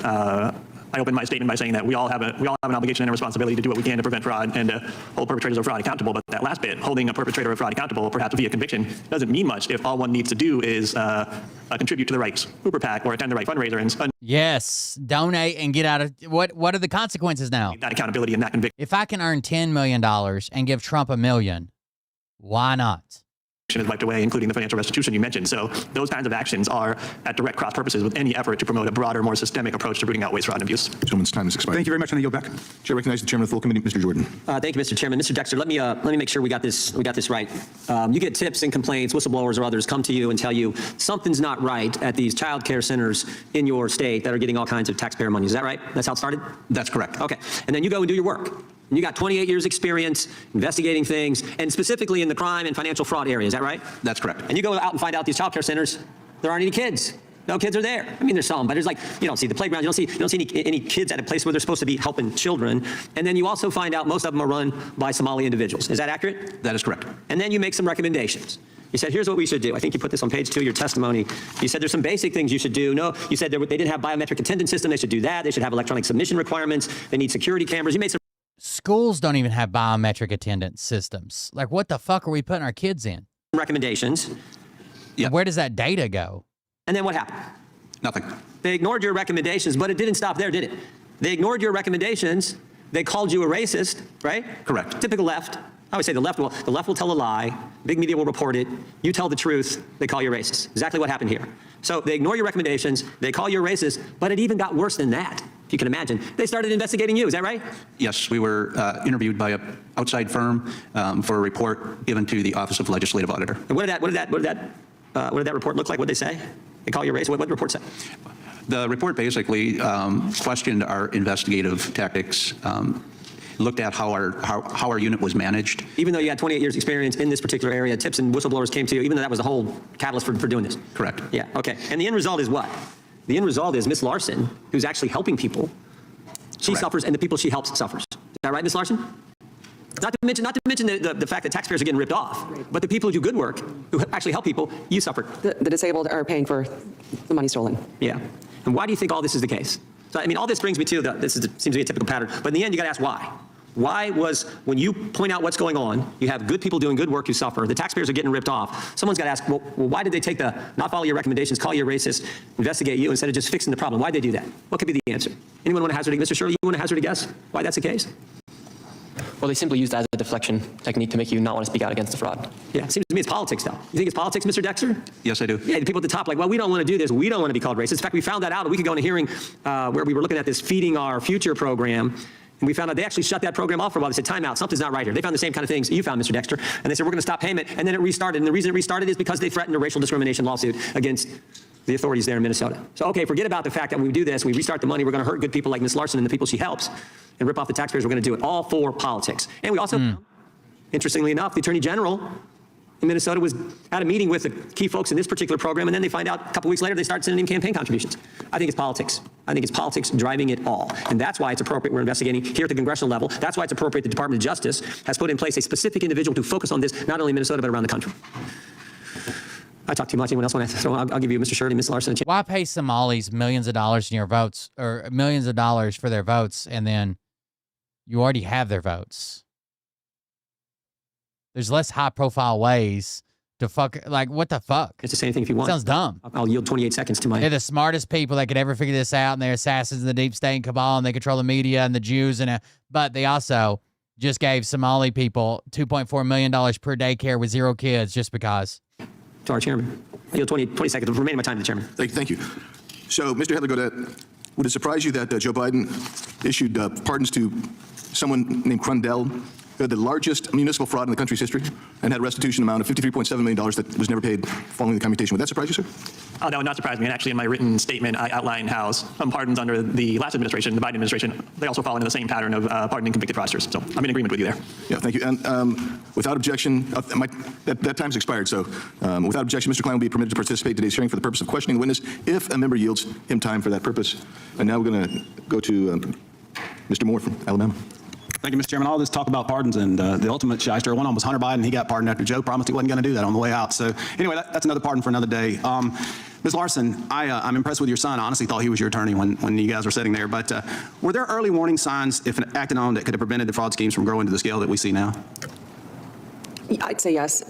I opened my statement by saying that we all have an obligation and a responsibility to do what we can to prevent fraud and to hold perpetrators of fraud accountable. But that last bit, holding a perpetrator of fraud accountable, perhaps via conviction, doesn't mean much if all one needs to do is contribute to the right Uber PAC or attend the right fundraiser. And yes, donate and get out of what are the consequences now? That accountability and that conviction. If I can earn $10 million and give Trump $1 million, why not? Is wiped away, including the financial restitution you mentioned. So those kinds of actions are at direct cross purposes with any effort to promote a broader, more systemic approach to rooting out waste, fraud, and abuse. Gentleman's time has expired. Thank you very much, and I yield back. Chair recognizes the chairman of the full committee, Mr. Jordan. Thank you, Mr. Chairman. Mr. Dexter, let me make sure we got this right. You get tips and complaints, whistleblowers or others come to you and tell you something's not right at these child care centers in your state that are getting all kinds of taxpayer money. Is that right? That's how it started? That's correct. Okay. And then you go and do your work. And you got 28 years experience investigating things, and specifically in the crime and financial fraud area. Is that right? That's correct. And you go out and find out these child care centers, there aren't any kids. No kids are there. I mean, there's some, but there's like, you don't see the playground. You don't see any kids at a place where they're supposed to be helping children. And then you also find out most of them are run by Somali individuals. Is that accurate? That is correct. And then you make some recommendations. You said, here's what we should do. I think you put this on page 2 of your testimony. You said there's some basic things you should do. No, you said they didn't have biometric attendance system. They should do that. They should have electronic submission requirements. They need security cameras. You made some. Schools don't even have biometric attendance systems. Like, what the fuck are we putting our kids in? Recommendations. Yeah. Where does that data go? And then what happened? Nothing. They ignored your recommendations, but it didn't stop there, did it? They ignored your recommendations. They called you a racist, right? Correct. Typical left. I always say the left will tell a lie. Big media will report it. You tell the truth. They call you racist. Exactly what happened here. So they ignore your recommendations. They call you a racist, but it even got worse than that. If you can imagine, they started investigating you. Is that right? Yes, we were interviewed by an outside firm for a report given to the Office of Legislative Auditor. And what did that report look like? What did they say? They call you racist. What did the report say? The report basically questioned our investigative tactics, looked at how our unit was managed. Even though you had 28 years experience in this particular area, tips and whistleblowers came to you, even though that was the whole catalyst for doing this. Correct. Yeah, okay. And the end result is what? The end result is Ms. Larson, who's actually helping people, she suffers and the people she helps suffers. Is that right, Ms. Larson? Not to mention the fact that taxpayers are getting ripped off, but the people who do good work, who actually help people, you suffer. The disabled are paying for the money stolen. Yeah. And why do you think all this is the case? So, I mean, all this brings me to, seems to be a typical pattern, but in the end, you got to ask why. Why was, when you point out what's going on, you have good people doing good work who suffer, the taxpayers are getting ripped off. Someone's got to ask, well, why did they take not follow your recommendations, call you a racist, investigate you instead of just fixing the problem? Why'd they do that? What could be the answer? Anyone want to hazard a guess? Mr. Shirley, you want to hazard a guess why that's the case? Well, they simply used that as a deflection technique to make you not want to speak out against the fraud. Yeah, it seems to me it's politics, though. You think it's politics, Mr. Dexter? Yes, I do. Yeah, the people at the top, like, well, we don't want to do this. We don't want to be called racist. In fact, we found that out a week ago in a hearing where we were looking at this Feeding Our Future program. And we found out they actually shut that program off for a while. They said, time out, something's not right here. They found the same kind of things you found, Mr. Dexter. And they said, we're going to stop payment. And then it restarted. And the reason it restarted is because they threatened a racial discrimination lawsuit against the authorities there in Minnesota. So, okay, forget about the fact that when we do this, we restart the money, we're going to hurt good people like Ms. Larson and the people she helps and rip off the taxpayers. We're going to do it all for politics. And we also, interestingly enough, the Attorney General in Minnesota was at a meeting with the key folks in this particular program, and then they find out a couple weeks later they start sending him campaign contributions. I think it's politics. I think it's politics driving it all. And that's why it's appropriate we're investigating here at the congressional level. That's why it's appropriate the Department of Justice has put in place a specific individual to focus on this, not only in Minnesota, but around the country. I talk too much. Anyone else want to? So I'll give you Mr. Shirley, Ms. Larson. Why pay Somalis millions of dollars in your votes, or millions of dollars for their votes, and then you already have their votes? There's less high-profile ways to fuck, like, what the fuck? It's the same thing if you want. Sounds dumb. I'll yield 28 seconds to my... They're the smartest people that could ever figure this out, and they're assassins in the deep state and cabal, and they control the media and the Jews, but they also just gave Somali people $2.4 million per daycare with 0 kids just because. To our chairman. I yield 20 seconds, remaining my time to the chairman. Thank you. So, Mr. Hedler-Godet, would it surprise you that Joe Biden issued pardons to someone named Crundell who had the largest municipal fraud in the country's history and had a restitution amount of $53.7 million that was never paid following the commutation. Would that surprise you, sir? That would not surprise me. And actually, in my written statement, I outline how some pardons under the last administration, the Biden administration, they also fall into the same pattern of pardoning convicted fraudsters. So I'm in agreement with you there. Yeah, thank you. And without objection, that time's expired. So without objection, Mr. Klein will be permitted to participate in today's hearing for the purpose of questioning the witness if a member yields him time for that purpose. And now we're going to go to Mr. Moore from Alabama. Thank you, Mr. Chairman. All this talk about pardons and the ultimate shyster, one of them was Hunter Biden. He got pardoned after Joe promised he wasn't going to do that on the way out. So anyway, that's another pardon for another day. Ms. Larson, I'm impressed with your son. I honestly thought he was your attorney when you guys were sitting there. But were there early warning signs, if acted on, that could have prevented the fraud schemes from growing to the scale that we see now? I'd say yes.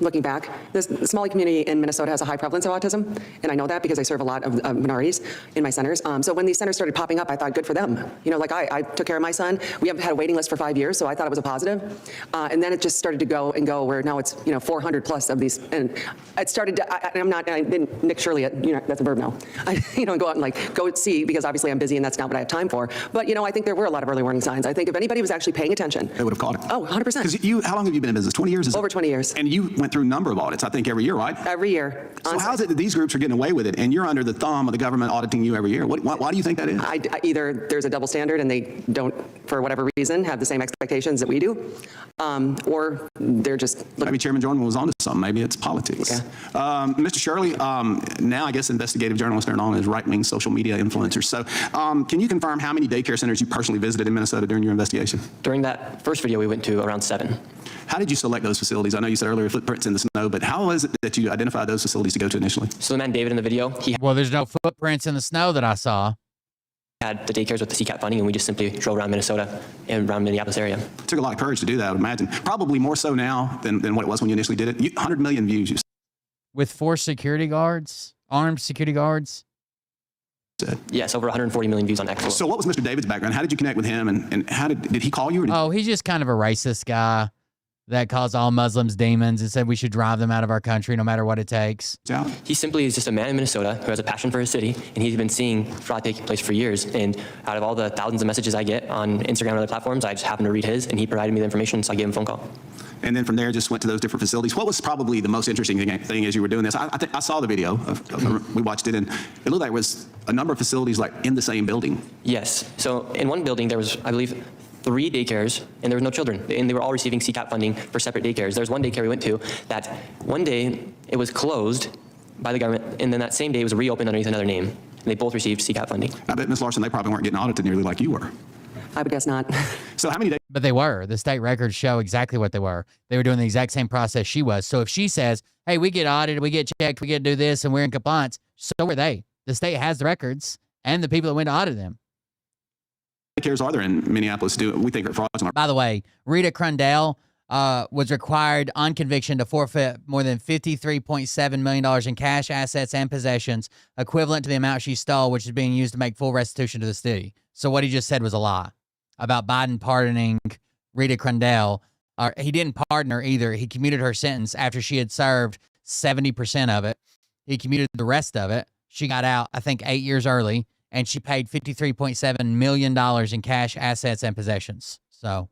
Looking back, the Somali community in Minnesota has a high prevalence of autism, and I know that because I serve a lot of minorities in my centers. So when these centers started popping up, I thought, good for them. You know, like I took care of my son. We haven't had a waiting list for 5 years, so I thought it was a positive. And then it just started to go and go, where now it's 400 plus of these, and it started. I didn't Nick Shirley. That's a verb now. Go out and go see, because obviously I'm busy and that's not what I have time for. But I think there were a lot of early warning signs. I think if anybody was actually paying attention, they would have caught it. Oh, 100%. Because how long have you been in business? 20 years? Over 20 years. And you went through a number of audits, I think, every year, right? Every year. So how is it that these groups are getting away with it, and you're under the thumb of the government auditing you every year? Why do you think that is? Either there's a double standard and they don't, for whatever reason, have the same expectations that we do, or they're just... Maybe Chairman Jordan was onto something. Maybe it's politics. Yeah. Mr. Shirley, now I guess investigative journalists are known as right-wing social media influencers. So can you confirm how many daycare centers you personally visited in Minnesota during your investigation? During that first video, we went to around 7. How did you select those facilities? I know you said earlier footprints in the snow, but how is it that you identified those facilities to go to initially? So the man David in the video, well, there's no footprints in the snow that I saw. Had the daycares with the CCAP funding, and we just simply drove around Minnesota and around Minneapolis area. It took a lot of courage to do that, I would imagine. Probably more so now than what it was when you initially did it. 100 million views. You with 4 security guards, armed security guards? said. Yes, over 140 million views on X. So what was Mr. David's background? How did you connect with him, and how did he call you? Or he's just kind of a racist guy that calls all Muslims demons and said we should drive them out of our country no matter what it takes. Yeah. He simply is just a man in Minnesota who has a passion for his city, and he's been seeing fraud taking place for years. And out of all the thousands of messages I get on Instagram and other platforms, I just happened to read his, and he provided me the information, so I gave him a phone call. And then from there, just went to those different facilities. What was probably the most interesting thing as you were doing this? I think I saw the video. We watched it, and it looked like it was a number of facilities in the same building. Yes. So in one building, there was, I believe, 3 daycares, and there was no children, and they were all receiving CCAP funding for separate daycares. There was one daycare we went to that one day it was closed by the government, and then that same day it was reopened underneath another name, and they both received CCAP funding. I bet, Ms. Larson, they probably weren't getting audited nearly like you were. I would guess not. So how many days? But they were. The state records show exactly what they were. They were doing the exact same process she was. So if she says, hey, we get audited, we get checked, we get to do this, and we're in compliance, so were they. The state has the records and the people that went to audit them. Daycares are there in Minneapolis? We think are fraudulent. By the way, Rita Crundell was required on conviction to forfeit more than $53.7 million in cash, assets, and possessions, equivalent to the amount she stole, which is being used to make full restitution to the city. So what he just said was a lie about Biden pardoning Rita Crundell. He didn't pardon her either. He commuted her sentence after she had served 70% of it. He commuted the rest of it. She got out, I think, 8 years early, and she paid $53.7 million in cash, assets, and possessions. So.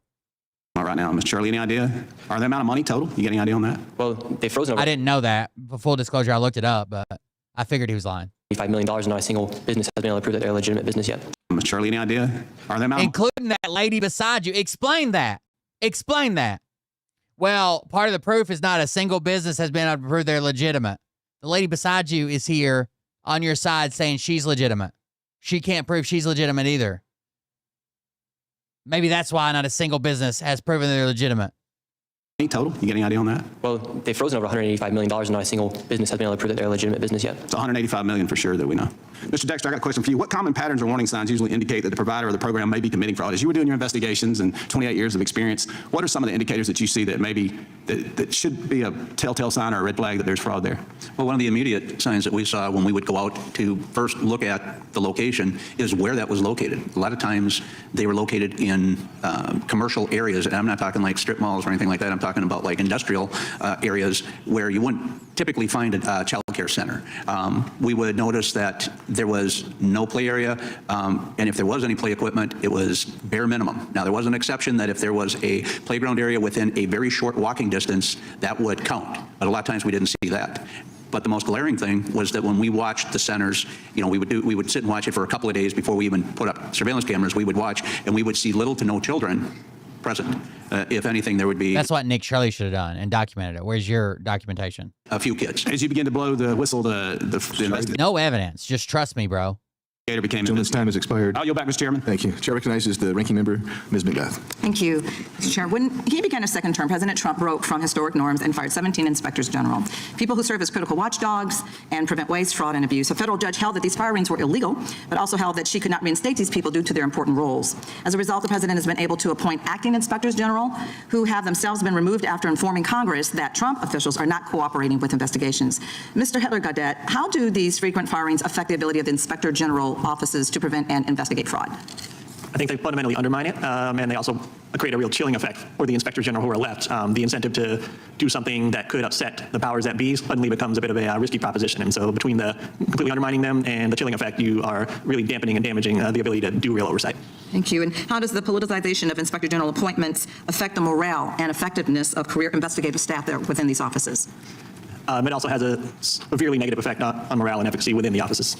All right now, Ms. Shirley, any idea? Or the amount of money total? You got any idea on that? Well, they frozen over. I didn't know that. For full disclosure, I looked it up, but I figured he was lying. $5 million, and not a single business has been able to prove that they're a legitimate business yet. Ms. Shirley, any idea? Are they including that lady beside you? Explain that. Explain that. Well, part of the proof is not a single business has been able to prove they're legitimate. The lady beside you is here on your side saying she's legitimate. She can't prove she's legitimate either. Maybe that's why not a single business has proven they're legitimate. Total? You got any idea on that? Well, they've frozen over $185 million, and not a single business has been able to prove that they're a legitimate business yet. It's $185 million for sure that we know. Mr. Dexter, I got a question for you. What common patterns or warning signs usually indicate that the provider or the program may be committing fraud? As you were doing your investigations and 28 years of experience, what are some of the indicators that you see that maybe that should be a telltale sign or a red flag that there's fraud there? Well, one of the immediate signs that we saw when we would go out to first look at the location is where that was located. A lot of times they were located in commercial areas, and I'm not talking like strip malls or anything like that. I'm talking about like industrial areas where you wouldn't typically find a child care center. We would notice that there was no play area, and if there was any play equipment, it was bare minimum. Now, there was an exception that if there was a playground area within a very short walking distance, that would count. But a lot of times we didn't see that. But the most glaring thing was that when we watched the centers, you know, we would sit and watch it for a couple of days before we even put up surveillance cameras. We would watch, and we would see little to no children present. If anything, there would be... That's what Nick Shirley should have done and documented it. Where's your documentation? A few kids. As you begin to blow the whistle, No evidence. Just trust me, bro. Gentleman's time has expired. I'll yield back, Mr. Chairman. Thank you. Chair recognizes the ranking member, Ms. McBath. Thank you, Mr. Chair. When he began his second term, President Trump broke from historic norms and fired 17 inspectors general, people who serve as critical watchdogs and prevent waste, fraud, and abuse. A federal judge held that these firings were illegal, but also held that she could not reinstate these people due to their important roles. As a result, the president has been able to appoint acting inspectors general who have themselves been removed after informing Congress that Trump officials are not cooperating with investigations. Mr. Hitler-Gaudette, how do these frequent firings affect the ability of the inspector general offices to prevent and investigate fraud? I think they fundamentally undermine it, and they also create a real chilling effect for the inspectors general who are left. The incentive to do something that could upset the powers that be suddenly becomes a bit of a risky proposition. And so between the completely undermining them and the chilling effect, you are really dampening and damaging the ability to do real oversight. Thank you. And how does the politicization of inspector general appointments affect the morale and effectiveness of career investigative staff there within these offices? It also has a severely negative effect on morale and efficacy within the offices.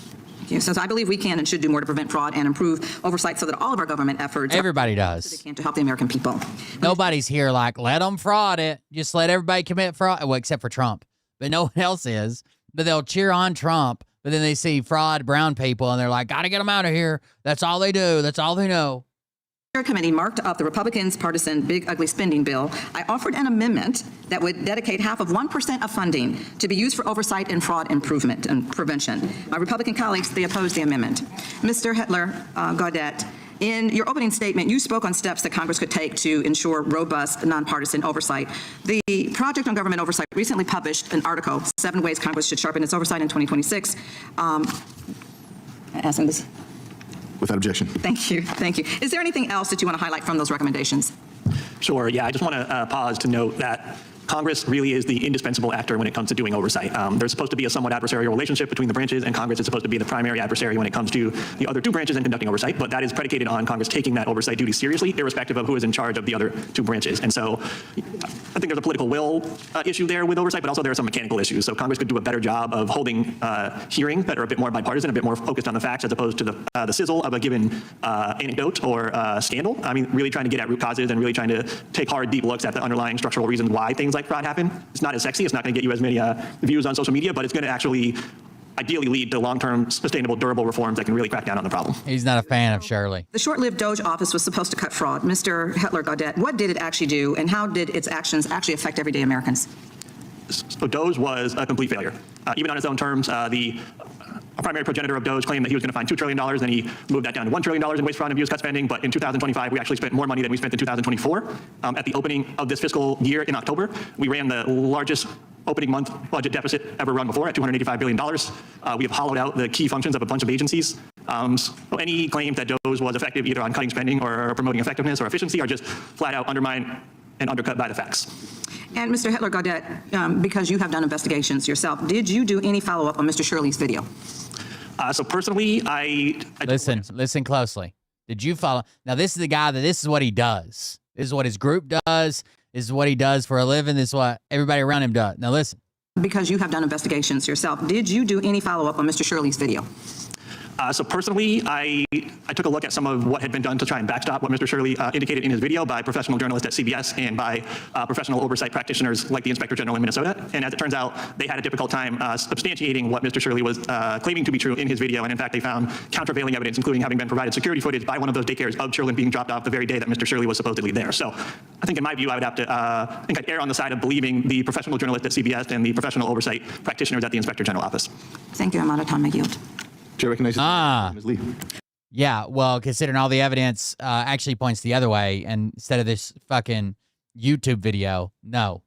So I believe we can and should do more to prevent fraud and improve oversight so that all of our government efforts Everybody does. can to help the American people. Nobody's here like, let them fraud it. Just let everybody commit fraud. Well, except for Trump. But no one else is. But they'll cheer on Trump. But then they see fraud brown people and they're like, got to get them out of here. That's all they do. That's all they know. Committee marked up the Republicans' partisan big ugly spending bill. I offered an amendment that would dedicate half of 1% of funding to be used for oversight and fraud improvement and prevention. My Republican colleagues, they opposed the amendment. Mr. Hitler-Gaudette, in your opening statement, you spoke on steps that Congress could take to ensure robust, nonpartisan oversight. The Project on Government Oversight recently published an article, 7 Ways Congress Should Sharpen Its Oversight in 2026. Asking this. Without objection. Thank you. Thank you. Is there anything else that you want to highlight from those recommendations? Sure. Yeah, I just want to pause to note that Congress really is the indispensable actor when it comes to doing oversight. There's supposed to be a somewhat adversarial relationship between the branches, and Congress is supposed to be the primary adversary when it comes to the other 2 branches and conducting oversight, but that is predicated on Congress taking that oversight duty seriously, irrespective of who is in charge of the other 2 branches. And so I think there's a political will issue there with oversight, but also there are some mechanical issues. So Congress could do a better job of holding hearings that are a bit more bipartisan, a bit more focused on the facts, as opposed to the sizzle of a given anecdote or scandal. I mean, really trying to get at root causes and really trying to take hard, deep looks at the underlying structural reasons why things like fraud happen. It's not as sexy. It's not going to get you as many views on social media, but it's going to actually ideally lead to long-term, sustainable, durable reforms that can really crack down on the problem. He's not a fan of Shirley. The short-lived Doge office was supposed to cut fraud. Mr. Hitler-Gaudette, what did it actually do, and how did its actions actually affect everyday Americans? So Doge was a complete failure. Even on its own terms, the primary progenitor of Doge claimed that he was going to find $2 trillion, then he moved that down to $1 trillion in waste, fraud, and abuse cut spending. But in 2025, we actually spent more money than we spent in 2024. At the opening of this fiscal year in October, we ran the largest opening month budget deficit ever run before at $285 billion. We have hollowed out the key functions of a bunch of agencies. So any claims that Doge was effective either on cutting spending or promoting effectiveness or efficiency are just flat out undermined and undercut by the facts. And Mr. Hitler-Gaudette, because you have done investigations yourself, did you do any follow-up on Mr. Shirley's video? So personally, I listen closely. Did you follow? Now, this is the guy this is what he does. This is what his group does. This is what he does for a living. This is what everybody around him does. Now, listen. Because you have done investigations yourself, did you do any follow-up on Mr. Shirley's video? So personally, I took a look at some of what had been done to try and backstop what Mr. Shirley indicated in his video by professional journalists at CBS and by professional oversight practitioners like the Inspector General in Minnesota. And as it turns out, they had a difficult time substantiating what Mr. Shirley was claiming to be true in his video. And in fact, they found countervailing evidence, including having been provided security footage by one of those daycares of children being dropped off the very day that Mr. Shirley was supposedly there. So I think in my view, I would have to, I think I'd err on the side of believing the professional journalists at CBS and the professional oversight practitioners at the Inspector General office. Thank you. I'm out of time. I yield. Chair recognizes Ms. Lee. Yeah, well, considering all the evidence actually points the other way, and instead of this fucking YouTube video, no.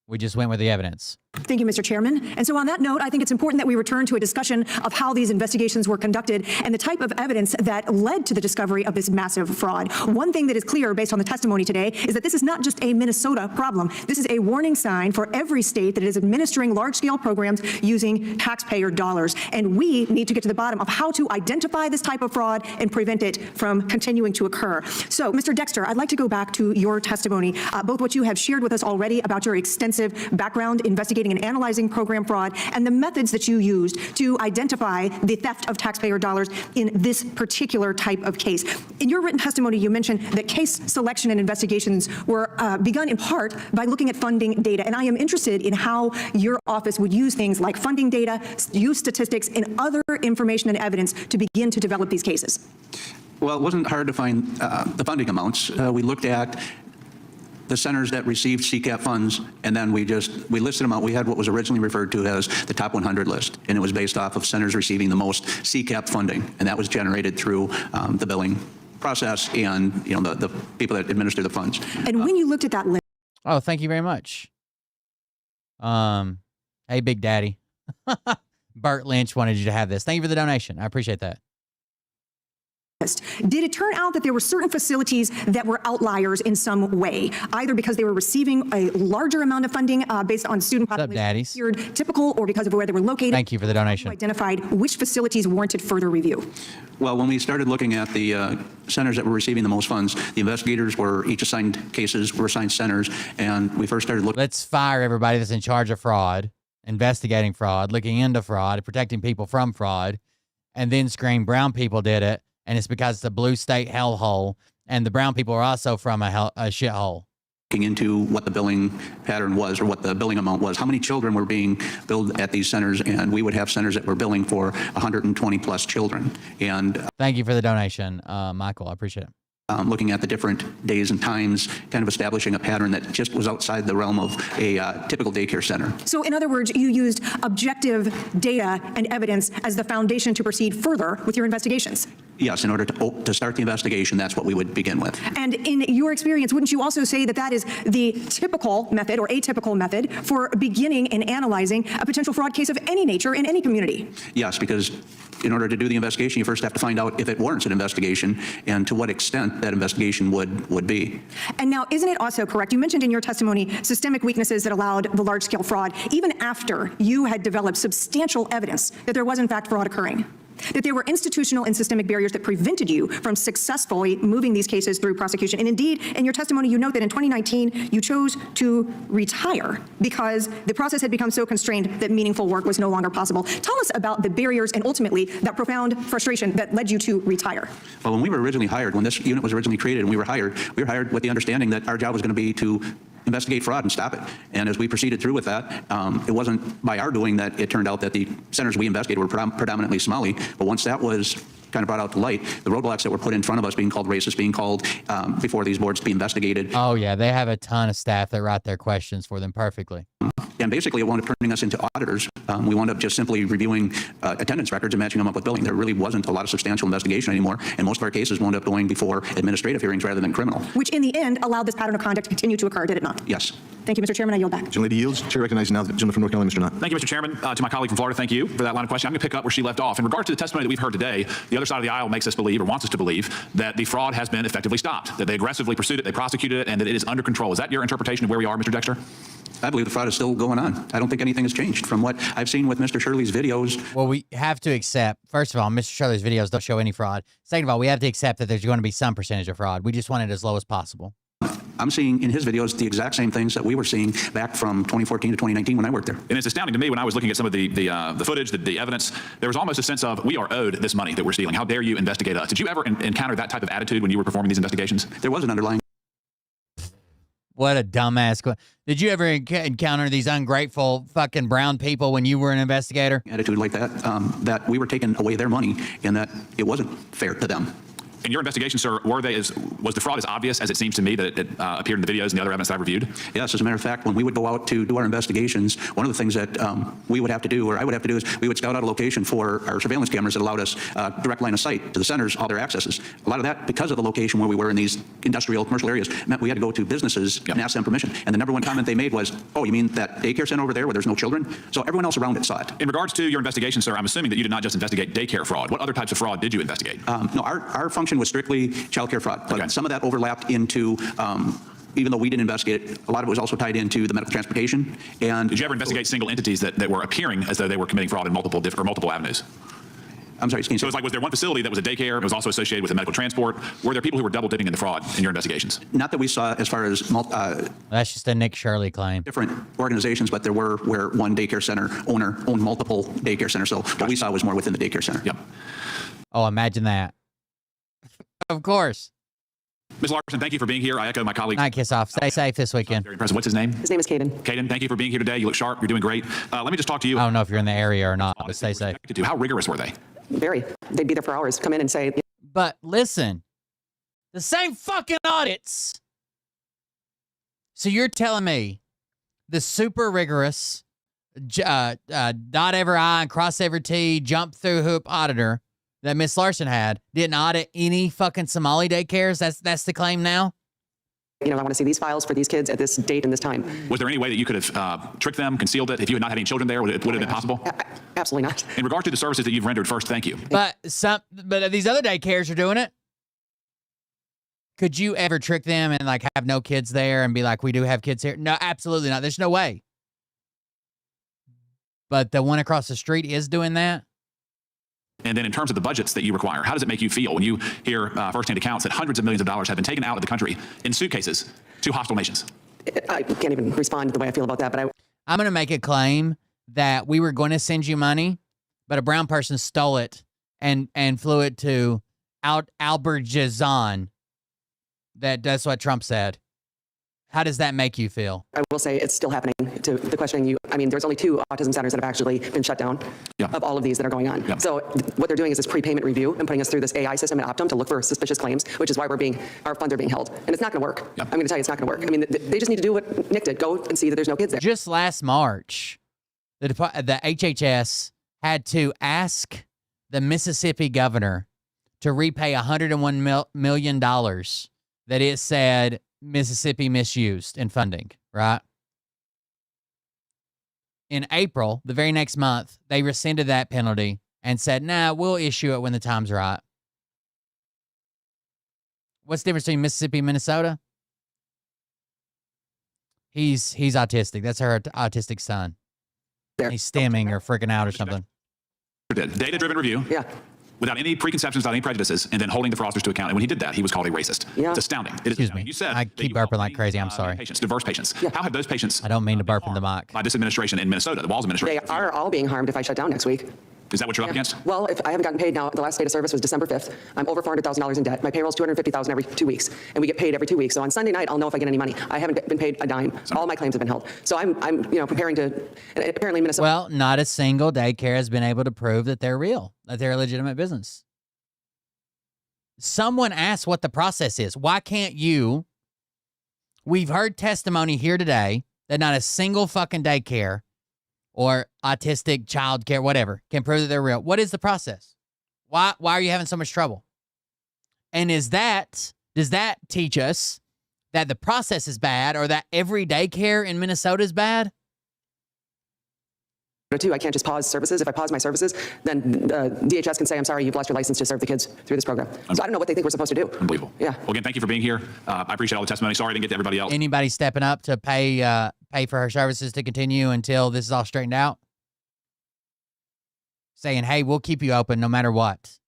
We just went with the evidence. Thank you, Mr. Chairman. And so on that note, I think it's important that we return to a discussion of how these investigations were conducted and the type of evidence that led to the discovery of this massive fraud. One thing that is clear based on the testimony today is that this is not just a Minnesota problem. This is a warning sign for every state that is administering large-scale programs using taxpayer dollars. And we need to get to the bottom of how to identify this type of fraud and prevent it from continuing to occur. So, Mr. Dexter, I'd like to go back to your testimony, both what you have shared with us already about your extensive background investigating and analyzing program fraud and the methods that you used to identify the theft of taxpayer dollars in this particular type of case. In your written testimony, you mentioned that case selection and investigations were begun in part by looking at funding data. And I am interested in how your office would use things like funding data, use statistics, and other information and evidence to begin to develop these cases. Well, it wasn't hard to find the funding amounts. We looked at the centers that received CCAP funds, and then we listed them out. We had what was originally referred to as the top 100 list, and it was based off of centers receiving the most CCAP funding, and that was generated through the billing process and the people that administer the funds. And when you looked at that list, oh, thank you very much. Hey, Big Daddy, Burt Lynch wanted you to have this. Thank you for the donation. I appreciate that. did it turn out that there were certain facilities that were outliers in some way, either because they were receiving a larger amount of funding based on student population, typical, or because of where they were located? Thank you for the donation. Identified which facilities warranted further review? Well, when we started looking at the centers that were receiving the most funds, the investigators were each assigned cases, were assigned centers, and we first started looking. Let's fire everybody that's in charge of fraud, investigating fraud, looking into fraud, protecting people from fraud, and then scream brown people did it, and it's because it's a blue state hellhole, and the brown people are also from a shithole. Looking into what the billing pattern was, or what the billing amount was, how many children were being billed at these centers, and we would have centers that were billing for 120 plus children. And thank you for the donation, Michael. I appreciate it. Looking at the different days and times, kind of establishing a pattern that just was outside the realm of a typical daycare center. So in other words, you used objective data and evidence as the foundation to proceed further with your investigations? Yes, in order to start the investigation, that's what we would begin with. And in your experience, wouldn't you also say that that is the typical method or atypical method for beginning and analyzing a potential fraud case of any nature in any community? Yes, because in order to do the investigation, you first have to find out if it warrants an investigation and to what extent that investigation would be. And now, isn't it also correct, you mentioned in your testimony systemic weaknesses that allowed the large-scale fraud, even after you had developed substantial evidence that there was in fact fraud occurring? That there were institutional and systemic barriers that prevented you from successfully moving these cases through prosecution. And indeed, in your testimony, you note that in 2019, you chose to retire because the process had become so constrained that meaningful work was no longer possible. Tell us about the barriers and ultimately that profound frustration that led you to retire. Well, when we were originally hired, when this unit was originally created and we were hired with the understanding that our job was going to be to investigate fraud and stop it. And as we proceeded through with that, it wasn't by our doing that it turned out that the centers we investigated were predominantly Somali. But once that was kind of brought out to light, the roadblocks that were put in front of us, being called racist, being called before these boards to be investigated. Oh yeah, they have a ton of staff that write their questions for them perfectly. And basically it wound up turning us into auditors. We wound up just simply reviewing attendance records and matching them up with billing. There really wasn't a lot of substantial investigation anymore, and most of our cases wound up going before administrative hearings rather than criminal. Which in the end allowed this pattern of conduct to continue to occur, did it not? Yes. Thank you, Mr. Chairman. I yield back. Gentlelady yields. Chair recognizes now the gentleman from North Carolina, Mr. Nutt. Thank you, Mr. Chairman. To my colleague from Florida, thank you for that line of question. I'm going to pick up where she left off. In regard to the testimony that we've heard today, the other side of the aisle makes us believe, or wants us to believe, that the fraud has been effectively stopped, that they aggressively pursued it, they prosecuted it, and that it is under control. Is that your interpretation of where we are, Mr. Dexter? I believe the fraud is still going on. I don't think anything has changed from what I've seen with Mr. Shirley's videos. Well, we have to accept, first of all, Mr. Shirley's videos don't show any fraud. Second of all, we have to accept that there's going to be some percentage of fraud. We just want it as low as possible. I'm seeing in his videos the exact same things that we were seeing back from 2014 to 2019 when I worked there. And it's astounding to me when I was looking at some of the footage, the evidence, there was almost a sense of, we are owed this money that we're stealing. How dare you investigate us? Did you ever encounter that type of attitude when you were performing these investigations? There was an underlying. What a dumbass question. Did you ever encounter these ungrateful fucking brown people when you were an investigator? Attitude like that, that we were taking away their money and that it wasn't fair to them. In your investigation, sir, was the fraud as obvious as it seems to me that it appeared in the videos and the other evidence that I've reviewed? Yes, as a matter of fact, when we would go out to do our investigations, one of the things that we would have to do, or I would have to do, is we would scout out a location for our surveillance cameras that allowed us direct line of sight to the centers, all their accesses. A lot of that, because of the location where we were in these industrial, commercial areas, meant we had to go to businesses and ask them permission. And the number one comment they made was, oh, you mean that daycare center over there where there's no children? So everyone else around it saw it. In regards to your investigation, sir, I'm assuming that you did not just investigate daycare fraud. What other types of fraud did you investigate? No, our function was strictly child care fraud, but some of that overlapped into, even though we didn't investigate it, a lot of it was also tied into the medical transportation. And did you ever investigate single entities that were appearing as though they were committing fraud in multiple avenues? I'm sorry, so it's like, was there one facility that was a daycare, it was also associated with the medical transport? Were there people who were double dipping in the fraud in your investigations? Not that we saw as far as that's just a Nick Shirley claim. Different organizations, but there were where one daycare center owner owned multiple daycare centers. So what we saw was more within the daycare center. Yep. Oh, imagine that. Of course. Ms. Larson, thank you for being here. I echo my colleagues. Night kiss off. Stay safe this weekend. Very impressive. What's his name? His name is Caden. Caden, thank you for being here today. You look sharp. You're doing great. Let me just talk to you. I don't know if you're in the area or not, but stay safe. How rigorous were they? Very. They'd be there for hours, come in and say. But listen, the same fucking audits. So you're telling me the super rigorous, dot every I and cross every T, jump through hoop auditor that Miss Larson had didn't audit any fucking Somali daycares? That's the claim now? I want to see these files for these kids at this date and this time. Was there any way that you could have tricked them, concealed it? If you had not had any children there, would it have been possible? Absolutely not. In regard to the services that you've rendered, first, thank you. But these other daycares are doing it. Could you ever trick them and like have no kids there and be like, we do have kids here? No, absolutely not. There's no way. But the one across the street is doing that. And then in terms of the budgets that you require, how does it make you feel when you hear firsthand accounts that hundreds of millions of dollars have been taken out of the country in suitcases to hostile nations? I can't even respond the way I feel about that, but I'm going to make a claim that we were going to send you money, but a brown person stole it and flew it to Alberjazan. That's what Trump said. How does that make you feel? I will say it's still happening. To the questioning there's only 2 autism centers that have actually been shut down of all of these that are going on. Yeah. So what they're doing is this prepayment review and putting us through this AI system at Optum to look for suspicious claims, which is why our funds are being held. And it's not going to work. Yeah. I'm going to tell you it's not going to work. They just need to do what Nick did. Go and see that there's no kids there. Just last March, the HHS had to ask the Mississippi governor to repay $101 million that it said Mississippi misused in funding, right? In April, the very next month, they rescinded that penalty and said, nah, we'll issue it when the time's right. What's the difference between Mississippi and Minnesota? He's autistic. That's her autistic son. He's stimming or freaking out or something. Data-driven review. Yeah. Without any preconceptions, without any prejudices, and then holding the fraudsters to account. And when he did that, he was called a racist. Yeah. It's astounding. Excuse me. You said I keep burping like crazy. I'm sorry. Diverse patients. Yeah. How have those patients? I don't mean to burp in the mic. By this administration in Minnesota, the Walz administration. They are all being harmed if I shut down next week. Is that what you're up against? Well, if I haven't gotten paid now, the last date of service was December 5th. I'm over $400,000 in debt. My payroll's $250,000 every 2 weeks, and we get paid every 2 weeks. So on Sunday night, I'll know if I get any money. I haven't been paid a dime. All my claims have been held. So I'm preparing to. Apparently, Minnesota. Well, not a single daycare has been able to prove that they're real, that they're a legitimate business. Someone asked what the process is. Why can't you? We've heard testimony here today that not a single fucking daycare or autistic child care, whatever, can prove that they're real. What is the process? Why are you having so much trouble? And does that teach us that the process is bad or that every daycare in Minnesota is bad? I can't just pause services. If I pause my services, then DHS can say, I'm sorry, you've lost your license to serve the kids through this program. So I don't know what they think we're supposed to do. Unbelievable. Yeah. Well, again, thank you for being here. I appreciate all the testimony. Sorry I didn't get to everybody else. Anybody stepping up to pay for her services to continue until this is all straightened out? Saying, hey, we'll keep you open no matter what.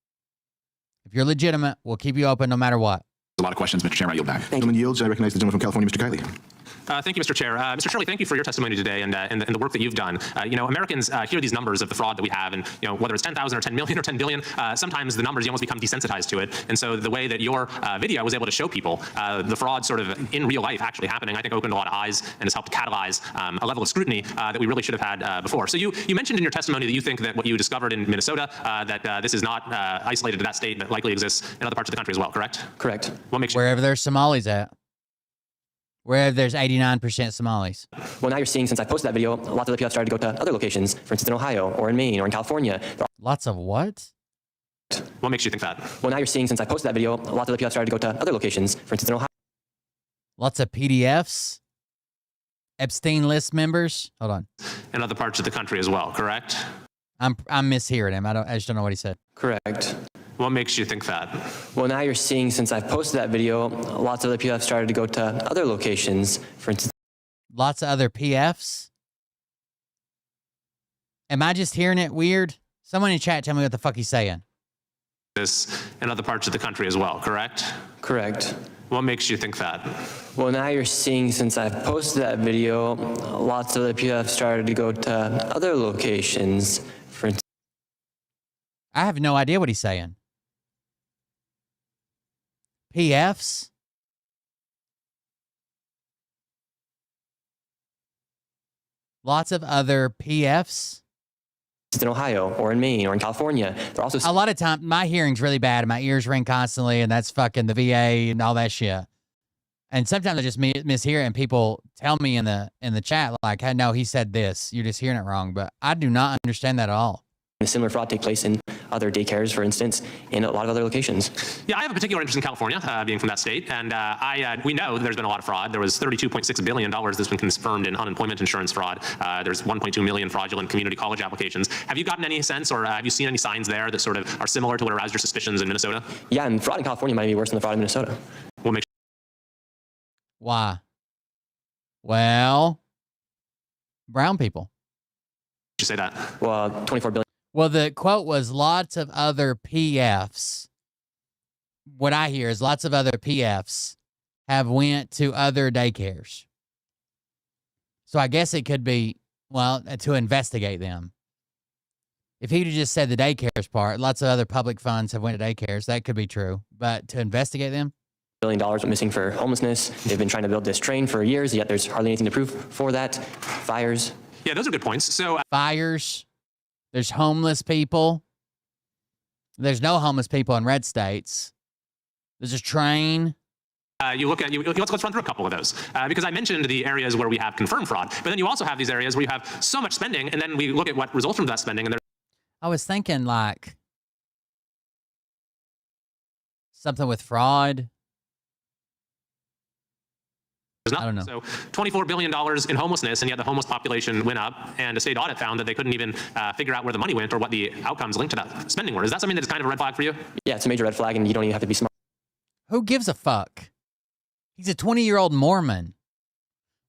If you're legitimate, we'll keep you open no matter what. A lot of questions, Mr. Chairman. I yield back. Gentleman yields. I recognize the gentleman from California, Mr. Kiley. Thank you, Mr. Chair. Mr. Shirley, thank you for your testimony today and the work that you've done. Americans hear these numbers of the fraud that we have, and whether it's 10,000 or 10 million or 10 billion, sometimes the numbers, you almost become desensitized to it. And so the way that your video was able to show people the fraud sort of in real life actually happening, I think opened a lot of eyes and has helped catalyze a level of scrutiny that we really should have had before. So you mentioned in your testimony that you think that what you discovered in Minnesota, that this is not isolated to that state, but likely exists in other parts of the country as well, correct? Correct. What makes you... Wherever there's Somalis at. Where there's 89% Somalis. Well, now you're seeing, since I posted that video, lots of other people have started to go to other locations, for instance, in Ohio or in Maine or in California. Lots of what? What makes you think that? Well, now you're seeing, since I posted that video, lots of other people have started to go to other locations, for instance, in Ohio. Lots of PDFs? Epstein list members? Hold on. In other parts of the country as well, correct? I'm mishearing him. I just don't know what he said. Correct. What makes you think that? Well, now you're seeing, since I've posted that video, lots of other people have started to go to other locations, for instance. Lots of other PFs? Am I just hearing it weird? Someone in chat tell me what the fuck he's saying. This in other parts of the country as well, correct? Correct. What makes you think that? Well, now you're seeing, since I've posted that video, lots of other people have started to go to other locations, for instance. I have no idea what he's saying. PFs? Lots of other PFs? In Ohio or in Maine or in California. They're also a lot of time my hearing's really bad and my ears ring constantly, and that's fucking the VA and all that shit. And sometimes I just mishear it, and people tell me in the chat like, "Hey, no, he said this. You're just hearing it wrong." But I do not understand that at all. A similar fraud take place in other daycares, for instance, in a lot of other locations. Yeah, I have a particular interest in California, being from that state, and we know there's been a lot of fraud. There was $32.6 billion that's been confirmed in unemployment insurance fraud. There's 1.2 million fraudulent community college applications. Have you gotten any sense, or have you seen any signs there that sort of are similar to what aroused your suspicions in Minnesota? Yeah, and fraud in California might be worse than the fraud in Minnesota. What makes... Why? Well, brown people. Did you say that? Well, 24 billion. Well, the quote was lots of other PFs. What I hear is lots of other PFs have went to other daycares. So I guess it could be, well, to investigate them. If he'd have just said the daycares part, lots of other public funds have went to daycares, that could be true. But to investigate them? $1 billion missing for homelessness. They've been trying to build this train for years, yet there's hardly anything to prove for that. Fires. Yeah, those are good points. So fires. There's homeless people. There's no homeless people in red states. There's a train. Let's run through a couple of those, because I mentioned the areas where we have confirmed fraud, but then you also have these areas where you have so much spending, and then we look at what results from that spending, and I was thinking like something with fraud. I don't know. So $24 billion in homelessness, and yet the homeless population went up, and a state audit found that they couldn't even figure out where the money went or what the outcomes linked to that spending were. Is that something that's kind of a red flag for you? Yeah, it's a major red flag, and you don't even have to be smart. Who gives a fuck? He's a 20-year-old Mormon.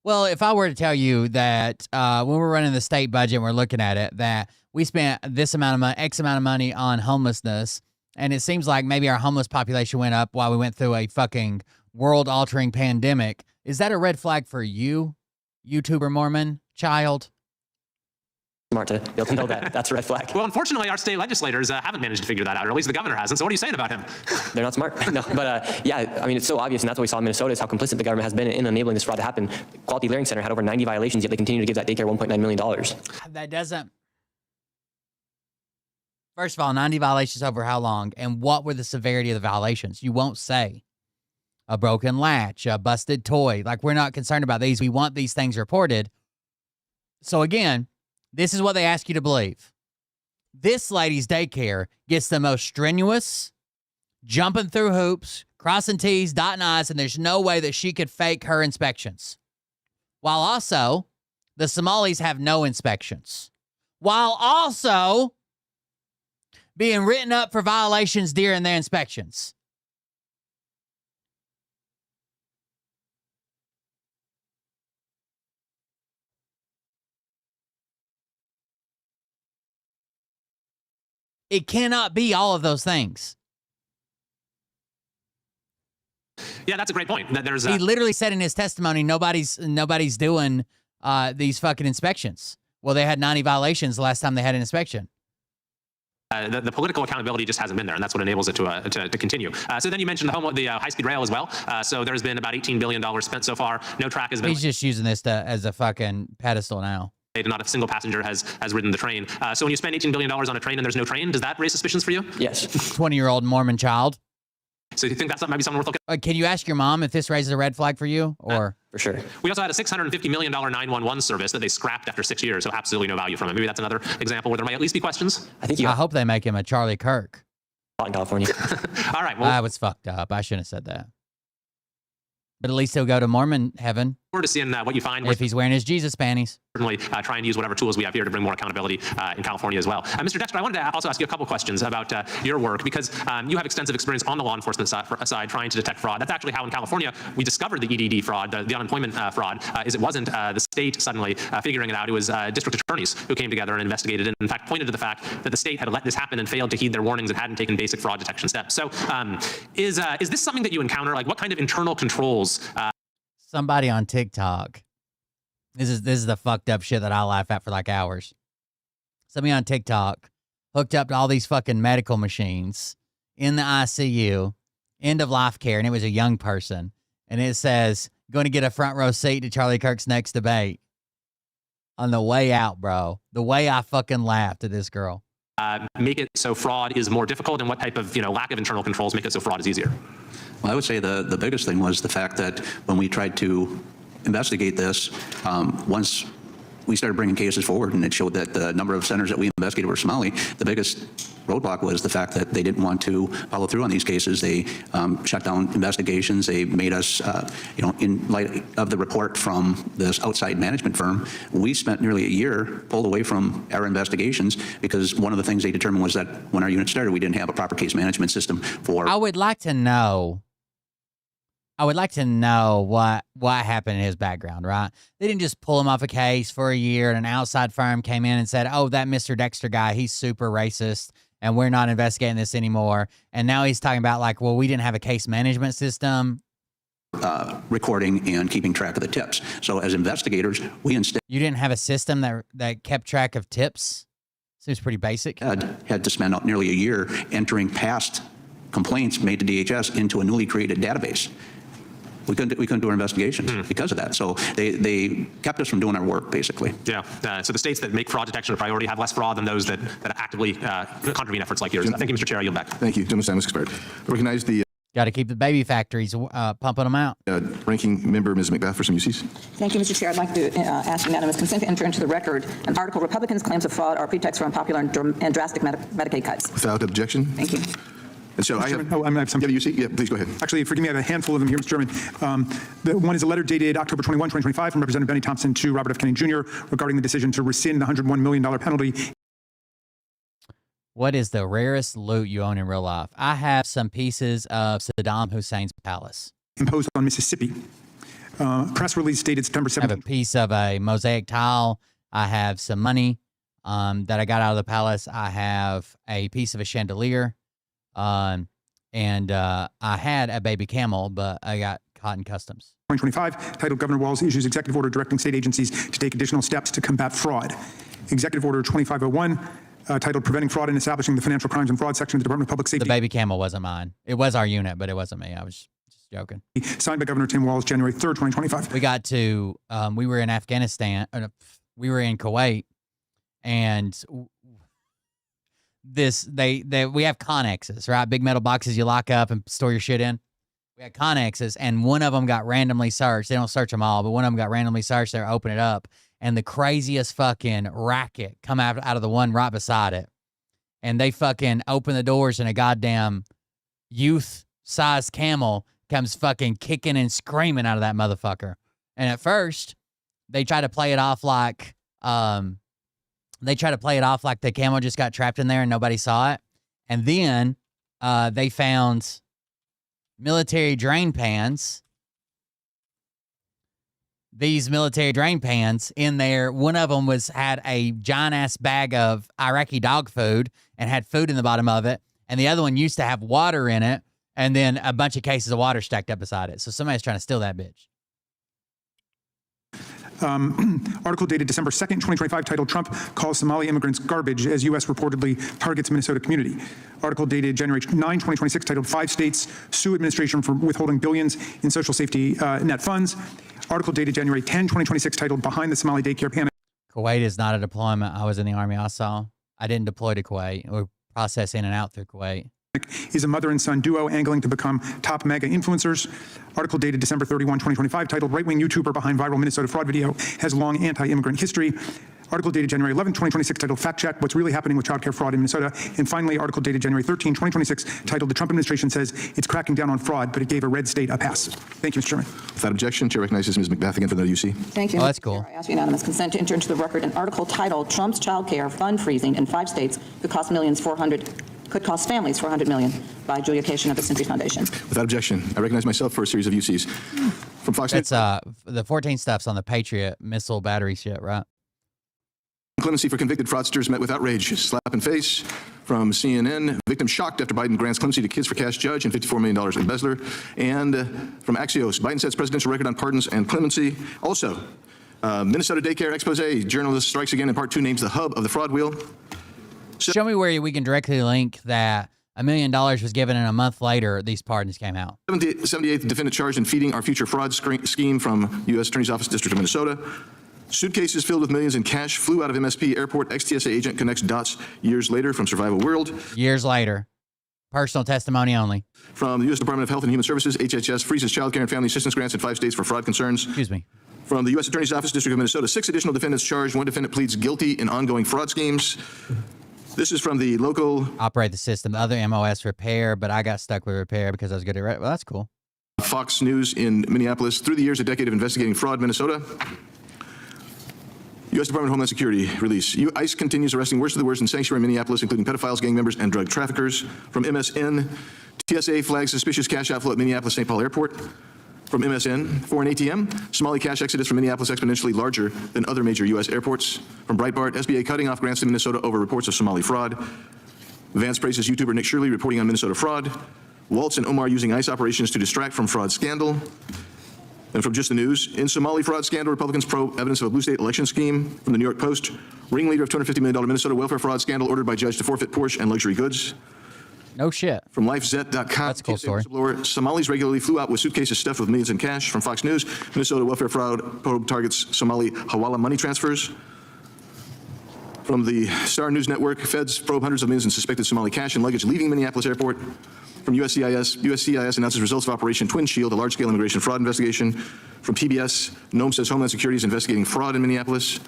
Well, if I were to tell you that when we're running the state budget and we're looking at it, that we spent this amount of money, X amount of money on homelessness, and it seems like maybe our homeless population went up while we went through a fucking world-altering pandemic, is that a red flag for you, YouTuber Mormon child? Smart to be able to know that. That's a red flag. Well, unfortunately, our state legislators haven't managed to figure that out, or at least the governor hasn't. So what are you saying about him? They're not smart. No, but yeah, I mean, it's so obvious, and that's what we saw in Minnesota, is how complicit the government has been in enabling this fraud to happen. Quality Learning Center had over 90 violations, yet they continue to give that daycare $1.9 million. That doesn't... First of all, 90 violations over how long? And what were the severity of the violations? You won't say. A broken latch, a busted toy. Like, we're not concerned about these. We want these things reported. So again, this is what they ask you to believe. This lady's daycare gets the most strenuous, jumping through hoops, crossing T's, dotting I's, and there's no way that she could fake her inspections. While also, the Somalis have no inspections. While also being written up for violations during their inspections. It cannot be all of those things. Yeah, that's a great point. That there's he literally said in his testimony, nobody's doing these fucking inspections. Well, they had 90 violations the last time they had an inspection. The political accountability just hasn't been there, and that's what enables it to continue. So then you mentioned the high-speed rail as well. So there's been about $18 billion spent so far. No track has been. He's just using this as a fucking pedestal now. Not a single passenger has ridden the train. So when you spend $18 billion on a train and there's no train, does that raise suspicions for you? Yes. 20-year-old Mormon child. So you think that might be something worth looking at? Can you ask your mom if this raises a red flag for you? Or for sure. We also had a $650 million 911 service that they scrapped after 6 years, so absolutely no value from it. Maybe that's another example where there might at least be questions. I hope they make him a Charlie Kirk. In California. All right. Well, I was fucked up. I shouldn't have said that. But at least he'll go to Mormon heaven. Forward to seeing what you find. If he's wearing his Jesus panties. Certainly trying to use whatever tools we have here to bring more accountability in California as well. Mr. Dexter, I wanted to also ask you a couple questions about your work, because you have extensive experience on the law enforcement side trying to detect fraud. That's actually how in California we discovered the EDD fraud, the unemployment fraud, is it wasn't the state suddenly figuring it out. It was district attorneys who came together and investigated and in fact pointed to the fact that the state had let this happen and failed to heed their warnings and hadn't taken basic fraud detection steps. So is this something that you encounter? Like, what kind of internal controls? Somebody on TikTok. This is the fucked up shit that I laugh at for like hours. Somebody on TikTok hooked up to all these fucking medical machines in the ICU, end of life care, and it was a young person. And it says, going to get a front row seat to Charlie Kirk's next debate. On the way out, bro. The way I fucking laughed at this girl. Make it so fraud is more difficult, and what type of lack of internal controls make it so fraud is easier? Well, I would say the biggest thing was the fact that when we tried to investigate this, once we started bringing cases forward and it showed that the number of centers that we investigated were Somali, the biggest roadblock was the fact that they didn't want to follow through on these cases. They shut down investigations. They made us, in light of the report from this outside management firm, we spent nearly a year pulled away from our investigations because one of the things they determined was that when our unit started, we didn't have a proper case management system for. I would like to know what happened in his background, right? They didn't just pull him off a case for a year and an outside firm came in and said, oh, that Mr. Dexter guy, he's super racist and we're not investigating this anymore. And now he's talking about like, well, we didn't have a case management system. Recording and keeping track of the tips. So as investigators, we instead. You didn't have a system that kept track of tips? Seems pretty basic. Had to spend nearly a year entering past complaints made to DHS into a newly created database. We couldn't do our investigation because of that. So they kept us from doing our work, basically. Yeah. So the states that make fraud detection a priority have less fraud than those that actively contravene efforts like yours. Thank you, Mr. Chair. I yield back. Thank you. Gentleman's time has expired. I recognize the. Got to keep the baby factories pumping them out. Ranking member, Ms. McBath, for some uses. Thank you, Mr. Chair. I'd like to ask unanimous consent to enter into the record an article, Republicans' claims of fraud are pretext for unpopular and drastic Medicaid cuts. Without objection. Thank you. And so I have. Oh, I have some. Yeah, yeah, please go ahead. Actually, forgive me, I have a handful of them here, Mr. Chairman. The one is a letter dated October 21, 2025 from Representative Benny Thompson to Robert F. Kennedy Jr. regarding the decision to rescind the $101 million penalty. What is the rarest loot you own in real life? I have some pieces of Saddam Hussein's palace. Imposed on Mississippi. Press release dated September 17th. I have a piece of a mosaic tile. I have some money that I got out of the palace. I have a piece of a chandelier. And I had a baby camel, but I got caught in customs. 2025, titled Governor Walz issues executive order directing state agencies to take additional steps to combat fraud. Executive Order 2501, titled Preventing Fraud and Establishing the Financial Crimes and Fraud Section of the Department of Public Safety. The baby camel wasn't mine. It was our unit, but it wasn't me. I was just joking. Signed by Governor Tim Walz, January 3rd, 2025. We got to, we were in Afghanistan, we were in Kuwait, and we have Connexes, right? Big metal boxes you lock up and store your shit in. We had Connexes, and one of them got randomly searched. They don't search them all, but one of them got randomly searched. They open it up, and the craziest fucking racket come out of the one right beside it. And they fucking open the doors, and a goddamn youth-sized camel comes fucking kicking and screaming out of that motherfucker. And at first, they try to play it off like the camel just got trapped in there and nobody saw it. And then they found military drain pans. These military drain pans in there, one of them had a giant-ass bag of Iraqi dog food and had food in the bottom of it. And the other one used to have water in it. and then a bunch of cases of water stacked up beside it. So somebody's trying to steal that bitch. Article dated December 2nd, 2025, titled Trump Calls Somali Immigrants Garbage as U.S. Reportedly Targets Minnesota Community. Article dated January 9, 2026, titled 5 States Sue Administration for Withholding Billions in Social Safety Net Funds. Article dated January 10, 2026, titled Behind the Somali Daycare Panic. Kuwait is not a deployment. I was in the Army. I didn't deploy to Kuwait. We process in and out through Kuwait. Is a mother and son duo angling to become top mega influencers. Article dated December 31, 2025, titled Right-Wing YouTuber Behind Viral Minnesota Fraud Video Has Long Anti-Immigrant History. Article dated January 11, 2026, titled Fact Check What's Really Happening with Childcare Fraud in Minnesota. And finally, article dated January 13, 2026, titled The Trump Administration Says It's Cracking Down on Fraud, but it gave a red state a pass. Thank you, Mr. Chairman. Without objection, Chair recognizes Ms. McBath again for the UC. Thank you. Oh, that's cool. I ask unanimous consent to enter into the record an article titled Trump's Child Care Fund Freezing in 5 States could cost families $400 million by Julia Cation of the Century Foundation. Without objection, I recognize myself for a series of UCs. From Fox News. That's the 14 stuff's on the Patriot missile battery shit, right? Clemency for convicted fraudsters met with outrage. Slap in face. From CNN, victim shocked after Biden grants clemency to kids for cash judge and $54 million embezzler. And from Axios, Biden sets presidential record on pardons and clemency. Also, Minnesota daycare expose. Journalist strikes again in part 2, names the hub of the fraud wheel. Show me where we can directly link that $1 million was given and a month later these pardons came out. 78th defendant charged in feeding our future fraud scheme from U.S. Attorney's Office, District of Minnesota. Suitcases filled with millions in cash flew out of MSP airport. Ex-TSA agent connects dots years later from Survival World. Years later. Personal testimony only. From the U.S. Department of Health and Human Services, HHS freezes child care and family assistance grants in 5 states for fraud concerns. Excuse me. From the U.S. Attorney's Office, District of Minnesota, 6 additional defendants charged. 1 defendant pleads guilty in ongoing fraud schemes. This is from the local... Operate the system. The other MOS repair, but I got stuck with repair because I was good at it. Well, that's cool. Fox News in Minneapolis. Through the years, a decade of investigating fraud, Minnesota. U.S. Department of Homeland Security release. ICE continues arresting worst of the worst in sanctuary Minneapolis, including pedophiles, gang members, and drug traffickers. From MSN, TSA flags suspicious cash outflow at Minneapolis-St. Paul Airport. From MSN, foreign ATM, Somali cash exodus from Minneapolis exponentially larger than other major U.S. airports. From Breitbart, SBA cutting off grants to Minnesota over reports of Somali fraud. Vance praises YouTuber Nick Shirley reporting on Minnesota fraud. Waltz and Omar using ICE operations to distract from fraud scandal. And from Just the News, in Somali fraud scandal, Republicans probe evidence of a blue state election scheme. From the New York Post, ringleader of $250 million Minnesota welfare fraud scandal ordered by judge to forfeit Porsche and luxury goods. No shit. From LifeZet.com, that's a cool story. Somalis regularly flew out with suitcases stuffed with millions in cash. From Fox News, Minnesota welfare fraud probe targets Somali hawala money transfers. From the Star News Network, feds probe hundreds of millions in suspected Somali cash and luggage leaving Minneapolis airport. From USCIS announces results of Operation Twin Shield, a large-scale immigration fraud investigation. From PBS, Nome says Homeland Security is investigating fraud in Minneapolis.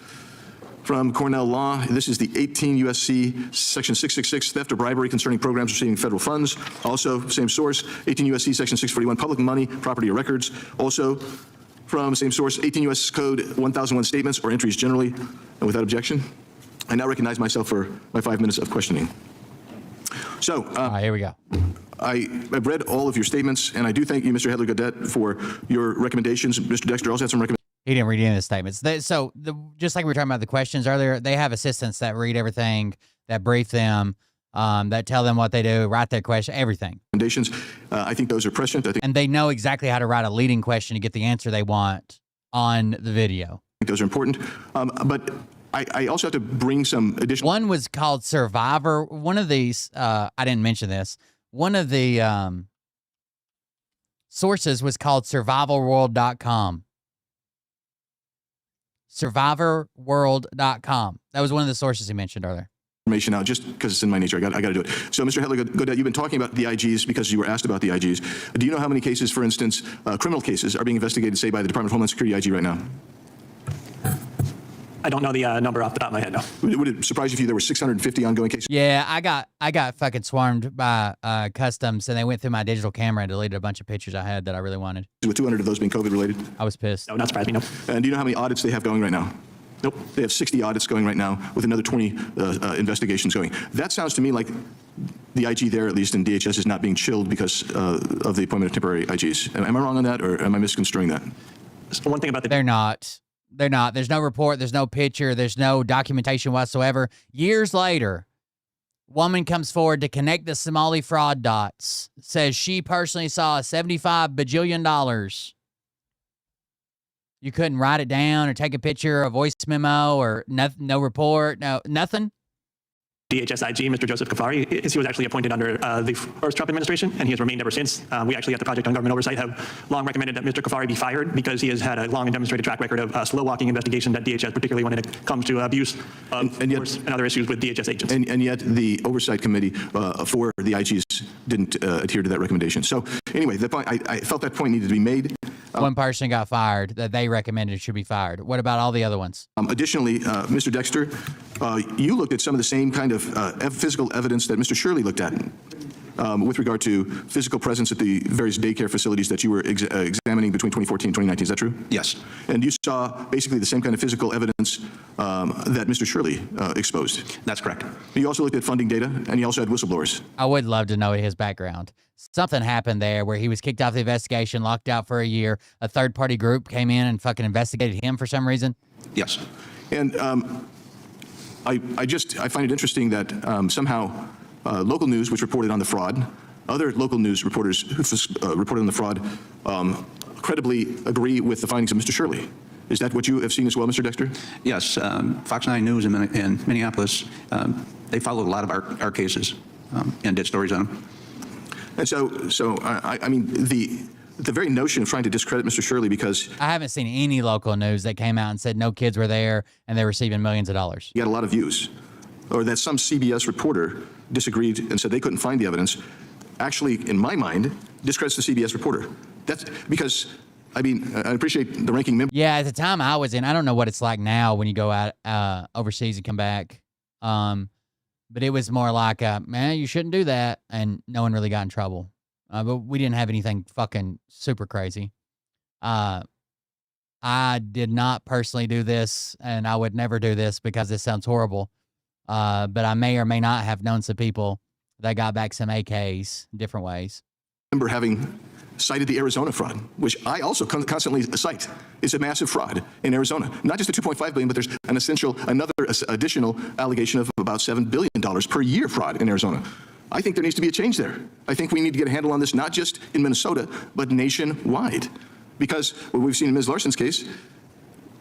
From Cornell Law, this is the 18 U.S.C. Section 666, theft or bribery concerning programs receiving federal funds. Also, same source, 18 U.S.C. Section 641, public money, property or records. Also, from same source, 18 U.S. Code 1001 statements or entries generally. And without objection, I now recognize myself for my 5 minutes of questioning. So, here we go. I've read all of your statements, and I do thank you, Mr. Hedler-Gaudette, for your recommendations. Mr. Dexter also had some recommendations. He didn't read any of the statements. Just like we were talking about the questions earlier, they have assistants that read everything, that brief them, that tell them what they do, write their question, everything. Recommendations. I think those are prescient. And they know exactly how to write a leading question to get the answer they want on the video. I think those are important. But I also have to bring some additional... One was called Survivor. One of these, I didn't mention this. One of the sources was called survivalworld.com. Survivorworld.com. That was one of the sources he mentioned earlier. Information out just because it's in my nature. I got to do it. So, Mr. Hedler-Gaudette, you've been talking about the IGs because you were asked about the IGs. Do you know how many cases, for instance, criminal cases are being investigated, say, by the Department of Homeland Security IG right now? I don't know the number off the top of my head, no. Would it surprise you if there were 650 ongoing cases? Yeah, I got fucking swarmed by customs, and they went through my digital camera and deleted a bunch of pictures I had that I really wanted. With 200 of those being COVID related? I was pissed. No, not surprised me, no. And do you know how many audits they have going right now? Nope. They have 60 audits going right now with another 20 investigations going. That sounds to me like the IG there, at least in DHS, is not being chilled because of the appointment of temporary IGs. Am I wrong on that, or am I misconstruing that? One thing about the... They're not. They're not. There's no report. There's no picture. There's no documentation whatsoever. Years later, Woman comes forward to connect the Somali fraud dots. Says she personally saw $75 bajillion. You couldn't write it down or take a picture, a voice memo, or no report, nothing? DHS IG, Mr. Joseph Kafari, he was actually appointed under the first Trump administration, and he has remained ever since. We actually at the Project on Government Oversight have long recommended that Mr. Kafari be fired because he has had a long and demonstrated track record of slow-walking investigation at DHS, particularly when it comes to abuse and other issues with DHS agents. And yet the Oversight Committee for the IGs didn't adhere to that recommendation. So anyway, the point, I felt that point needed to be made. One person got fired that they recommended should be fired. What about all the other ones? Additionally, Mr. Dexter, you looked at some of the same kind of physical evidence that Mr. Shirley looked at with regard to physical presence at the various daycare facilities that you were examining between 2014 and 2019. Is that true? Yes. And you saw basically the same kind of physical evidence that Mr. Shirley exposed? That's correct. You also looked at funding data, and you also had whistleblowers. I would love to know his background. Something happened there where he was kicked off the investigation, locked out for a year. A third-party group came in and fucking investigated him for some reason. Yes. And I find it interesting that somehow local news, which reported on the fraud, other local news reporters who reported on the fraud credibly agree with the findings of Mr. Shirley. Is that what you have seen as well, Mr. Dexter? Yes. Fox 9 News in Minneapolis, they followed a lot of our cases and did stories on them. And so I mean, the very notion of trying to discredit Mr. Shirley because... I haven't seen any local news that came out and said no kids were there and they're receiving millions of dollars. He got a lot of views. Or that some CBS reporter disagreed and said they couldn't find the evidence, actually, in my mind, discredits the CBS reporter. That's because, I mean, I appreciate the ranking member. Yeah, at the time I was in, I don't know what it's like now when you go out overseas and come back. But it was more like, man, you shouldn't do that. And no one really got in trouble. But we didn't have anything fucking super crazy. I did not personally do this, and I would never do this because this sounds horrible. But I may or may not have known some people that got back some AKs different ways. Remember having cited the Arizona fraud, which I also constantly cite. It's a massive fraud in Arizona. Not just the $2.5 billion, but there's another additional allegation of about $7 billion per year fraud in Arizona. I think there needs to be a change there. I think we need to get a handle on this, not just in Minnesota, but nationwide. Because what we've seen in Ms. Larson's case,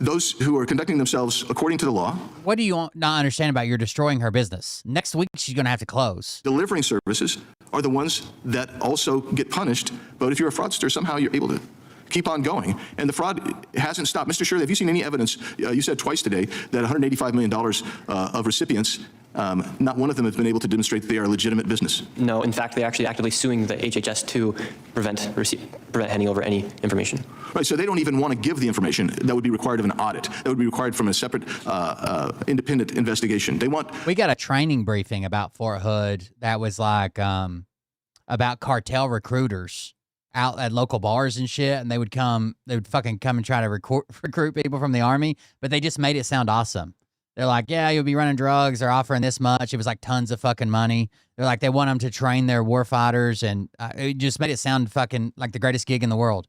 those who are conducting themselves according to the law. What do you not understand about you're destroying her business? Next week, she's going to have to close. Delivering services are the ones that also get punished. But if you're a fraudster, somehow you're able to keep on going. And the fraud hasn't stopped. Mr. Shirley, have you seen any evidence? You said twice today that $185 million of recipients, not one of them has been able to demonstrate that they are a legitimate business. No, in fact, they're actually actively suing the HHS to prevent handing over any information. Right, so they don't even want to give the information that would be required of an audit, that would be required from a separate independent investigation. They want... We got a training briefing about Fort Hood that was like about cartel recruiters out at local bars and shit, and they would fucking come and try to recruit people from the Army, but they just made it sound awesome. They're like, yeah, you'll be running drugs. They're offering this much. It was like tons of fucking money. They're like, they want them to train their war fighters, and it just made it sound fucking like the greatest gig in the world.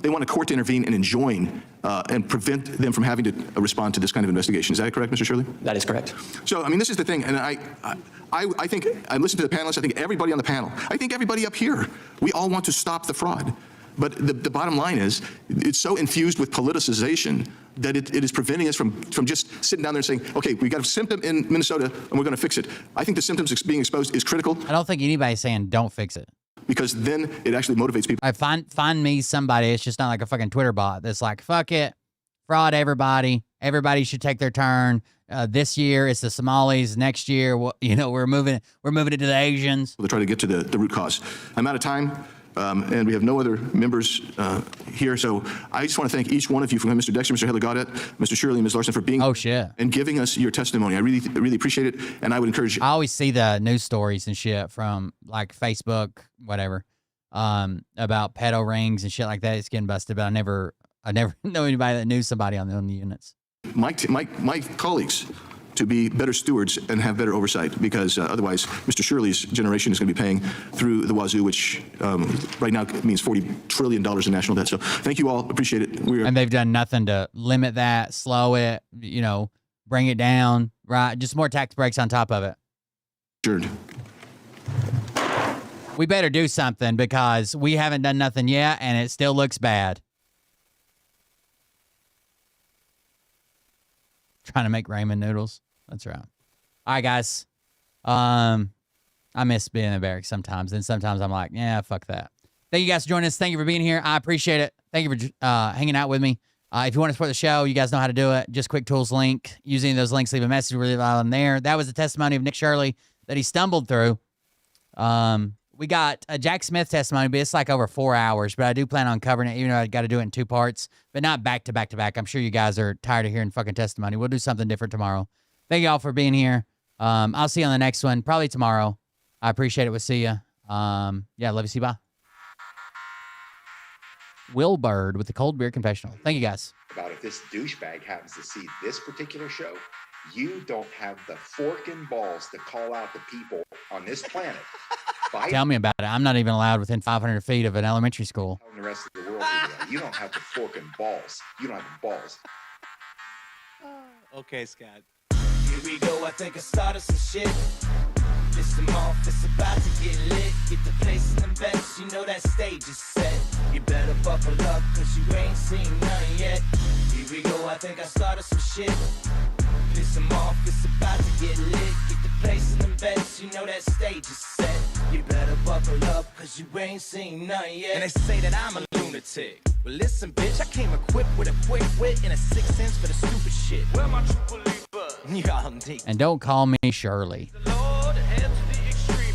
They want a court to intervene and enjoin and prevent them from having to respond to this kind of investigation. Is that correct, Mr. Shirley? That is correct. So, I mean, this is the thing, and I think, I listened to the panelists, I think everybody on the panel, I think everybody up here, we all want to stop the fraud. But the bottom line is, it's so infused with politicization that it is preventing us from just sitting down there and saying, okay, we got a symptom in Minnesota and we're going to fix it. I think the symptoms being exposed is critical. I don't think anybody's saying don't fix it. Because then it actually motivates people. I find me somebody, it's just not like a fucking Twitter bot that's like, fuck it, fraud everybody. Everybody should take their turn. This year it's the Somalis. Next year, we're moving it to the Asians. We'll try to get to the root cause. I'm out of time. And we have no other members here. So I just want to thank each one of you, from Mr. Dexter, Mr. Heather-Gaudet, Mr. Shirley, and Ms. Larson, for being and giving us your testimony. I really appreciate it. And I would encourage you. I always see the news stories and shit from like Facebook, whatever, about pedo rings and shit like that. It's getting busted, but I never know anybody that knew somebody on the units. My colleagues to be better stewards and have better oversight, because otherwise Mr. Shirley's generation is going to be paying through the wazoo, which right now means $40 trillion in national debt. So thank you all. Appreciate it. And they've done nothing to limit that, slow it, bring it down, right? Just more tax breaks on top of it. We better do something because we haven't done nothing yet, and it still looks bad. Trying to make ramen noodles. That's right. All right, guys. I miss being in the barracks sometimes, and sometimes I'm like, yeah, fuck that. Thank you guys for joining us. Thank you for being here. I appreciate it. Thank you for hanging out with me. If you want to support the show, you guys know how to do it. Just Quick Tools link. Using those links, leave a message. We'll leave it on there. That was the testimony of Nick Shirley that he stumbled through. We got a Jack Smith testimony, but it's like over 4 hours. But I do plan on covering it, even though I got to do it in 2 parts, but not back to back to back. I'm sure you guys are tired of hearing fucking testimony. We'll do something different tomorrow. Thank you all for being here. I'll see you on the next one, probably tomorrow. I appreciate it. We'll see you. Yeah, love you. See you. Bye. Will Bird with the Cold Beer Confessional. Thank you, guys. About if this douchebag happens to see this particular show, you don't have the fork and balls to call out the people on this planet. Tell me about it. I'm not even allowed within 500 feet of an elementary school. The rest of the world, you don't have the fork and balls. You don't have the balls. Okay, Scott. Here we go. I think I started some shit. This the month, it's about to get lit. Get the place in the best, you know that stage is set. You better buckle up, cause you ain't seen none yet. Here we go, I think I started some shit. Piss them off, it's about to get lit. Get the place in the best, you know that stage is set. You better buckle up, cause you ain't seen none yet. And they say that I'm a lunatic. Well listen, bitch, I came equipped with a quick wit and a 6th sense for the stupid shit. Where my true believer? Y'all need. And don't call me Shirley.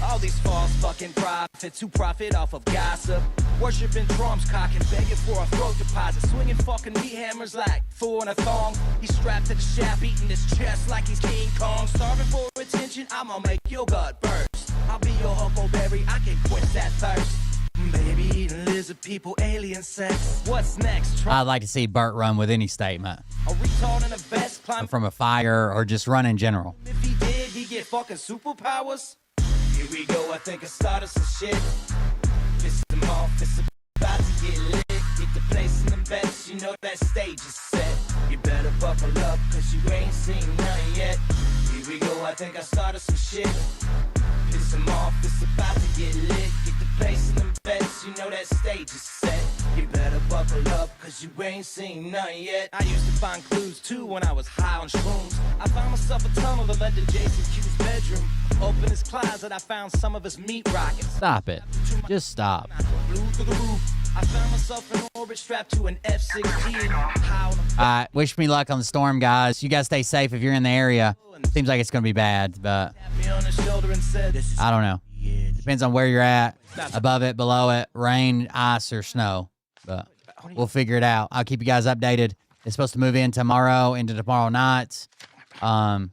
All these false fucking prophets who profit off of gossip. Worshipping drums, cocking, begging for a throat deposit. Swinging fucking meat hammers like fool in a thong. He's strapped to the shaft, eating his chest like he's King Kong. Starving for attention, I'ma make your gut burst. I'll be your huckleberry, I can quench that thirst. Baby eating lizard people, alien sex. What's next? I'd like to see Bert run with any statement. A retard in a vest climb from a fire or just run in general. If he did, he get fucking superpowers. Here we go, I think I started some shit. Piss them off, it's about to get lit. Get the place in the best, you know that stage is set. You better buckle up, cause you ain't seen none yet. Here we go, I think I started some shit. Piss them off, it's about to get lit. Get the place in the best, you know that stage is set. You better buckle up, cause you ain't seen none yet. I used to find clues too when I was high on shrooms. I found myself a tunnel that led to Jason Q's bedroom. Open his closet, I found some of his meat rockets. Stop it. Just stop. Blew through the roof. I found myself in orbit strapped to an F-16. Wish me luck on the storm, guys. You guys stay safe if you're in the area. Seems like it's going to be bad, but I don't know. Depends on where you're at. Above it, below it, rain, ice, or snow. But we'll figure it out. I'll keep you guys updated. It's supposed to move in tomorrow, into tomorrow night. I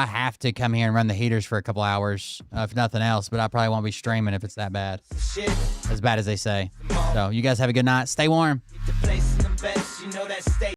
have to come here and run the heaters for a couple hours, if nothing else, but I probably won't be streaming if it's that bad. As bad as they say. So you guys have a good night. Stay warm.